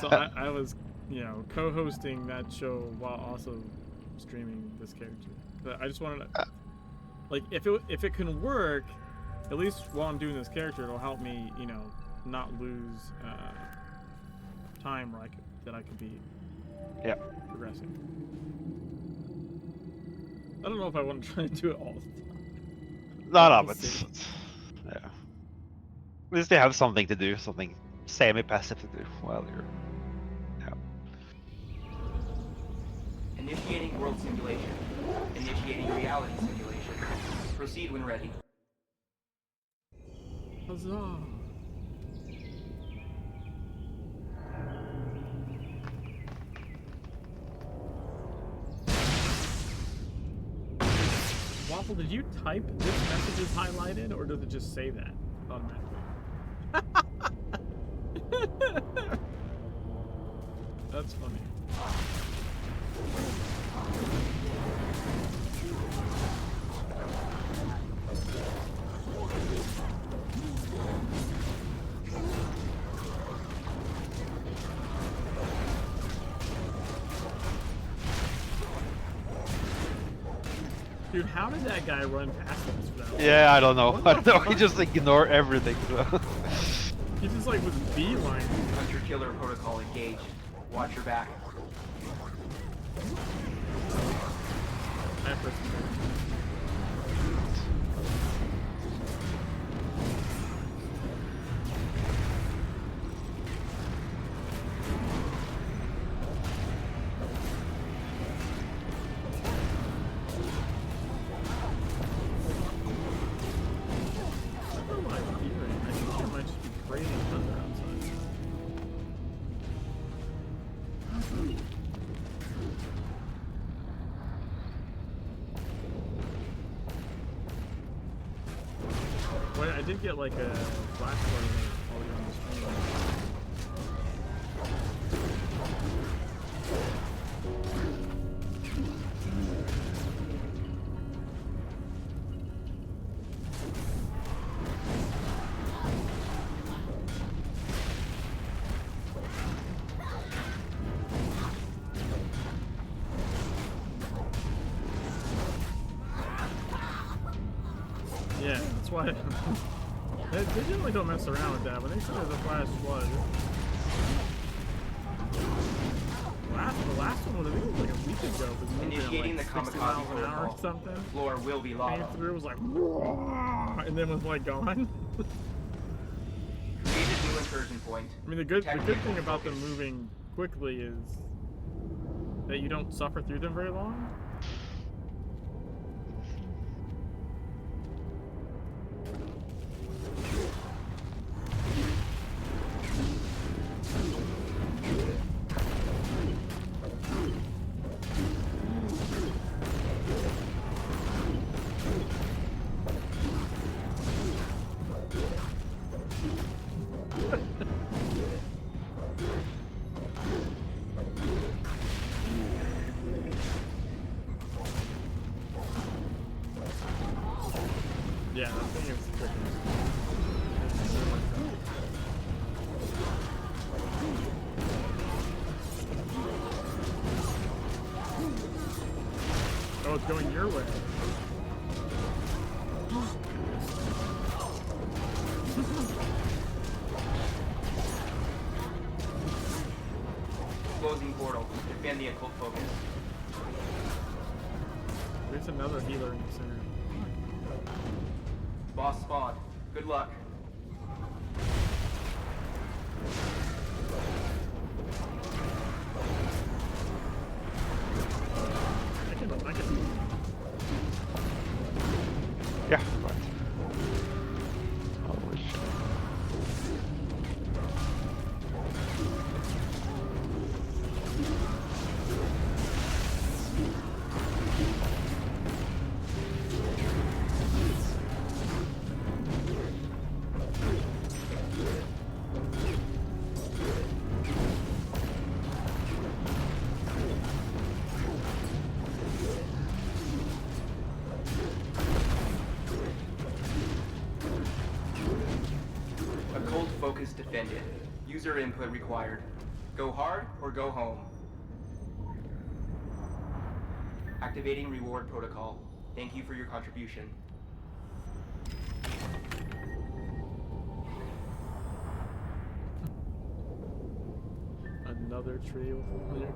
So I was, co-hosting that show while also streaming this character. But I just wanted to, like, if it can work, at least while I'm doing this character, it'll help me, not lose time where I could be progressing. I don't know if I want to try and do it all the time. No, but yeah. At least they have something to do, something semi-passive to do while you're. Initiating world simulation. Initiating reality simulation. Proceed when ready. Huzzah! Waffle, did you type this message is highlighted, or does it just say that automatically? That's funny. Dude, how did that guy run past us without? Yeah, I don't know. I don't know. He just ignore everything. So. He just like was beeline. Hunter killer protocol engaged. Watch your back. Wait, I did get like a flash flood while we were on the stream. Yeah, that's why they generally don't mess around with that. When they say there's a flash flood, the last one was, I think it was like a week ago. It was moving Initiating at like the 60 kamikaze miles an hour or protocol. something. The floor will be lava. Came through, was like, "Whoa," and then was like gone. Create a new incursion point. I mean, the good thing about them moving quickly is that you don't suffer through them very long. Yeah, that thing is freaking. Oh, it's going your way. Closing portal. Defend the occult focus. There's another healer in the center. Boss spawned. Good luck. I can. Yeah, right. Holy shit. Occult focus defended. User input required. Go hard or go home. Activating reward protocol. Thank you for your contribution. Another tree with a familiar guy.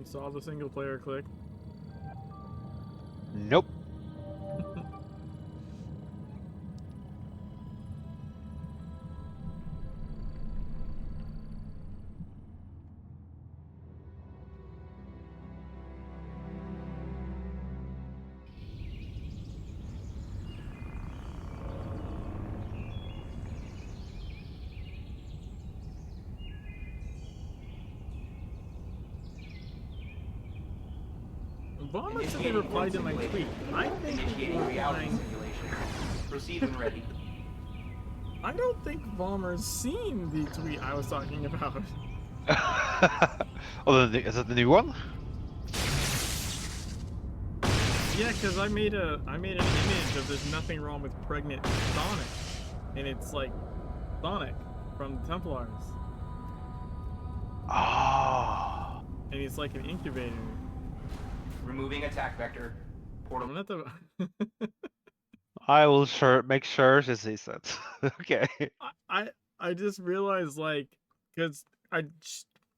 Everyone saw the single player click. Nope. Bomber said they replied to my tweet. I think he was replying. Proceed when ready. I don't think Bomber's seen the tweet I was talking about. Oh, is it the new one? Yeah, because I made an image of there's nothing wrong with pregnant Sonic, and it's like Sonic from the Templars. Ah. And he's like an incubator. Removing attack vector. Portal. I'm not the. I will make sure she sees it. Okay. I just realized, like, because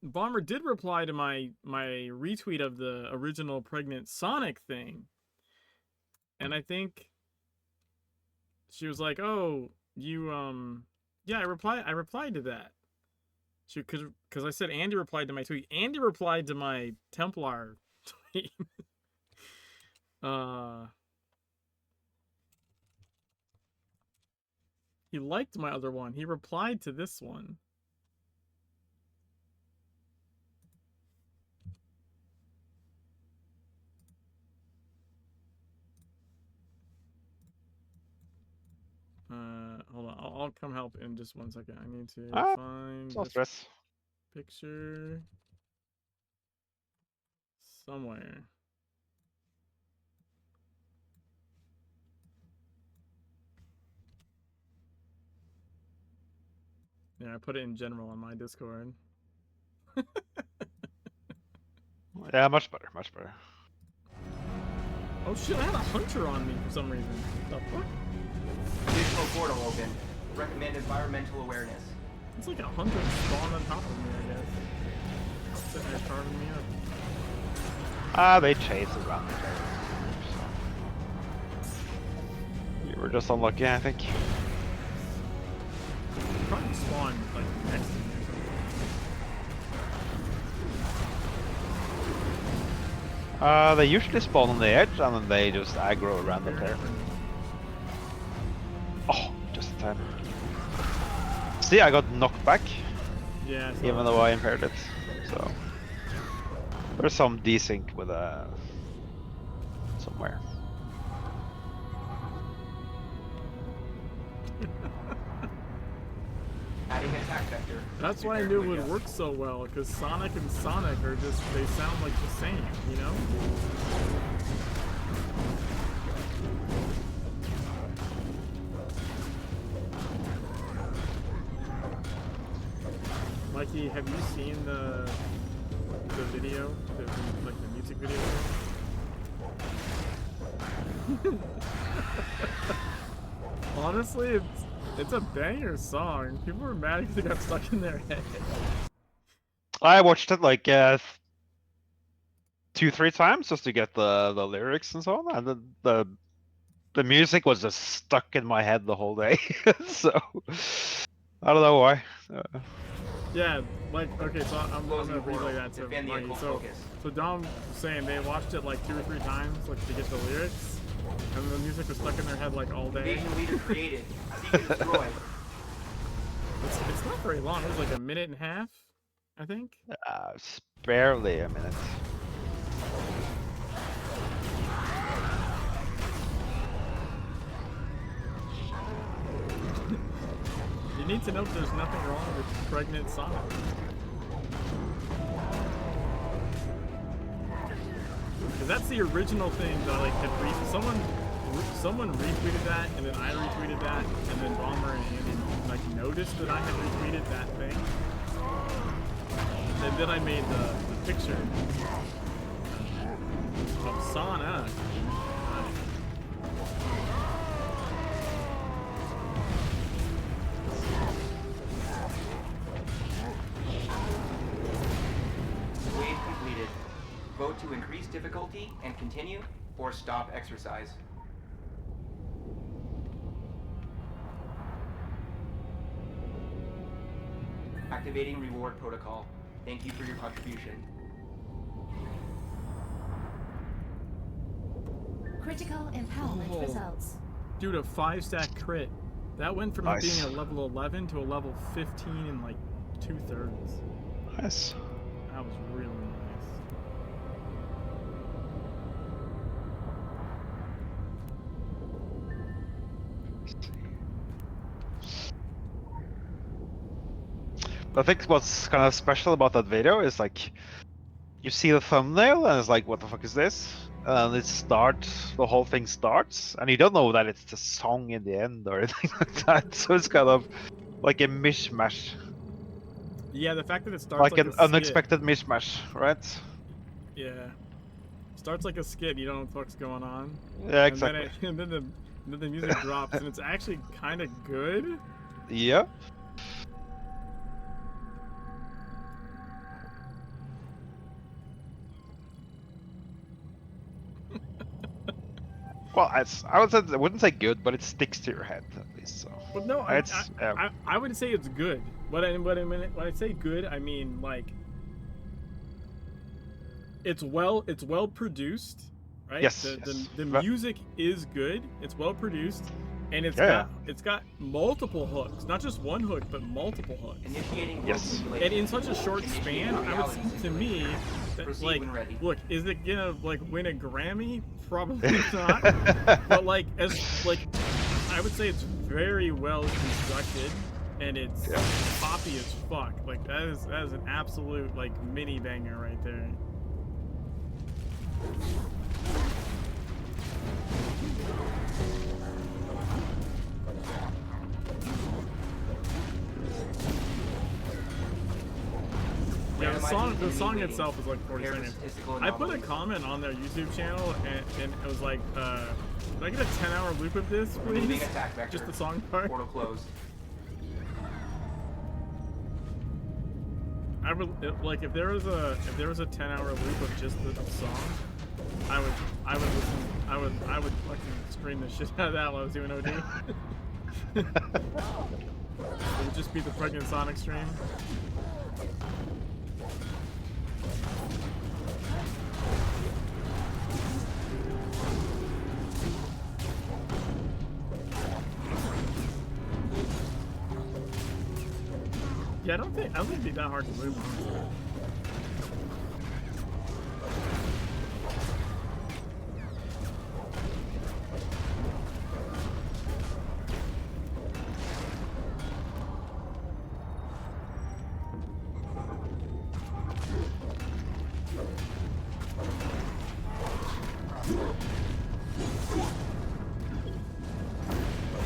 Bomber did reply to my retweet of the original pregnant Sonic thing, and I think she was like, "Oh, you yeah, I replied to that." Because I said Andy replied to my tweet. Andy replied to my Templar tweet. He liked my other one. He replied to this one. Hold on. I'll come help in just 1 second. I need to find No this stress. picture somewhere. Yeah, I put it in general on my Discord. Yeah, much better, much better. Oh shit, I had a hunter on me for some reason. What the fuck? Additional portal open. Recommend environmental awareness. It's like a hunter spawned on top of me, I guess. Sitting there carving me up. Ah, they chase around the area. So. You were just unlucky, I think. Probably spawned like next to me or something. They usually spawn on the edge and then they just aggro around the there. Oh, just in time. See, I got knocked back. Yeah. Even though I impaired it. So there's some desync with somewhere. Adding attack vector. That's why I knew it would work so well, because Sonic and Sonic are just, they sound like the same, you know? Mikey, have you seen the video? Like the music video? Honestly, it's a banger song. People were mad because it got stuck in their head. I watched it like 2-3 times just to get the lyrics and so on, and the music was just stuck in my head the whole day. So I don't know why. Yeah, like, okay, so I'm gonna relay that to Mikey. So Dom was saying they watched it like 2 or 3 times, like to get the lyrics, and the music was stuck in their head like all day. Leader created. Seek and destroy. It's not very long. It was like a minute and a half, I think. It's barely a minute. You need to know there's nothing wrong with pregnant Sonic. Because that's the original thing that I like had someone retweeted that, and then I retweeted that, and then Bomber and Andy like noticed that I had retweeted that thing. And then I made the picture of Sonic. Wave completed. difficulty and continue, or stop exercise. Activating reward protocol. Thank you for your contribution. Critical empowerment results. Dude, a 5-stack crit. That went from Nice. being a level 11 to a level 15 in like 2/3. Nice. That was really nice. I think what's kind of special about that video is like, you see the thumbnail and it's like, what the fuck is this? And the whole thing starts, and you don't know that it's the song in the end or anything like that. So it's kind of like a mishmash. Yeah, the fact that it starts Like like an a unexpected mishmash, right? skit. Yeah. Starts like a skit, you don't know what the fuck's going on. Yeah, exactly. And then the music drops, and it's actually kind of good. Yeah. Well, I wouldn't say good, but it sticks to your head at least. So. But no, Yeah. I would say it's good. When I say good, I mean like it's well produced, right? Yes, The music is good. It's well produced, and it's got multiple hooks, not just one hook, but multiple hooks. Yes. And in such a short span, I would say to me that, like, look, is it gonna like win a Grammy? Probably not. But like I would say it's very well constructed, and it's poppy as fuck. Like that is an absolute like mini banger right there. Yeah, the song itself is like 40 seconds. I put a comment on their YouTube channel, and it was like, can I get a 10-hour loop of this, please? Just the song part. Portal closed. I would like if there was a 10-hour loop of just the song, I would listen. I would fucking stream the shit out of that while I was doing OD. It would just be the fucking Sonic stream. Yeah, I don't think it'd be that hard to loop.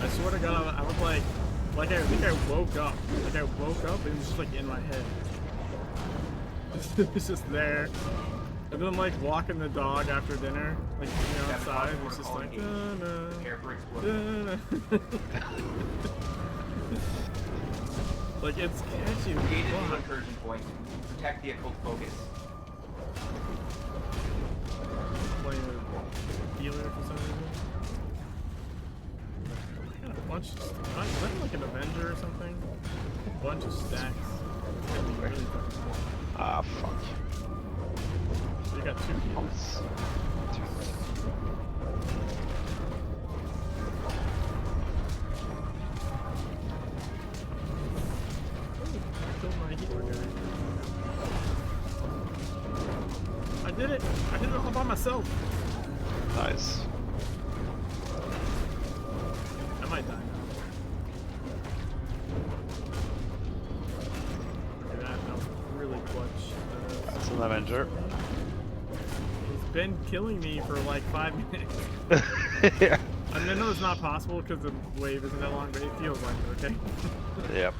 I swear to God, I was like I think I woke up. Like I woke up and it was just like in my head. It's just there. And then like walking the dog after dinner, like outside, and it's just like like it's catchy. Create a new incursion point. Protect the occult focus. Playing with dealer for some reason. Bunch of, is that like an Avenger or something? A bunch of stacks. It's gonna be really fucking cool. Ah, fuck. So you got 2 heals. I killed my healer guy. I did it! I did it all by myself! Nice. I might die now. Look at that, that was really clutch. That's an Avenger. He's been killing me for like 5 minutes. Yeah. I mean, I know it's not possible because the wave isn't that long, but it feels like it, okay? Yep.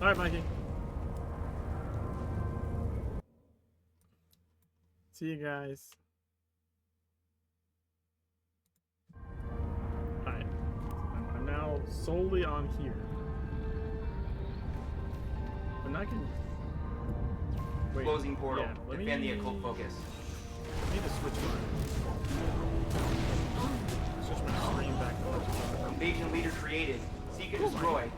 Alright, Mikey. See you guys. Alright. I'm now solely on here. And I can... Wait, Closing portal. yeah, Defend the occult focus. I need to switch my screen back to Invasion leader created. Seek and destroy.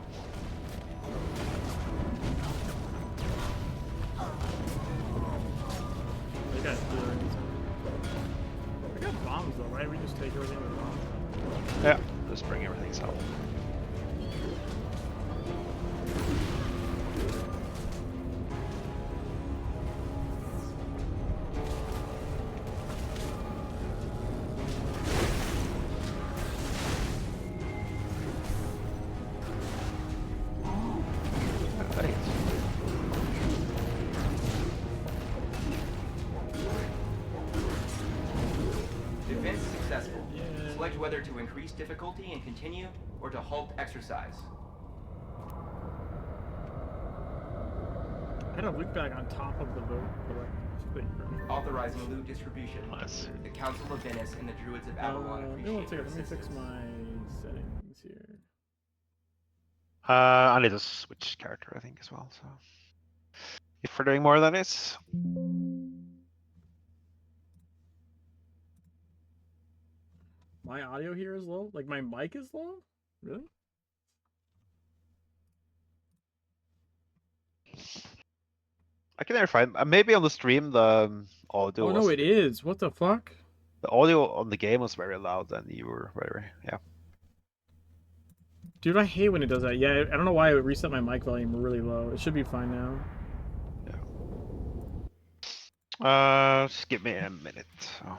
They got we got bombs though, right? We just take everything with bombs. Yeah, just bring everything south. Defense successful. Select whether to increase difficulty and continue, or to halt exercise. I had a loot bag on top of the boat. Authorizing loot distribution. The Council of Venice and the Druids of Avalon appreciate your Let me fix assistance. my settings here. I need to switch character, I think, as well. So, if we're doing more than this, My audio here is low? Like my mic is low? Really? I can never find. Maybe on the stream the audio. Oh no, it is. What the fuck? The audio on the game was very loud, and you were very yeah. Dude, I hate when it does that. Yeah, I don't know why it reset my mic volume really low. It should be fine now. Just give me a minute. So.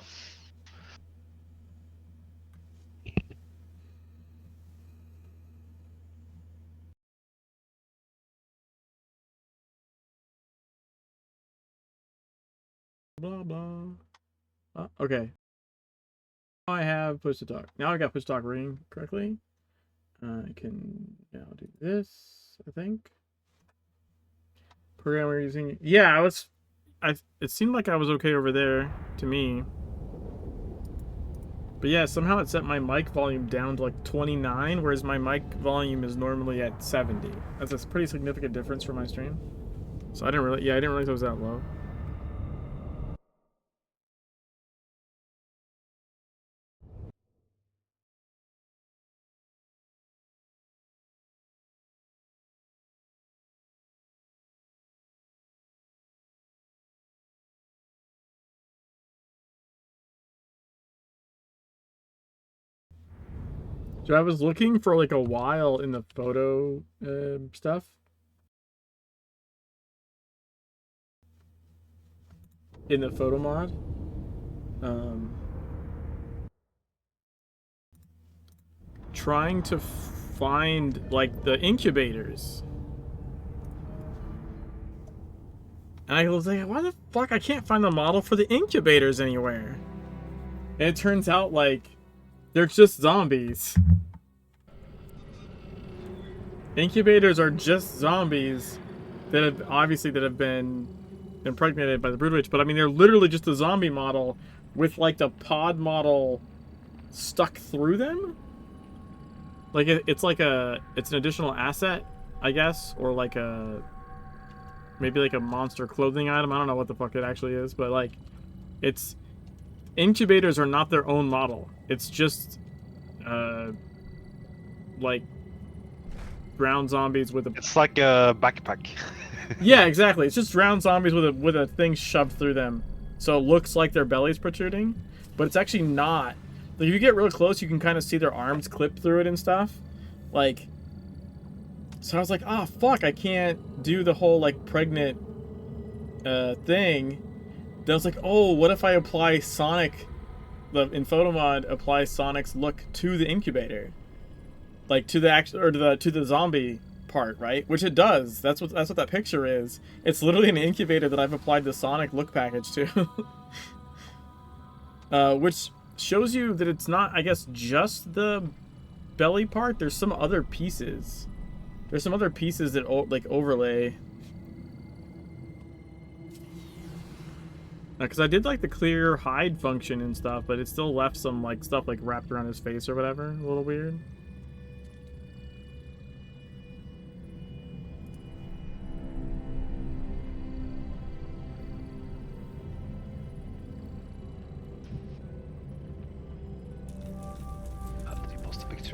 Blah blah. Okay. Now I have push to talk. Now I got push to talk ring correctly. I can now do this, I think. Program we're using. Yeah, it seemed like I was okay over there to me. But yeah, somehow it set my mic volume down to like 29, whereas my mic volume is normally at 70. That's a pretty significant difference for my stream. So I didn't realize it was that low. So I was looking for like a while in the photo stuff. In the photo mod. Trying to find like the incubators. And I was like, why the fuck? I can't find the model for the incubators anywhere. And it turns out like they're just zombies. Incubators are just zombies that have been impregnated by the Brood Witch, but I mean they're literally just a zombie model with like the pod model stuck through them. Like it's an additional asset, I guess, or like maybe like a monster clothing item. I don't know what the fuck it actually is, but like it's incubators are not their own model. It's just like drowned zombies with a. It's like a backpack. Yeah, exactly. It's just drowned zombies with a thing shoved through them, so it looks like their belly's protruding, but it's actually not. Like, if you get real close, you can kind of see their arms clip through it and stuff. Like, so I was like, oh fuck, I can't do the whole like pregnant thing. Then I was like, oh, what if I apply Sonic, in photo mod, apply Sonic's look to the incubator, like to the to the zombie part, right? Which it does. That's what that picture is. It's literally an incubator that I've applied the Sonic look package to. Which shows you that it's not, I guess, just the belly part. There's some other pieces. There's some other pieces that like overlay. Because I did like the clear hide function and stuff, but it still left some like stuff like wrapped around his face or whatever. A little weird.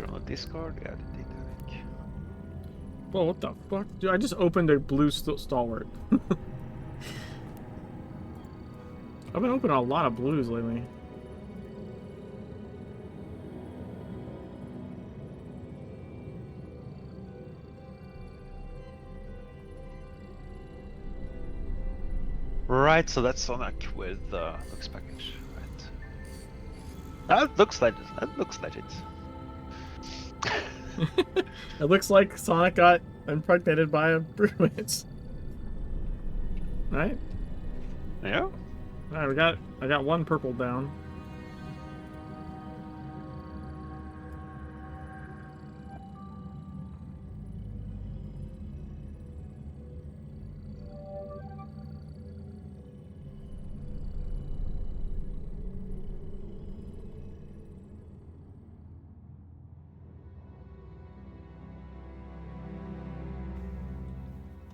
you're on the Discord, yeah, I think. Whoa, what the fuck? Dude, I just opened a blue stalwart. I've been opening a lot of blues lately. Right, so that's Sonic with looks package, right? That looks legit. That looks legit. It looks like Sonic got impregnated by a brewmate. Right? Yeah. Alright, I got one purple down.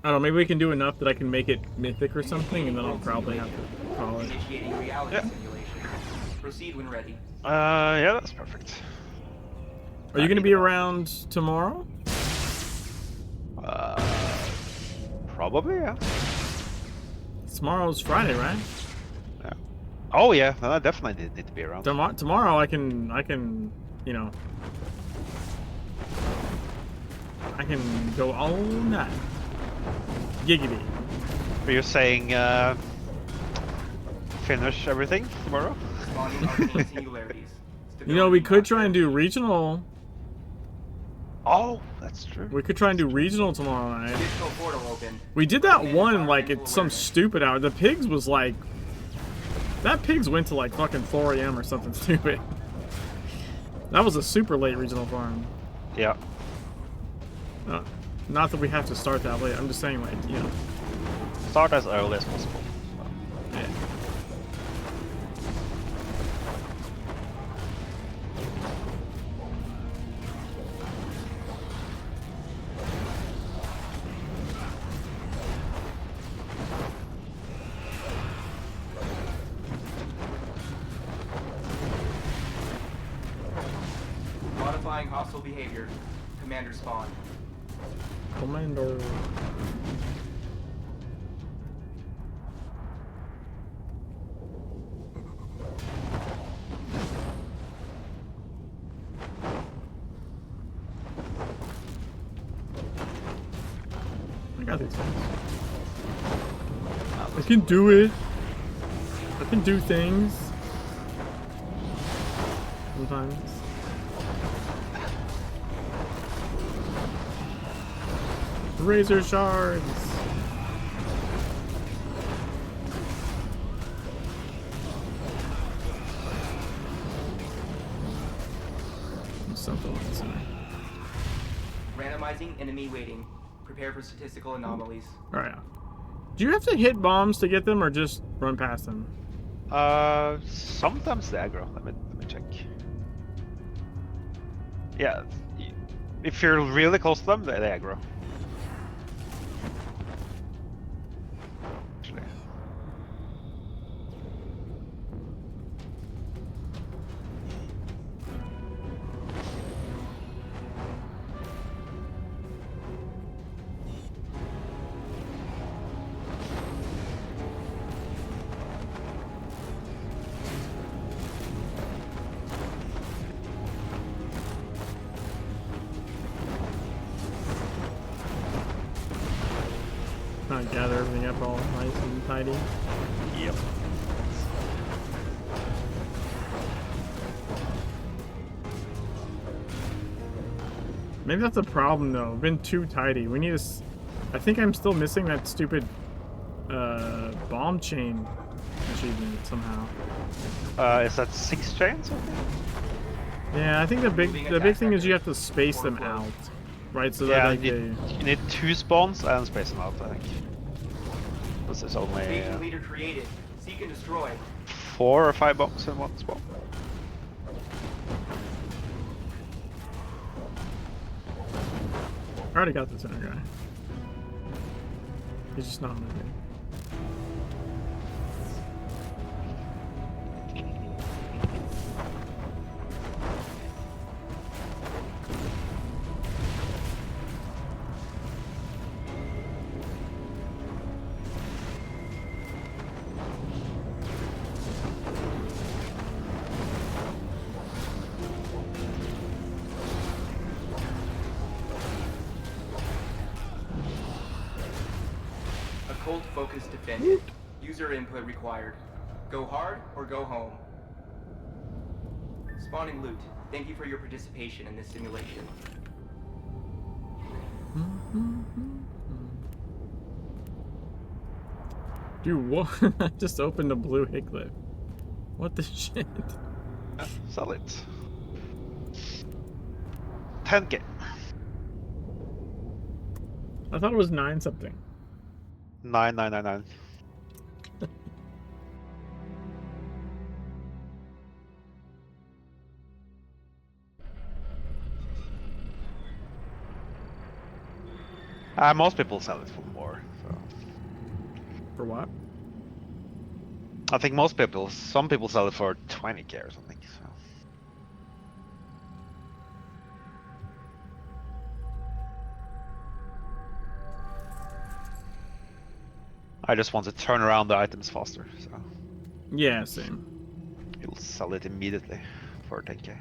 I don't know, maybe we can do enough that I can make it mythic or something, and then I'll probably have to call it. Initiating reality simulation. Proceed when ready. Yeah, that's perfect. Are you going to be around tomorrow? Probably, yeah. Tomorrow's Friday, right? Yeah. Oh yeah, well, I definitely need to be around. Tomorrow I can, you know, I can go all night. Giggity. Are you saying finish everything tomorrow? You know, we could try and do regional. Oh, that's true. We could try and do regional tomorrow night. We did that one like at some stupid hour. The pigs was like, that pigs went to like fucking 4 AM or something stupid. That was a super late regional farm. Yeah. Not that we have to start that late. I'm just saying, like, you know. Start as early as possible. Yeah. Modifying hostile behavior. Commander spawn. Commander. I got these things. I can do it. I can do things. Sometimes. Razor shards. Something like this. Randomizing enemy weighting. Prepare for statistical anomalies. Alright. Do you have to hit bombs to get them or just run past them? Sometimes they aggro. Let me check. Yeah. If you're really close to them, they aggro. Trying to gather everything up all nice and tidy. Yep. Maybe that's a problem though. I've been too tidy. We need to. I think I'm still missing that stupid bomb chain achievement somehow. Is that 6 chains? Yeah, I think the big thing is you have to space them out, right? So that like you need 2 spawns and space them out. I think. This is only leader created. Seek and destroy. 4 or 5 bombs in one spawn. I already got the center guy. He's just not moving. Occult focus defended. User input required. Go hard or go home. Spawning loot. Thank you for your participation in this simulation. Dude, what? I just opened a blue Higlet. What the shit? Sell it. 10k. I thought it was 9 something. 9999. Most people sell it for more. So. For what? I think some people sell it for 20k or something. So. I just want to turn around the items faster. So. Yeah, same. You'll sell it immediately for 10k.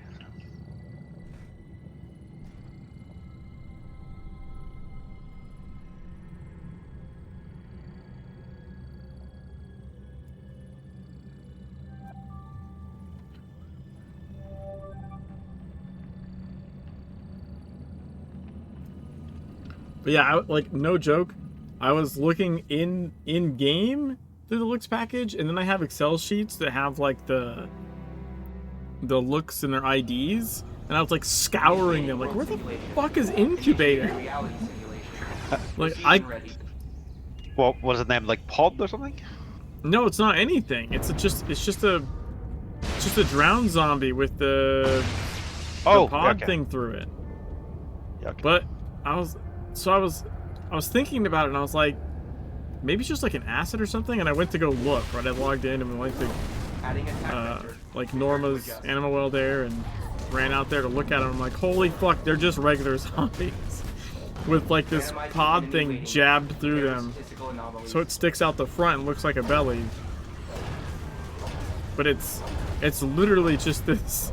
But yeah, like no joke, I was looking in game through the looks package, and then I have Excel sheets that have like the looks and their IDs, and I was like scouring them, like where the fuck is Incubator? Like What was it named, like Pod or something? No, it's not anything. It's just a drowned zombie with the pod thing through it. Yeah, okay. But I was thinking about it, and I was like, maybe it's just like an acid or something. And I went to go look. Right, I logged in and went to like Norma's Animal Well there, and ran out there to look at them. I'm like, holy fuck, they're just regular zombies with like this pod thing jabbed through them, so it sticks out the front and looks like a belly. But it's literally just this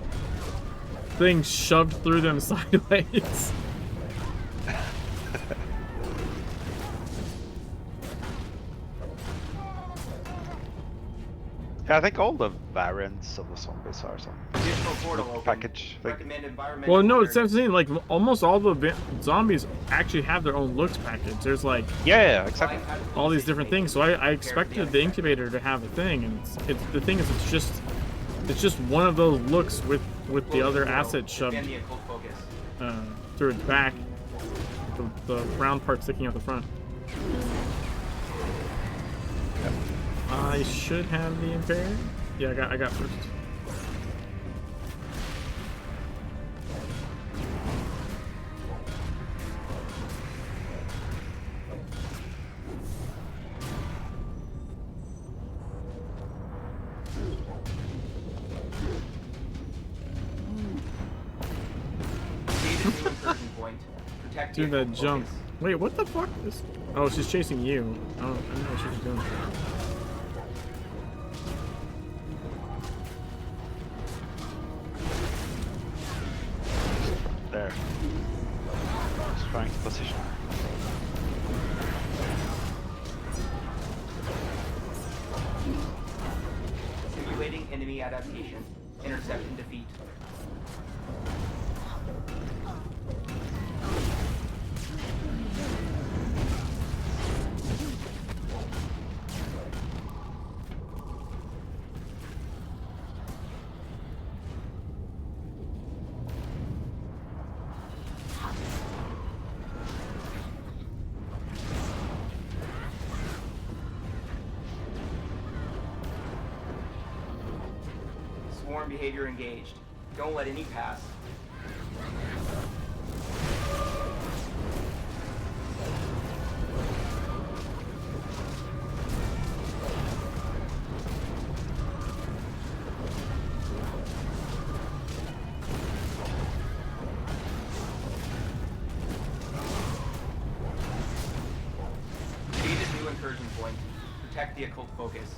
thing shoved through them sideways. Yeah, I think all the variants of the zombies are some package thing. Well, no, it's like almost all the zombies actually have their own looks package. There's like yeah, exactly, all these different things. So I expected the Incubator to have a thing, and it's the thing is it's just one of those looks with the other asset shoved through its back, the round part sticking out the front. I should have the Impaired. Yeah, I got first. Do that jump. Wait, what the fuck? Oh, she's chasing you. Oh, I don't know what she's doing. There. Just trying to position. Simulating enemy adaptation. Intercept and defeat. Swarm behavior engaged. Don't let any pass. Need a new incursion point. Protect the occult focus.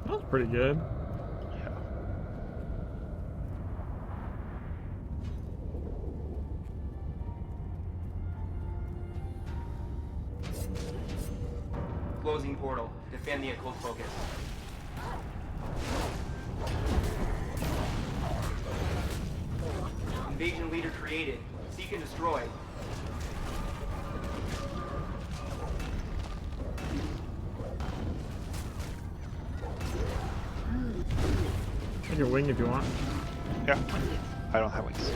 That was pretty good. Closing portal. Defend the occult focus. Invasion leader created. Seek and destroy. Take your wing if you want. Yeah. I don't have wings.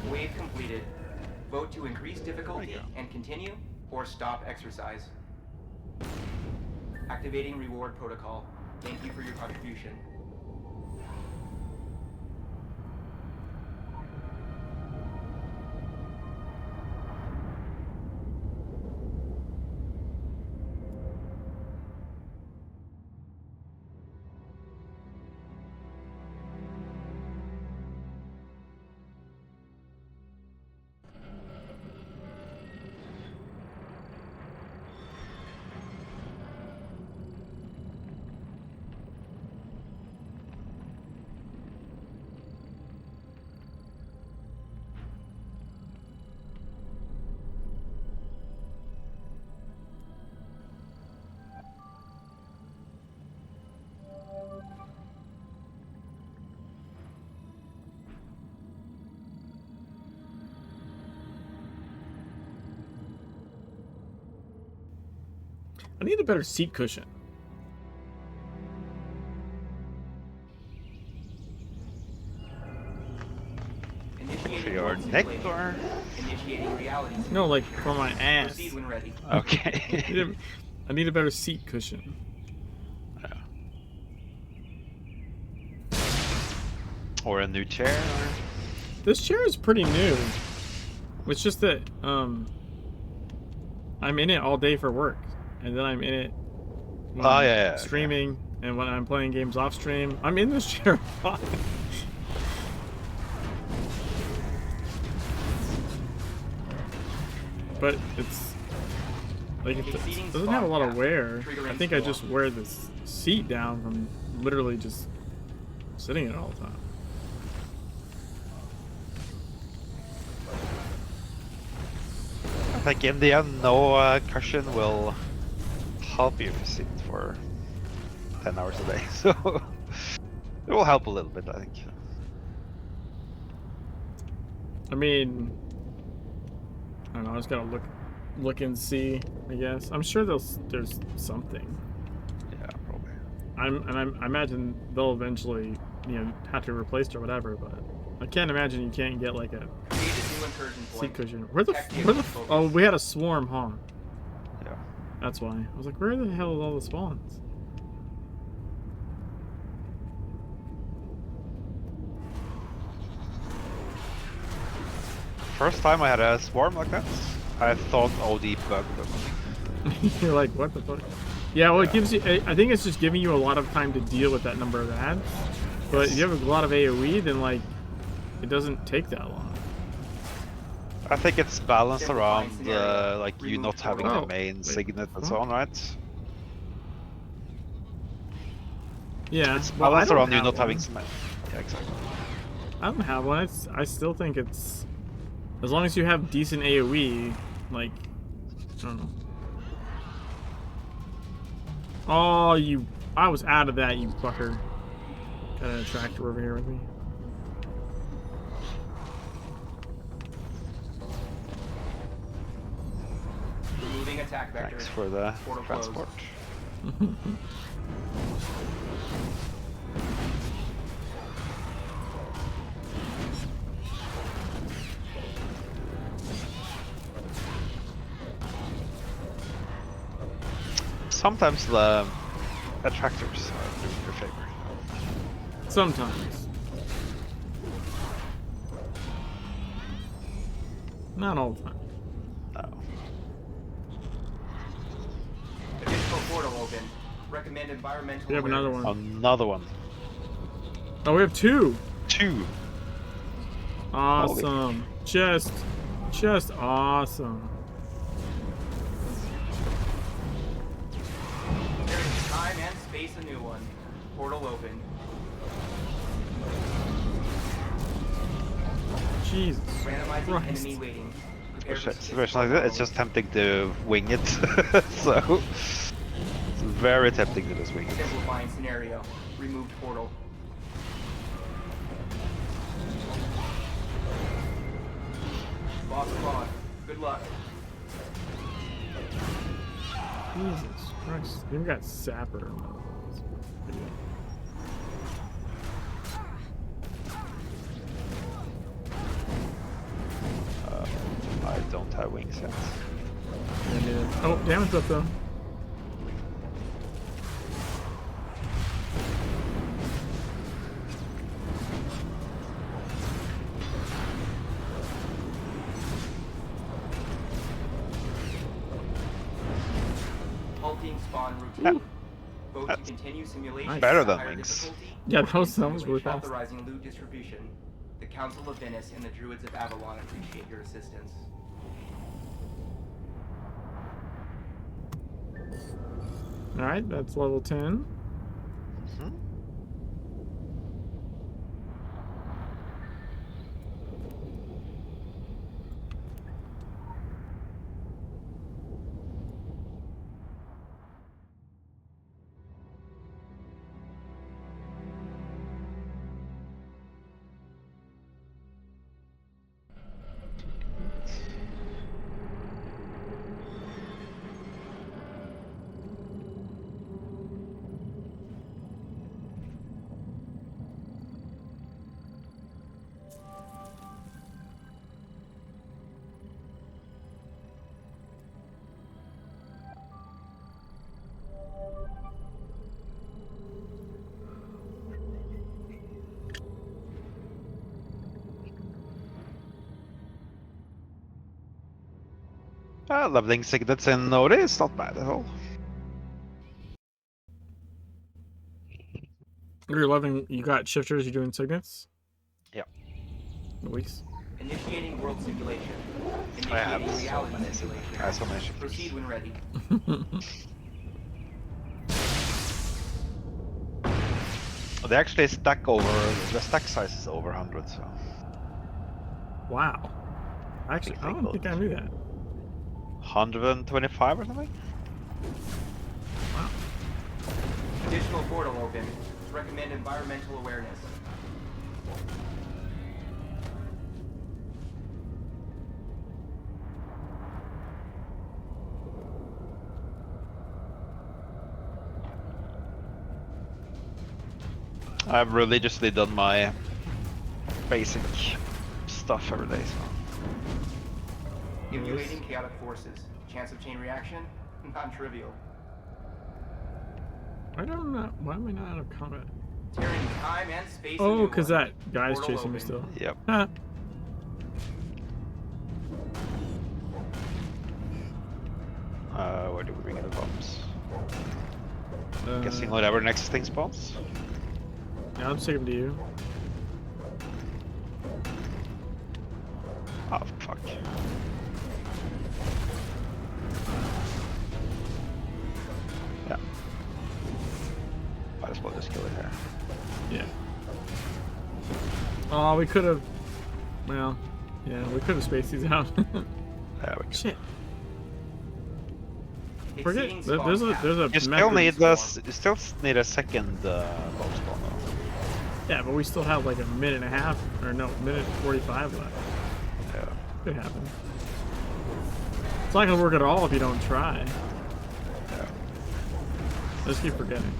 Wave completed. Vote to increase difficulty and continue, or stop exercise. Activating reward protocol. Thank you for your contribution. I need a better seat cushion. For your neck or? Initiating reality. No, like for my ass. Proceed when ready. Okay. I need a better seat cushion. Or a new chair? Or... This chair is pretty new. It's just that I'm in it all day for work, and then I'm in it when I'm streaming, and when I'm playing games off stream. I'm in this chair a lot. But it's like it doesn't have a lot of wear. I think I just wear this seat down from literally just sitting in it all the time. Like in the end, no cushion will help you sit for 10 hours a day, so it will help a little bit, I think. I mean, I don't know. I just gotta look and see. I guess I'm sure there's something. Yeah, probably. I imagine they'll eventually, have to replace it or whatever. But I can't imagine you can't get like a seat cushion. Where the? Oh, we had a swarm, huh? Yeah. That's why. I was like, where the hell are all the spawns? First time I had a swarm like that, I thought OD bugged them. You're like, what the fuck? Yeah, well, it gives you. I think it's just giving you a lot of time to deal with that number of ads. But if you have a lot of AOE, then like, it doesn't take that long. I think it's balanced around like you not having the main signet and so on, right? Yeah, it's balanced around you not having some. Yeah, exactly. I don't have one. I still think it's as long as you have decent AOE, like I don't know. Oh, I was out of that, you fucker. Got an attractor over here with me. Removing attack vector. Thanks for the transport. Sometimes the attractors are doing your favor. Sometimes. Not all the time. No. Additional portal open. Recommend environmental. We have another one. Another one. Oh, we have two. Two. Awesome. Just Just awesome. There's time and space, a new one. Portal open. Jesus Randomizing Christ. enemy waiting. Prepare for Situation like that, it's just tempting to wing it. So it's very tempting to just wing it. simplifying scenario. Removed portal. Boss spawn. Good luck. Jesus Christ. You even got Sapper. I don't have wings yet. Oh, damage up though. Halting spawn routine. Vote to continue simulation. Better at than higher wings. difficulty, Yeah, or that was continue really fast. authorizing loot distribution. The Council of Venice and the Druids of Avalon appreciate your assistance. Alright, that's level 10. Leveling signets in Node is not bad at all. You're loving. You got shifters. You're doing signets. Yeah. Nice. Initiating world simulation. I have Initiating so reality many simulation. I have so many shifters. Proceed when ready. They actually stack over. The stack size is over 100. So. Wow. Actually, I don't think I knew that. 125 or something? Wow. Additional portal open. Recommend environmental awareness. I've religiously done my basic stuff every day. So. Emulating chaotic forces. Chance of chain reaction? Non-trivial. Why am I not out of combat? Tearing time and space. Oh, because that guy's Portal chasing me open. still. Yep. Huh. Where do we bring in the bombs? Guessing whatever next thing spawns. Yeah, I'll just take him to you. Oh fuck. Yeah. Might as well just kill it here. Yeah. Oh, we could have. Well, yeah, we could have spaced these out. Yeah, we Shit. Forget. There's a You still need this. You still need a second bomb spawn though. Yeah, but we still have like a minute and a half, or no, minute 45 left. Yeah. Could happen. It's not gonna work at all if you don't try. Yeah. I just keep forgetting.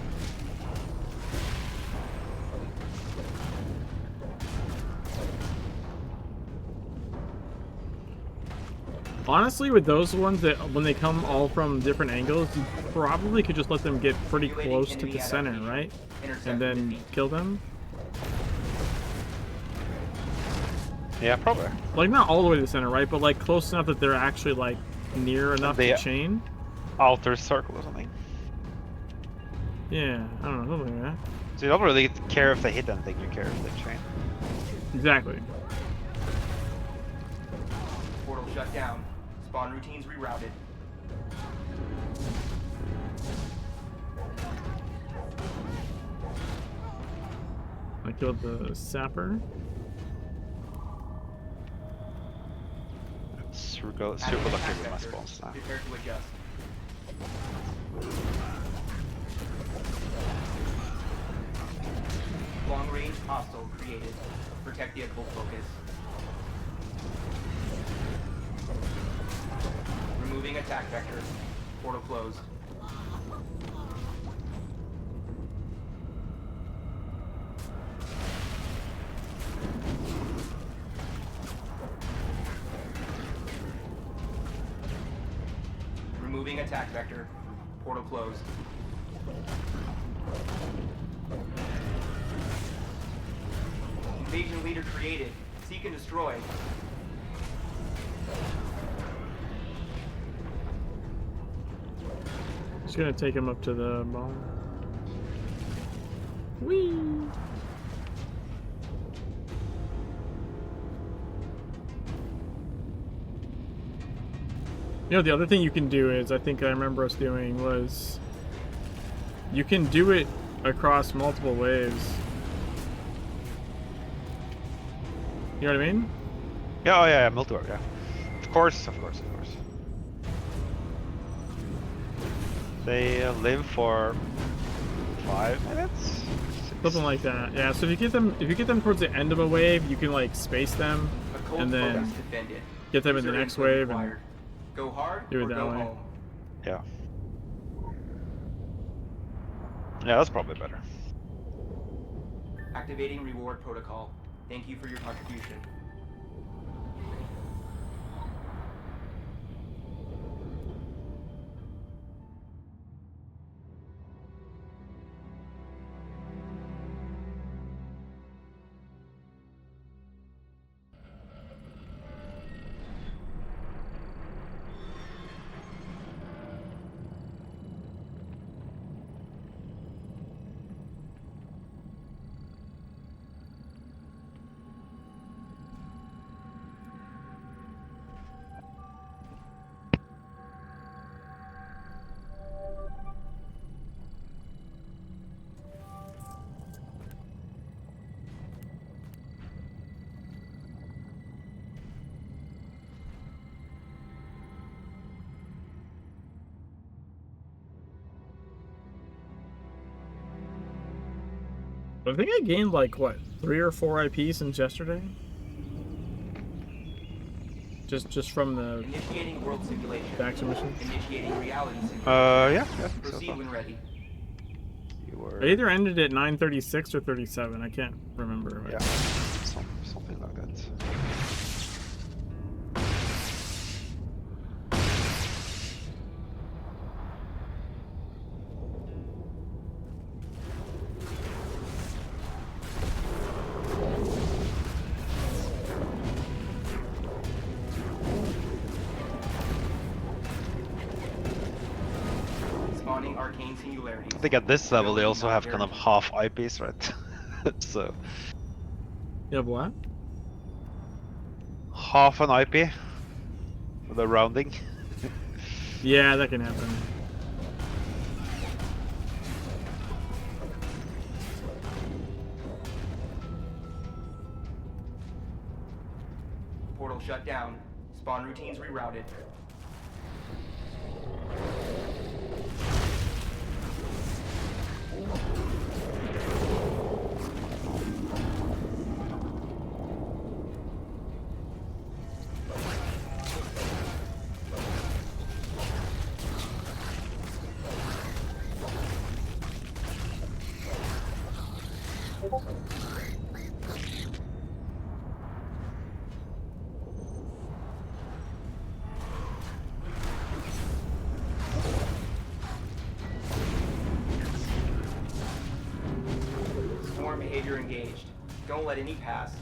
Honestly, with those ones that when they come all from different angles, you probably could just let them get pretty close to the center, right? And then kill them. Yeah, probably. Like not all the way to the center, right? But like close enough that they're actually like near enough to chain. Outer circle or something. Yeah, I don't know, something like that. So you don't really care if they hit anything, you care if they chain. Exactly. shut down. Spawn routines rerouted. I killed the sapper. Super lucky with my spawns now. Prepare to adjust. Long range hostile created. Protect vehicle focus. Removing attack vector. Portal closed. Removing attack vector. Portal closed. Invasion leader created. Seek and destroy. Just gonna take him up to the bomb. Whee! You know, the other thing you can do is, I think I remember us doing, was you can do it across multiple waves. You know what I mean? Yeah, oh yeah, multiple, yeah. Of course. They live for 5 minutes? Something like that. Yeah, so if you get them towards the end of a wave, you can like space them and then get them in the next wave and go hard do it or that go way. home. Yeah. Yeah, that's probably better. Activating reward protocol. Thank you for your contribution. I think I gained like what, 3 or 4 IP since yesterday. Just from the Initiating world simulation. faction mission. Initiating reality simulation. Yeah, I think Proceed so. when ready. I either ended at 9:36 or 37. I can't remember. Yeah, something like that. Spawning arcane singularities. I think at this level they also have kind of half IPs, right? So You have what? half an IP with a rounding. Yeah, that can happen. Portal shut down. Spawn routines rerouted. Swarm behavior engaged. Don't let any pass.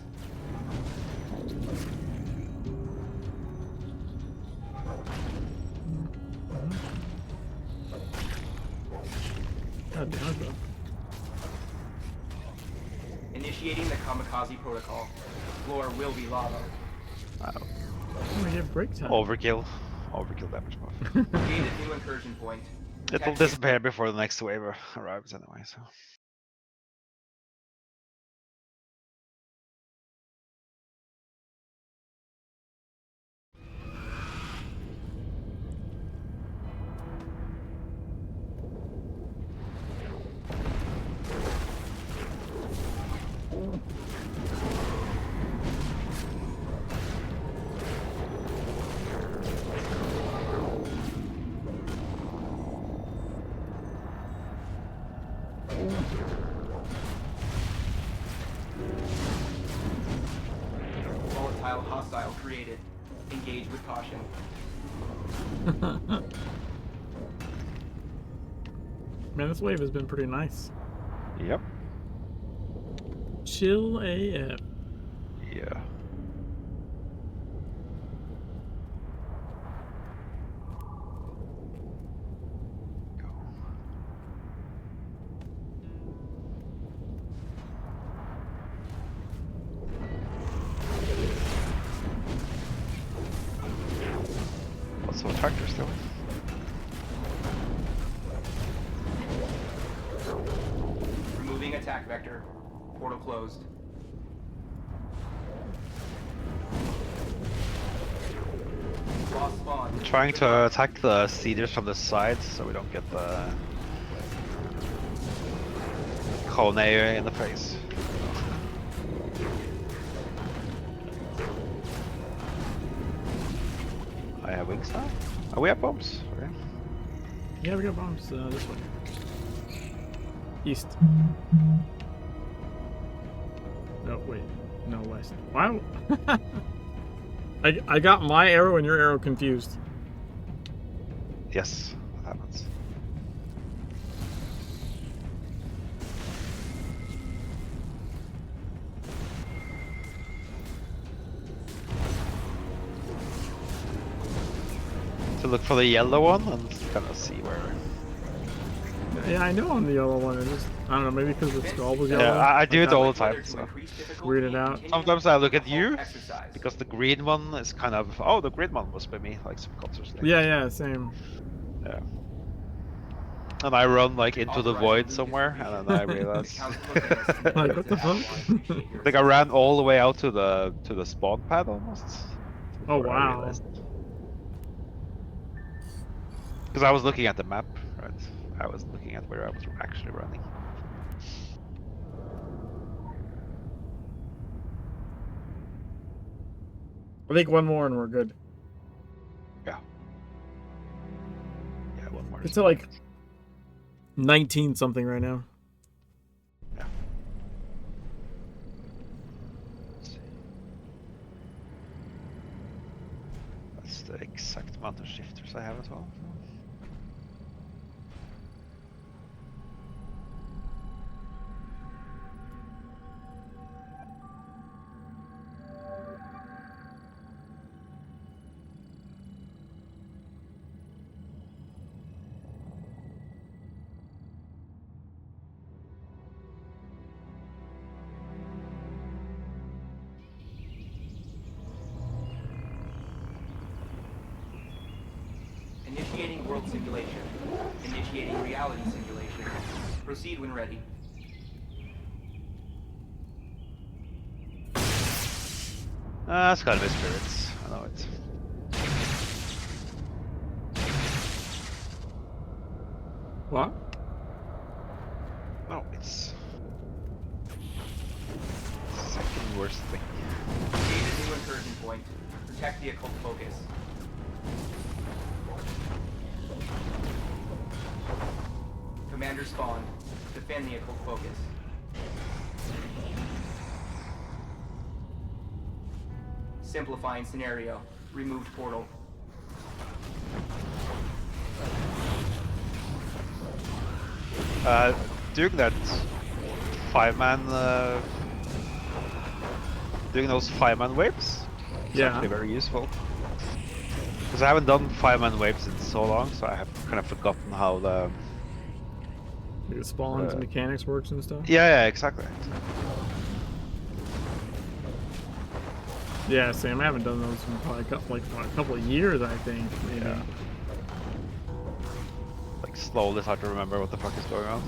God damn it, bro. Initiating the kamikaze protocol. Floor will be lava. Wow. Oh, we get break time. Overkill. Overkill damage buff. Gain a new incursion point. It'll disappear before the next wave arrives anyway, so. Volatile hostile created. Engage with caution. Man, this wave has been pretty nice. Yep. Chill AF. Yeah. Lots of tractors still. Removing attack vector. Portal closed. Lost spawn. I'm trying to attack the cedars from the sides so we don't get the cone in the face. I have wings now? Oh, we have bombs. Okay. Yeah, we got bombs this way. East. No, wait. No, west. Wow. I got my arrow and your arrow confused. Yes, that happens. To look for the yellow one and kind of see where. Yeah, I know I'm the yellow one. I don't know, maybe because the skull was yellow. Yeah, I do it all the time. So. Weirded out. Sometimes I look at you because the green one is kind of the green one must be me, like subconsciously. Yeah, same. Yeah. And I run like into the void somewhere, and then I realize. Like what the fuck? Like I ran all the way out to the spawn pad almost. Oh wow. Because I was looking at the map, right? I was looking at where I was actually running. I think one more and we're good. Yeah. Yeah, one more. It's at like 19 something right now. Yeah. That's the exact amount of shifters I have as well. Initiating world simulation. Initiating reality simulation. Proceed when ready. That's gotta be spirits. I know it. What? No, it's second worst thing. Gain a new incursion point. Protect the occult focus. Commander spawn. Defend the occult focus. Simplifying scenario. Removed portal. Doing that 5-man, doing those 5-man waves is actually very useful. Because I haven't done 5-man waves in so long, so I have kind of forgotten how the spawns and mechanics works and stuff. Yeah, exactly. Yeah, Sam, I haven't done those in probably a couple of years, I think. Maybe. Yeah. Like slowly start to remember what the fuck is going on.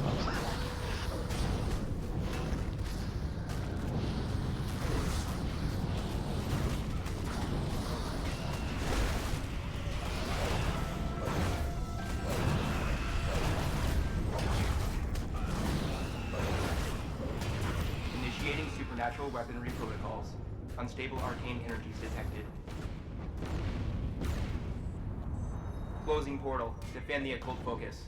Initiating supernatural weaponry protocols. Unstable arcane energies detected. Closing portal. Defend the occult focus.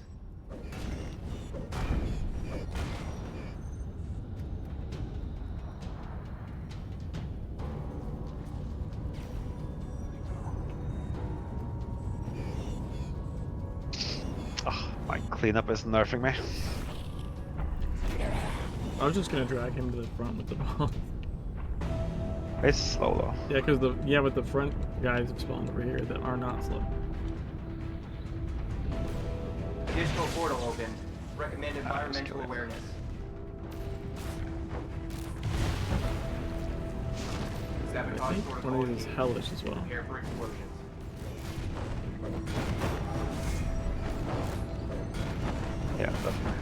Oh, my cleanup is nerfing me. I was just gonna drag him to the front with the bomb. It's slow though. Yeah, but the front guys have spawned over here that are not slow. Additional portal opened. Recommend environmental awareness. I Sabotage think protocol. one of these is hellish as well. Prepare for explosions. Yeah, definitely.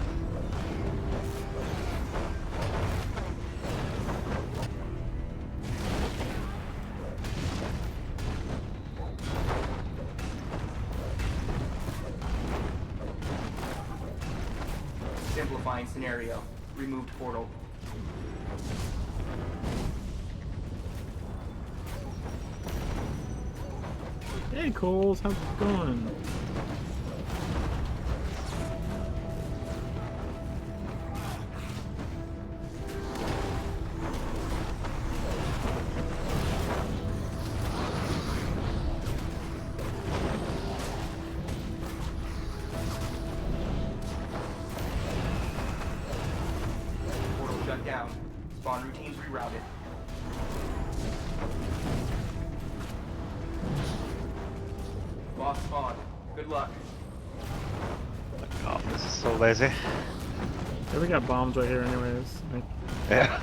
Simplifying scenario. Removed portal. Hey Coles, how's it going? Portal shut down. Spawn routines rerouted. Lost spawn. Good luck. Oh, this is so lazy. Yeah, we got bombs right here anyways. Like, Yeah.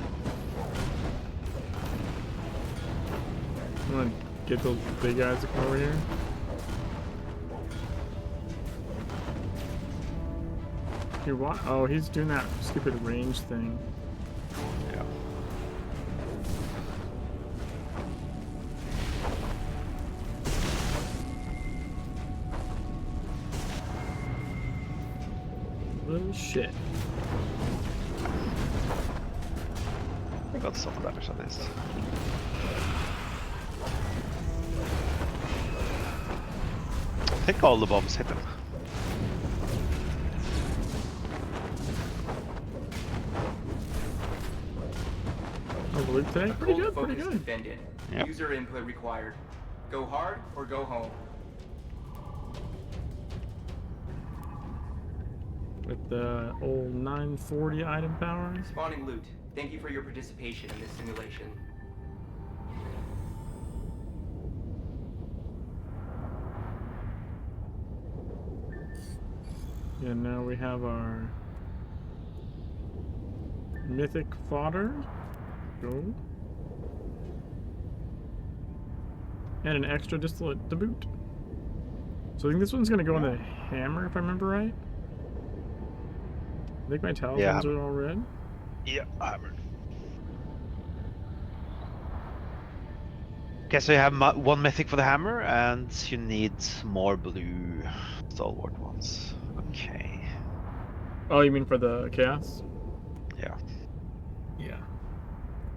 I'm gonna get those big guys to come over here. Dude, what? Oh, he's doing that stupid range thing. Yeah. Oh shit. I got some damage on this. I think all the bombs hit him. Oh, the loot today? Pretty good, pretty Focus good. defended. Yep. User input required. Go hard or go home. With the old 940 item power. Spawning loot. Thank you for your participation in this simulation. Yeah, now we have our mythic fodder. Go. And an extra distillate to boot. So I think this one's gonna go in the hammer if I remember right. I think my talismans are all red. Yeah, hammer. Okay, so you have one mythic for the hammer, and you need more blue stalwart ones. Okay. Oh, you mean for the chaos? Yeah. Yeah.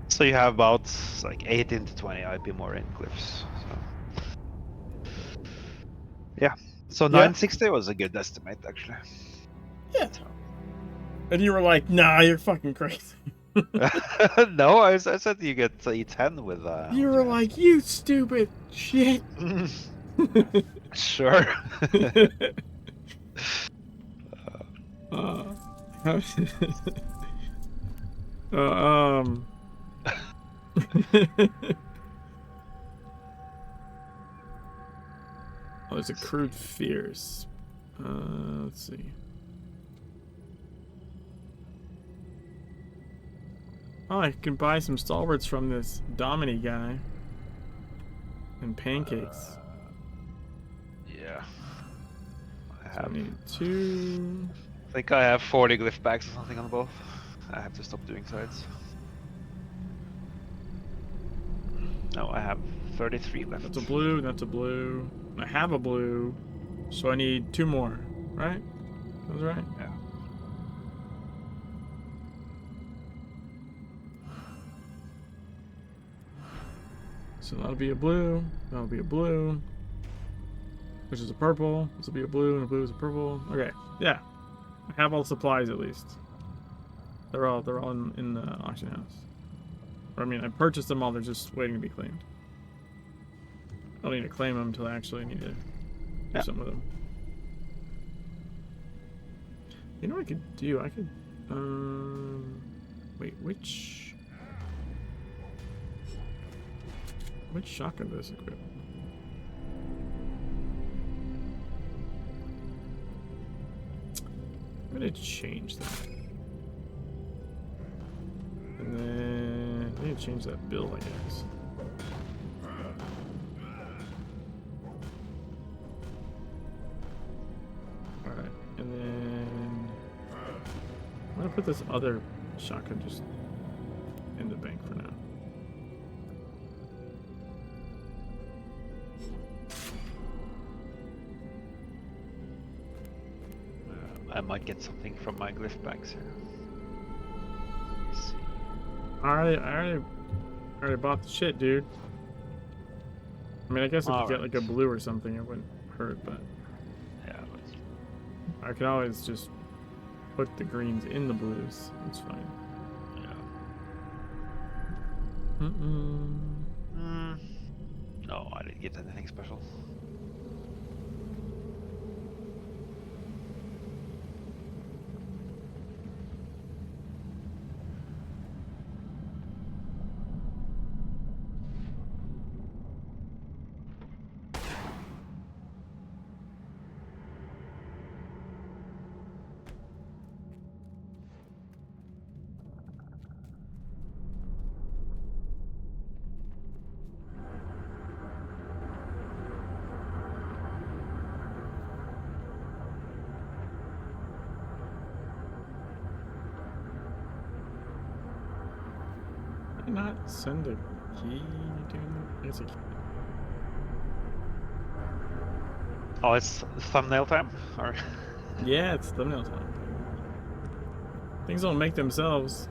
So you have about like 18 to 20 IP more in glyphs. So. Yeah. So 960 was a good estimate, actually. Yeah. And you were like, nah, you're fucking crazy. No, I said you get E10 with. You were like, you stupid shit. Sure. Oh, there's a crude fierce. Let's see. Oh, I can buy some stalwarts from this Domini guy. And pancakes. Yeah. So I need 2. I think I have 40 glyph bags or something on both. I have to stop doing sides. No, I have 33 left. That's a blue, that's a blue. I have a blue, so I need 2 more, right? That's right? Yeah. So that'll be a blue, that'll be a blue, which is a purple. This will be a blue, and a blue is a purple. Okay, yeah. I have all the supplies at least. They're all in the auction house. Or I mean, I purchased them all, they're just waiting to be claimed. I don't need to claim them until I actually need to do something with them. You know what I could do? I could, wait, which shotgun does this equip? I'm gonna change that. And then I need to change that build, I guess. Alright, and then I'm gonna put this other shotgun just in the bank for now. I might get something from my glyph bags here. Let's see. I already bought the shit, dude. I mean, I guess if you get like a blue or something, it wouldn't hurt, but yeah, I can always just put the greens in the blues. It's fine. Yeah. No, I didn't get anything special. Not send a key, dude. It's a key. Oh, it's thumbnail time? Or... yeah, it's thumbnail time. Things don't make themselves.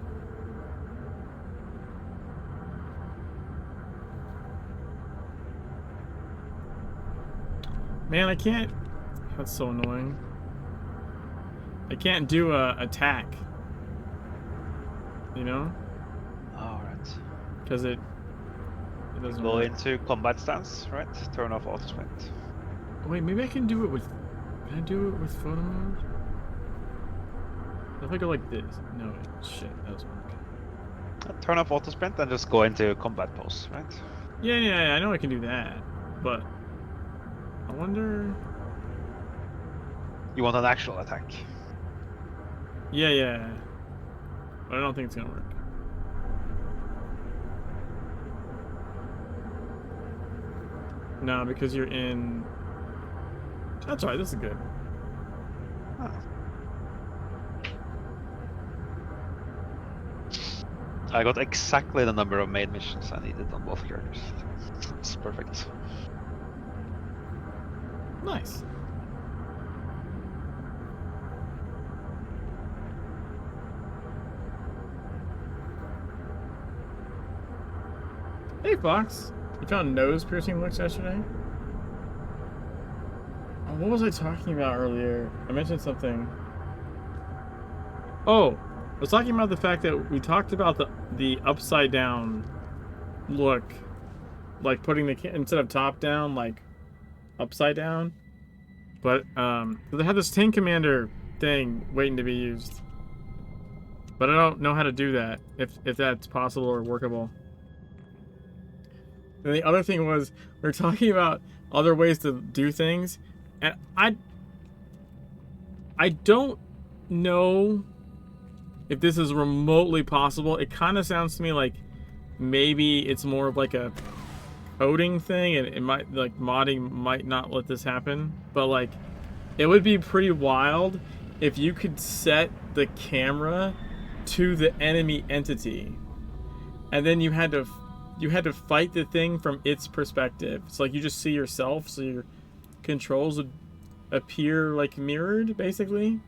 Man, I can't. That's so annoying. I can't do a attack. You know? Because it doesn't go work. into combat stance, right? Turn off auto sprint. Wait, maybe I can do it with. Can I do it with photo mode? If I go like this, no, shit, that doesn't work. Turn off auto sprint and just go into combat pose, right? Yeah, I know I can do that, but I wonder. You want an actual attack? Yeah, but I don't think it's gonna work. No, because you're in... That's right, this is good. Oh. I got exactly the number of main missions I needed on both characters. It's perfect. Nice. Hey, Fox. You found nose piercing looks yesterday? Oh, what was I talking about earlier? I mentioned something. Oh, I was talking about the fact that we talked about the upside down look, like putting the instead of top down, like upside down. But they had this Tank Commander thing waiting to be used, but I don't know how to do that. If that's possible or workable. And the other thing was, we were talking about other ways to do things, and I don't know if this is remotely possible. It kind of sounds to me like maybe it's more of like a coding thing, and it might like modding might not let this happen, but like it would be pretty wild if you could set the camera to the enemy entity, and then you had to fight the thing from its perspective. It's like you just see yourself, so your controls would appear like mirrored, basically.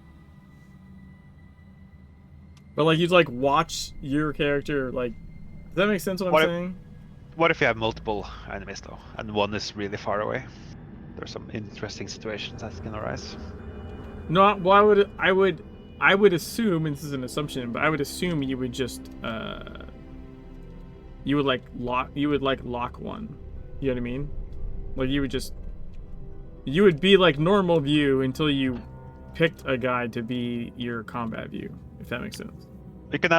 But like you'd like watch your character, like, does that make sense what I'm saying? What if you have multiple enemies though, and one is really far away? There's some interesting situations that can arise. No, well, I would assume, and this is an assumption, but I would assume you would just you would lock one. You know what I mean? Like you would be like normal view until you picked a guy to be your combat view, if that makes sense. You can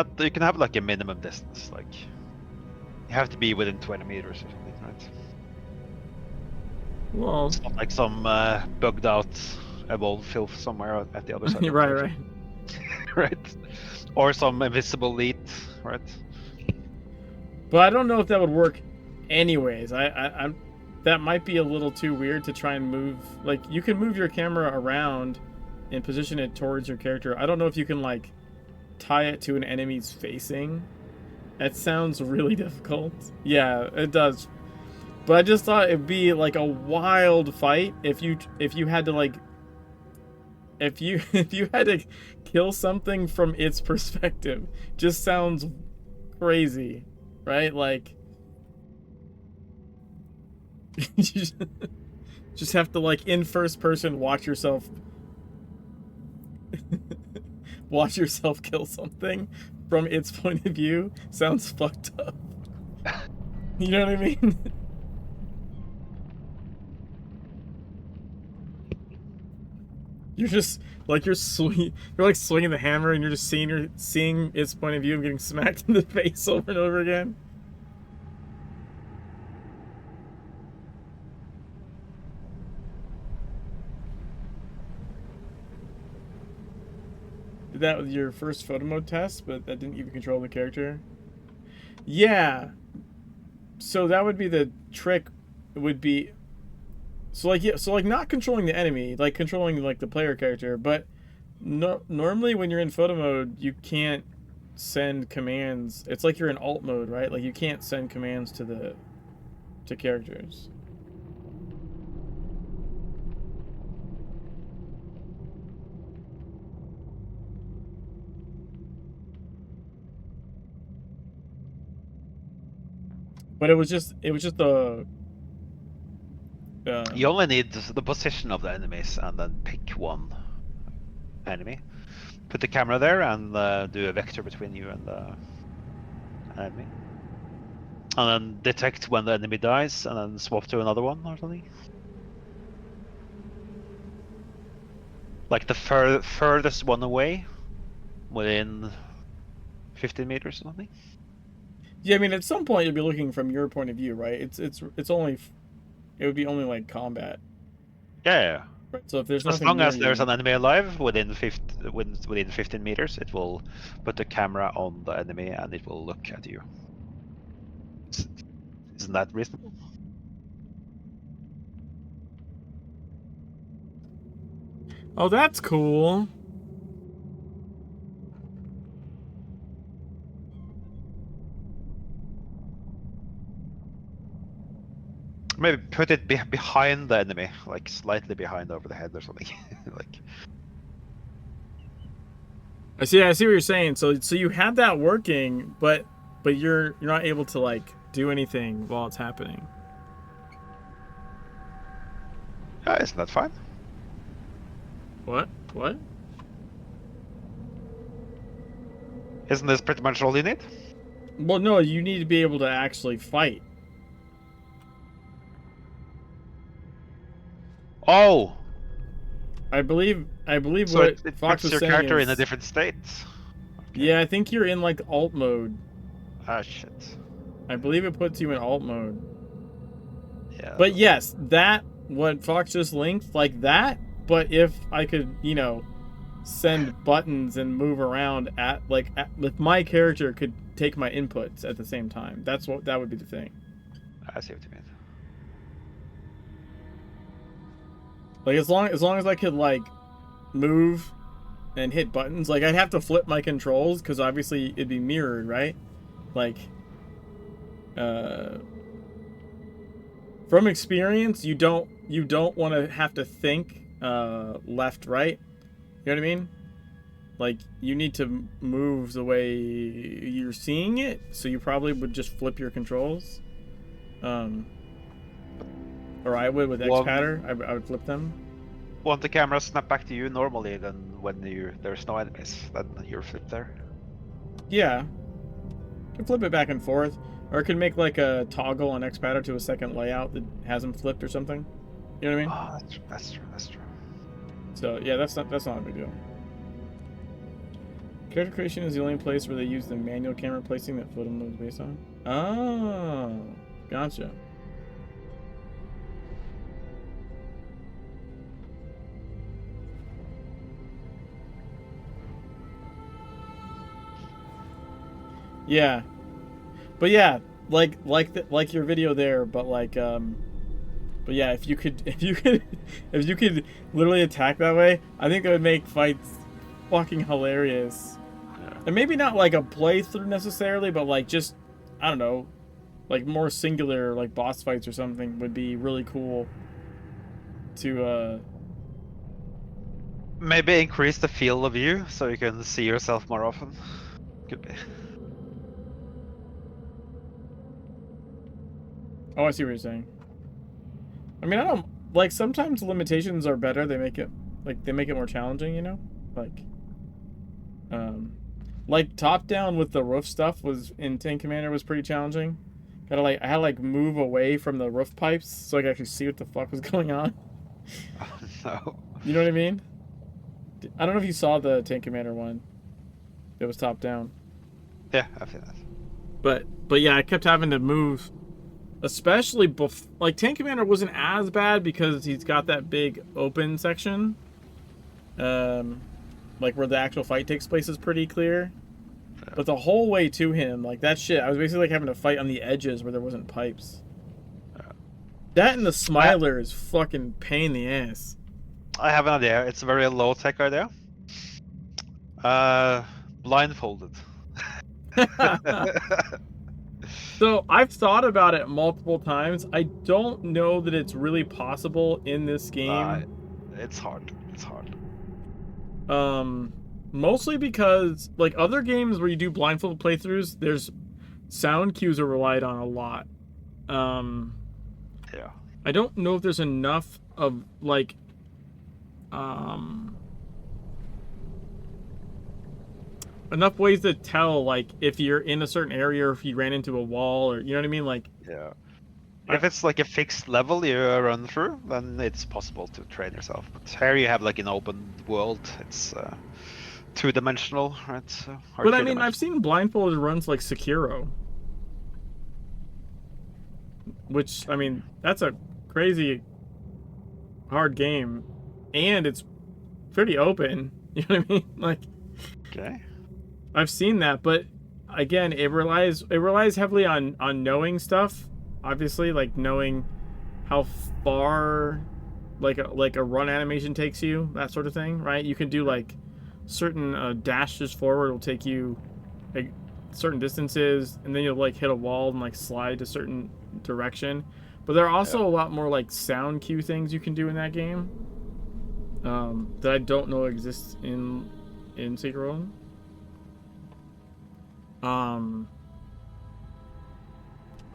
have like a minimum distance, like you have to be within 20 meters or something, right? Well, it's not like some bugged out evolved filth somewhere at the other side. Right. Right. Or some invisible lead, right? But I don't know if that would work anyways. I'm that might be a little too weird to try and move. Like, you can move your camera around and position it towards your character. I don't know if you can, like, tie it to an enemy's facing. That sounds really difficult. Yeah, it does. But I just thought it'd be, like, a wild fight if you had to, like... If you had to kill something from its perspective. Just sounds crazy, right? Like... you just have to, like, in first person watch yourself kill something from its point of view. Sounds fucked up. You know what I mean? You're just like you're like swinging the hammer, and you're just seeing its point of view and getting smacked in the face over and over again. Did that with your first photo mode test, but that didn't even control the character. Yeah. So that would be the trick. Would be so like not controlling the enemy, like controlling like the player character, but normally when you're in photo mode, you can't send commands. It's like you're in alt mode, right? Like you can't send commands to characters. But it was just the. You only need the position of the enemies and then pick one enemy. Put the camera there and do a vector between you and the enemy. And then detect when the enemy dies and then swap to another one or something. Like the furthest one away within 15 meters or something. Yeah, I mean, at some point you'll be looking from your point of view, right? It would be only like combat. Yeah. Right. So if there's as long as there's an enemy alive within 15 meters, it will put the camera on the enemy and it will look at you. Isn't that reasonable? Oh, that's cool. Maybe put it behind the enemy, like slightly behind over the head or something. Like. I see what you're saying. So you had that working, but you're not able to like do anything while it's happening. Isn't that fine? What? Isn't this pretty much all you need? Well, no, you need to be able to actually fight. Oh. I believe so what it Fox puts was your saying character is, in a different state. Okay. Yeah, I think you're in like alt mode. Ah, shit. I believe it puts you in alt mode. Yeah. But yes, that what Fox just linked, like that. But if I could, send buttons and move around if my character could take my inputs at the same time, that would be the thing. I see what you mean. Like as long as I could like move and hit buttons, like I'd have to flip my controls because obviously it'd be mirrored, right? Like, from experience, you don't want to have to think left, right. You know what I mean? Like you need to move the way you're seeing it, so you probably would just flip your controls. Or I would with X-Patter. I would flip them. Won't the camera snap back to you normally then when there's no enemies? Then you're flipped there. Yeah. You can flip it back and forth. Or it can make like a toggle on X-Patter to a second layout that has them flipped or something. You know what I mean? Oh, that's true. So yeah, that's not a big deal. Character creation is the only place where they use the manual camera placing that photo mode is based on. Oh, gotcha. Yeah, but yeah, like your video there, but like but yeah, if you could literally attack that way, I think it would make fights fucking hilarious. Yeah. And maybe not like a playthrough necessarily, but like just I don't know, like more singular like boss fights or something would be really cool. To maybe increase the field of view so you can see yourself more often. Could be. Oh, I see what you're saying. I mean, I don't like sometimes limitations are better. They make it more challenging, you know? Like top down with the roof stuff was in Tank Commander was pretty challenging. I had to like move away from the roof pipes so I could actually see what the fuck was going on. Oh, no. You know what I mean? I don't know if you saw the Tank Commander one. It was top down. Yeah, I feel that. But yeah, I kept having to move. Especially like Tank Commander wasn't as bad because he's got that big open section, like where the actual fight takes place is pretty clear. Yeah. But the whole way to him, like that shit, I was basically like having to fight on the edges where there wasn't pipes. Yeah. That and the Smiler is fucking pain in the ass. I have an idea. It's a very low tech idea. Blindfolded. So I've thought about it multiple times. I don't know that it's really possible in this game. It's hard. It's hard. Mostly because like other games where you do blindfolded playthroughs, there's sound cues are relied on a lot. Yeah. I don't know if there's enough of like enough ways to tell like if you're in a certain area or if you ran into a wall or you know what I mean, like yeah. If it's like a fixed level you run through, then it's possible to train yourself. But here you have like an open world. It's two-dimensional, right? So but I mean, I've seen blindfolded runs like Sekiro, which I mean that's a crazy hard game, and it's pretty open. You know what I mean? Like, okay. I've seen that, but again, it relies heavily on knowing stuff. Obviously, like knowing how far like a run animation takes you, that sort of thing, right? You can do like certain dashes forward will take you like certain distances, and then you'll like hit a wall and like slide to a certain direction. But there are also a lot more like sound cue things you can do in that game that I don't know exists in Sekiro.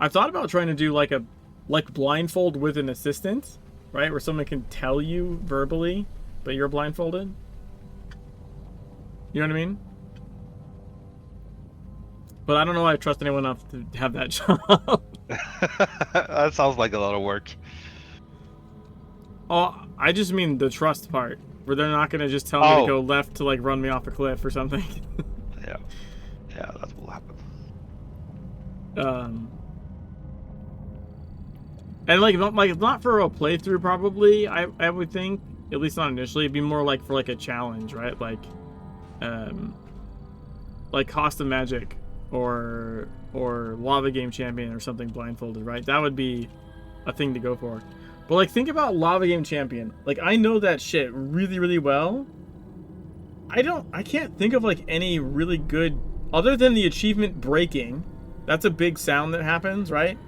I've thought about trying to do like blindfold with an assistant, right? Where someone can tell you verbally, but you're blindfolded. You know what I mean? But I don't know if I trust anyone enough to have that job. That sounds like a lot of work. Oh, I just mean the trust part, where they're not going to just tell me to go left to like run me off a cliff or something. Yeah, that will happen. And like not for a playthrough probably. I would think, at least not initially. It'd be more like for like a challenge, right? Like Cost of Magic or Lava Game Champion or something blindfolded, right? That would be a thing to go for. But like, think about Lava Game Champion. Like, I know that shit really, really well. I can't think of like any really good, other than the achievement breaking. That's a big sound that happens, right?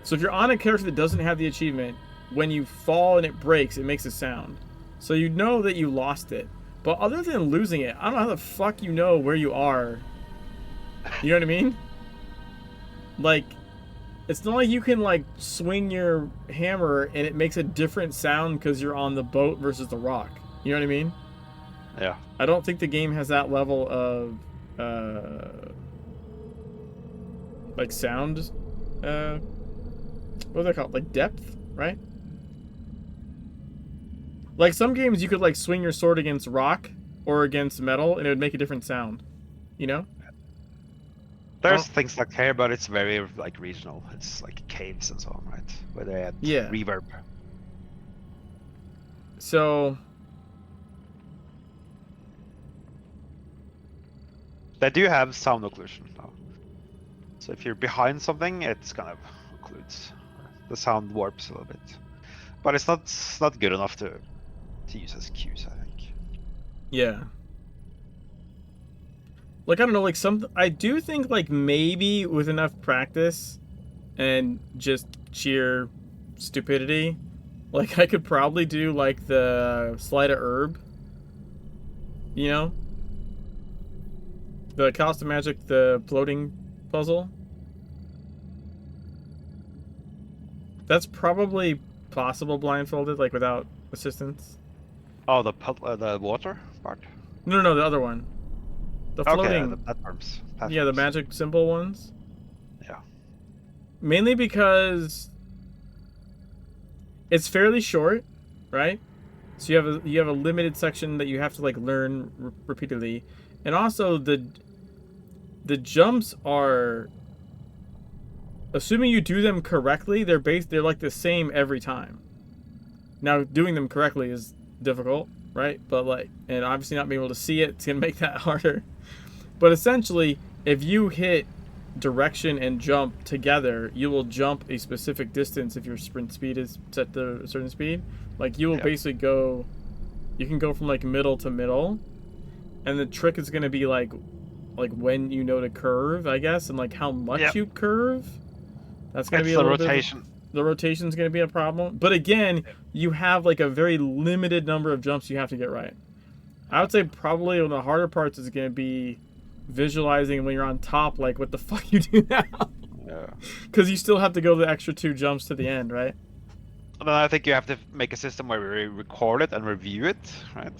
So if you're on a character that doesn't have the achievement, when you fall and it breaks, it makes a sound. So you know that you lost it. But other than losing it, I don't know how the fuck you know where you are. You know what I mean? Like, it's not like you can like swing your hammer and it makes a different sound because you're on the boat versus the rock. You know what I mean? Yeah. I don't think the game has that level of like sound what are they called? Like depth, right? Like some games you could like swing your sword against rock or against metal and it would make a different sound. You know? There's things like here, but it's very like regional. It's like caves and so on, right? Where they add reverb. So they do have sound occlusion now. So if you're behind something, it's kind of occludes. The sound warps a little bit, but it's not good enough to use as cues, I think. Yeah. Like, I don't know, like I do think like maybe with enough practice and just sheer stupidity, like I could probably do like the Sleight of Herb. You know? The Cost of Magic, the floating puzzle. That's probably possible blindfolded, like without assistance. Oh, the water part? No, the other one. The floating. Okay, the platforms. Yeah, the magic symbol ones. Yeah. Mainly because it's fairly short, right? So you have a limited section that you have to like learn repeatedly, and also the jumps are, assuming you do them correctly, they're like the same every time. Now doing them correctly is difficult, right? But like, and obviously not being able to see it's gonna make that harder. But essentially, if you hit direction and jump together, you will jump a specific distance if your sprint speed is set to a certain speed. Like, you will basically go, you can go from like middle to middle, and the trick is going to be like when you know to curve, I guess, and like how much you curve. That's going to be a little rotation. The rotation is going to be a problem. But again, you have like a very limited number of jumps you have to get right. I would say probably one of the harder parts is going to be visualizing when you're on top, like what the fuck you do now. Yeah. Because you still have to go the extra 2 jumps to the end, right? And then I think you have to make a system where we record it and review it, right?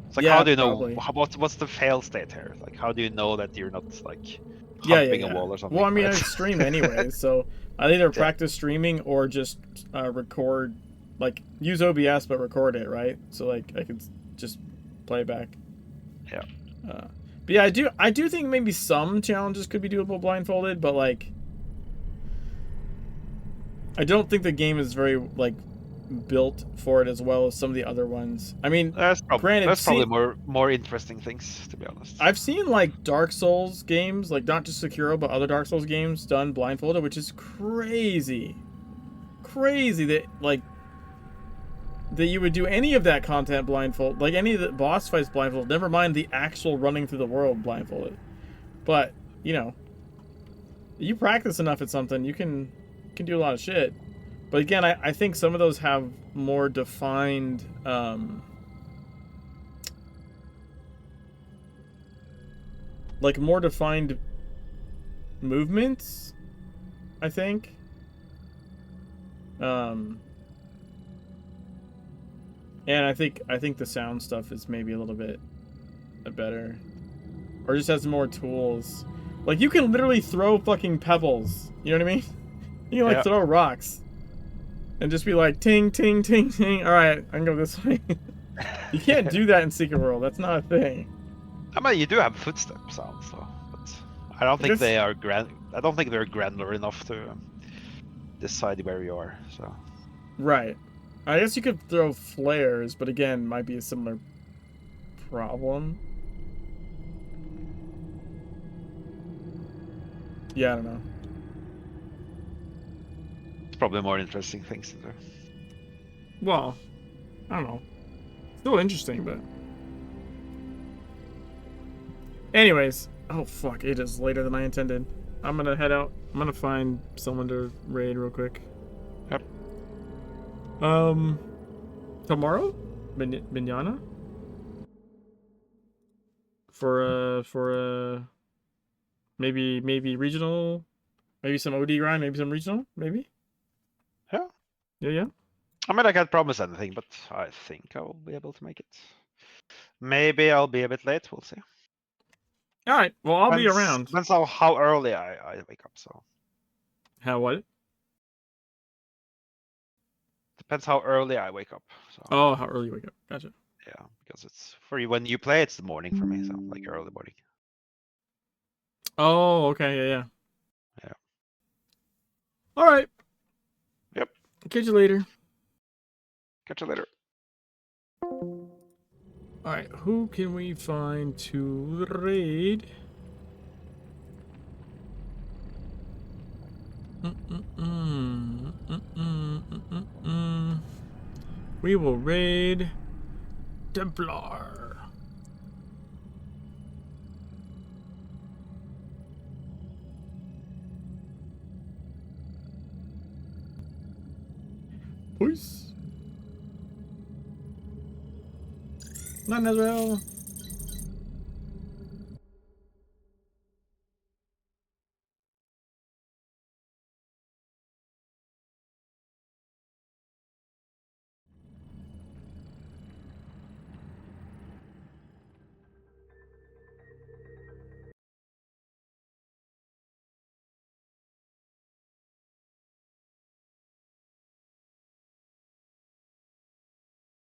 It's like, how do you know what's the fail state here? Like, how do you know that you're not like humping a wall or something? Well, I mean, I stream anyway, so I either practice streaming or just record, like use OBS but record it, right? So like I could just play back. Yeah. But yeah, I do think maybe some challenges could be doable blindfolded, but like I don't think the game is very like built for it as well as some of the other ones. I mean, granted, that's probably more interesting things, to be honest. I've seen like Dark Souls games, like not just Sekiro but other Dark Souls games done blindfolded, which is crazy that like that you would do any of that content blindfold, like any of the boss fights blindfolded, never mind the actual running through the world blindfolded. But you know, you practice enough at something, you can do a lot of shit. But again, I think some of those have more defined like more defined movements, I think. And I think the sound stuff is maybe a little bit better, or just has more tools. Like you can literally throw fucking pebbles. You know what I mean? You can like throw rocks, and just be like ting ting ting ting. All right, I can go this way. You can't do that in Secret World. That's not a thing. I mean, you do have footstep sounds, though, but I don't think they are I don't think they're granular enough to decide where you are. So. Right. I guess you could throw flares, but again, might be a similar problem. Yeah, I don't know. probably more interesting things to do. Well, I don't know. Still interesting, but. Anyways. Oh, fuck. It is later than I intended. I'm gonna head out. I'm gonna find someone to raid real quick. Yep. Tomorrow? Manana? For maybe regional, maybe some OD grind, maybe some regional, maybe. Yeah. Yeah. I mean, I can't promise anything, but I think I will be able to make it. Maybe I'll be a bit late. We'll see. All right. Well, I'll be around. Depends how early I wake up. So. How what? Depends how early I wake up. So. Oh, how early you wake up? Gotcha. Yeah, because it's for you when you play, it's the morning for me. So like early morning. Oh, okay. Yeah. Yeah. All right. Yep. Catch you later. Catch you later. All right. Who can we find to raid? We will raid Templar. Peace. Not Nazarel.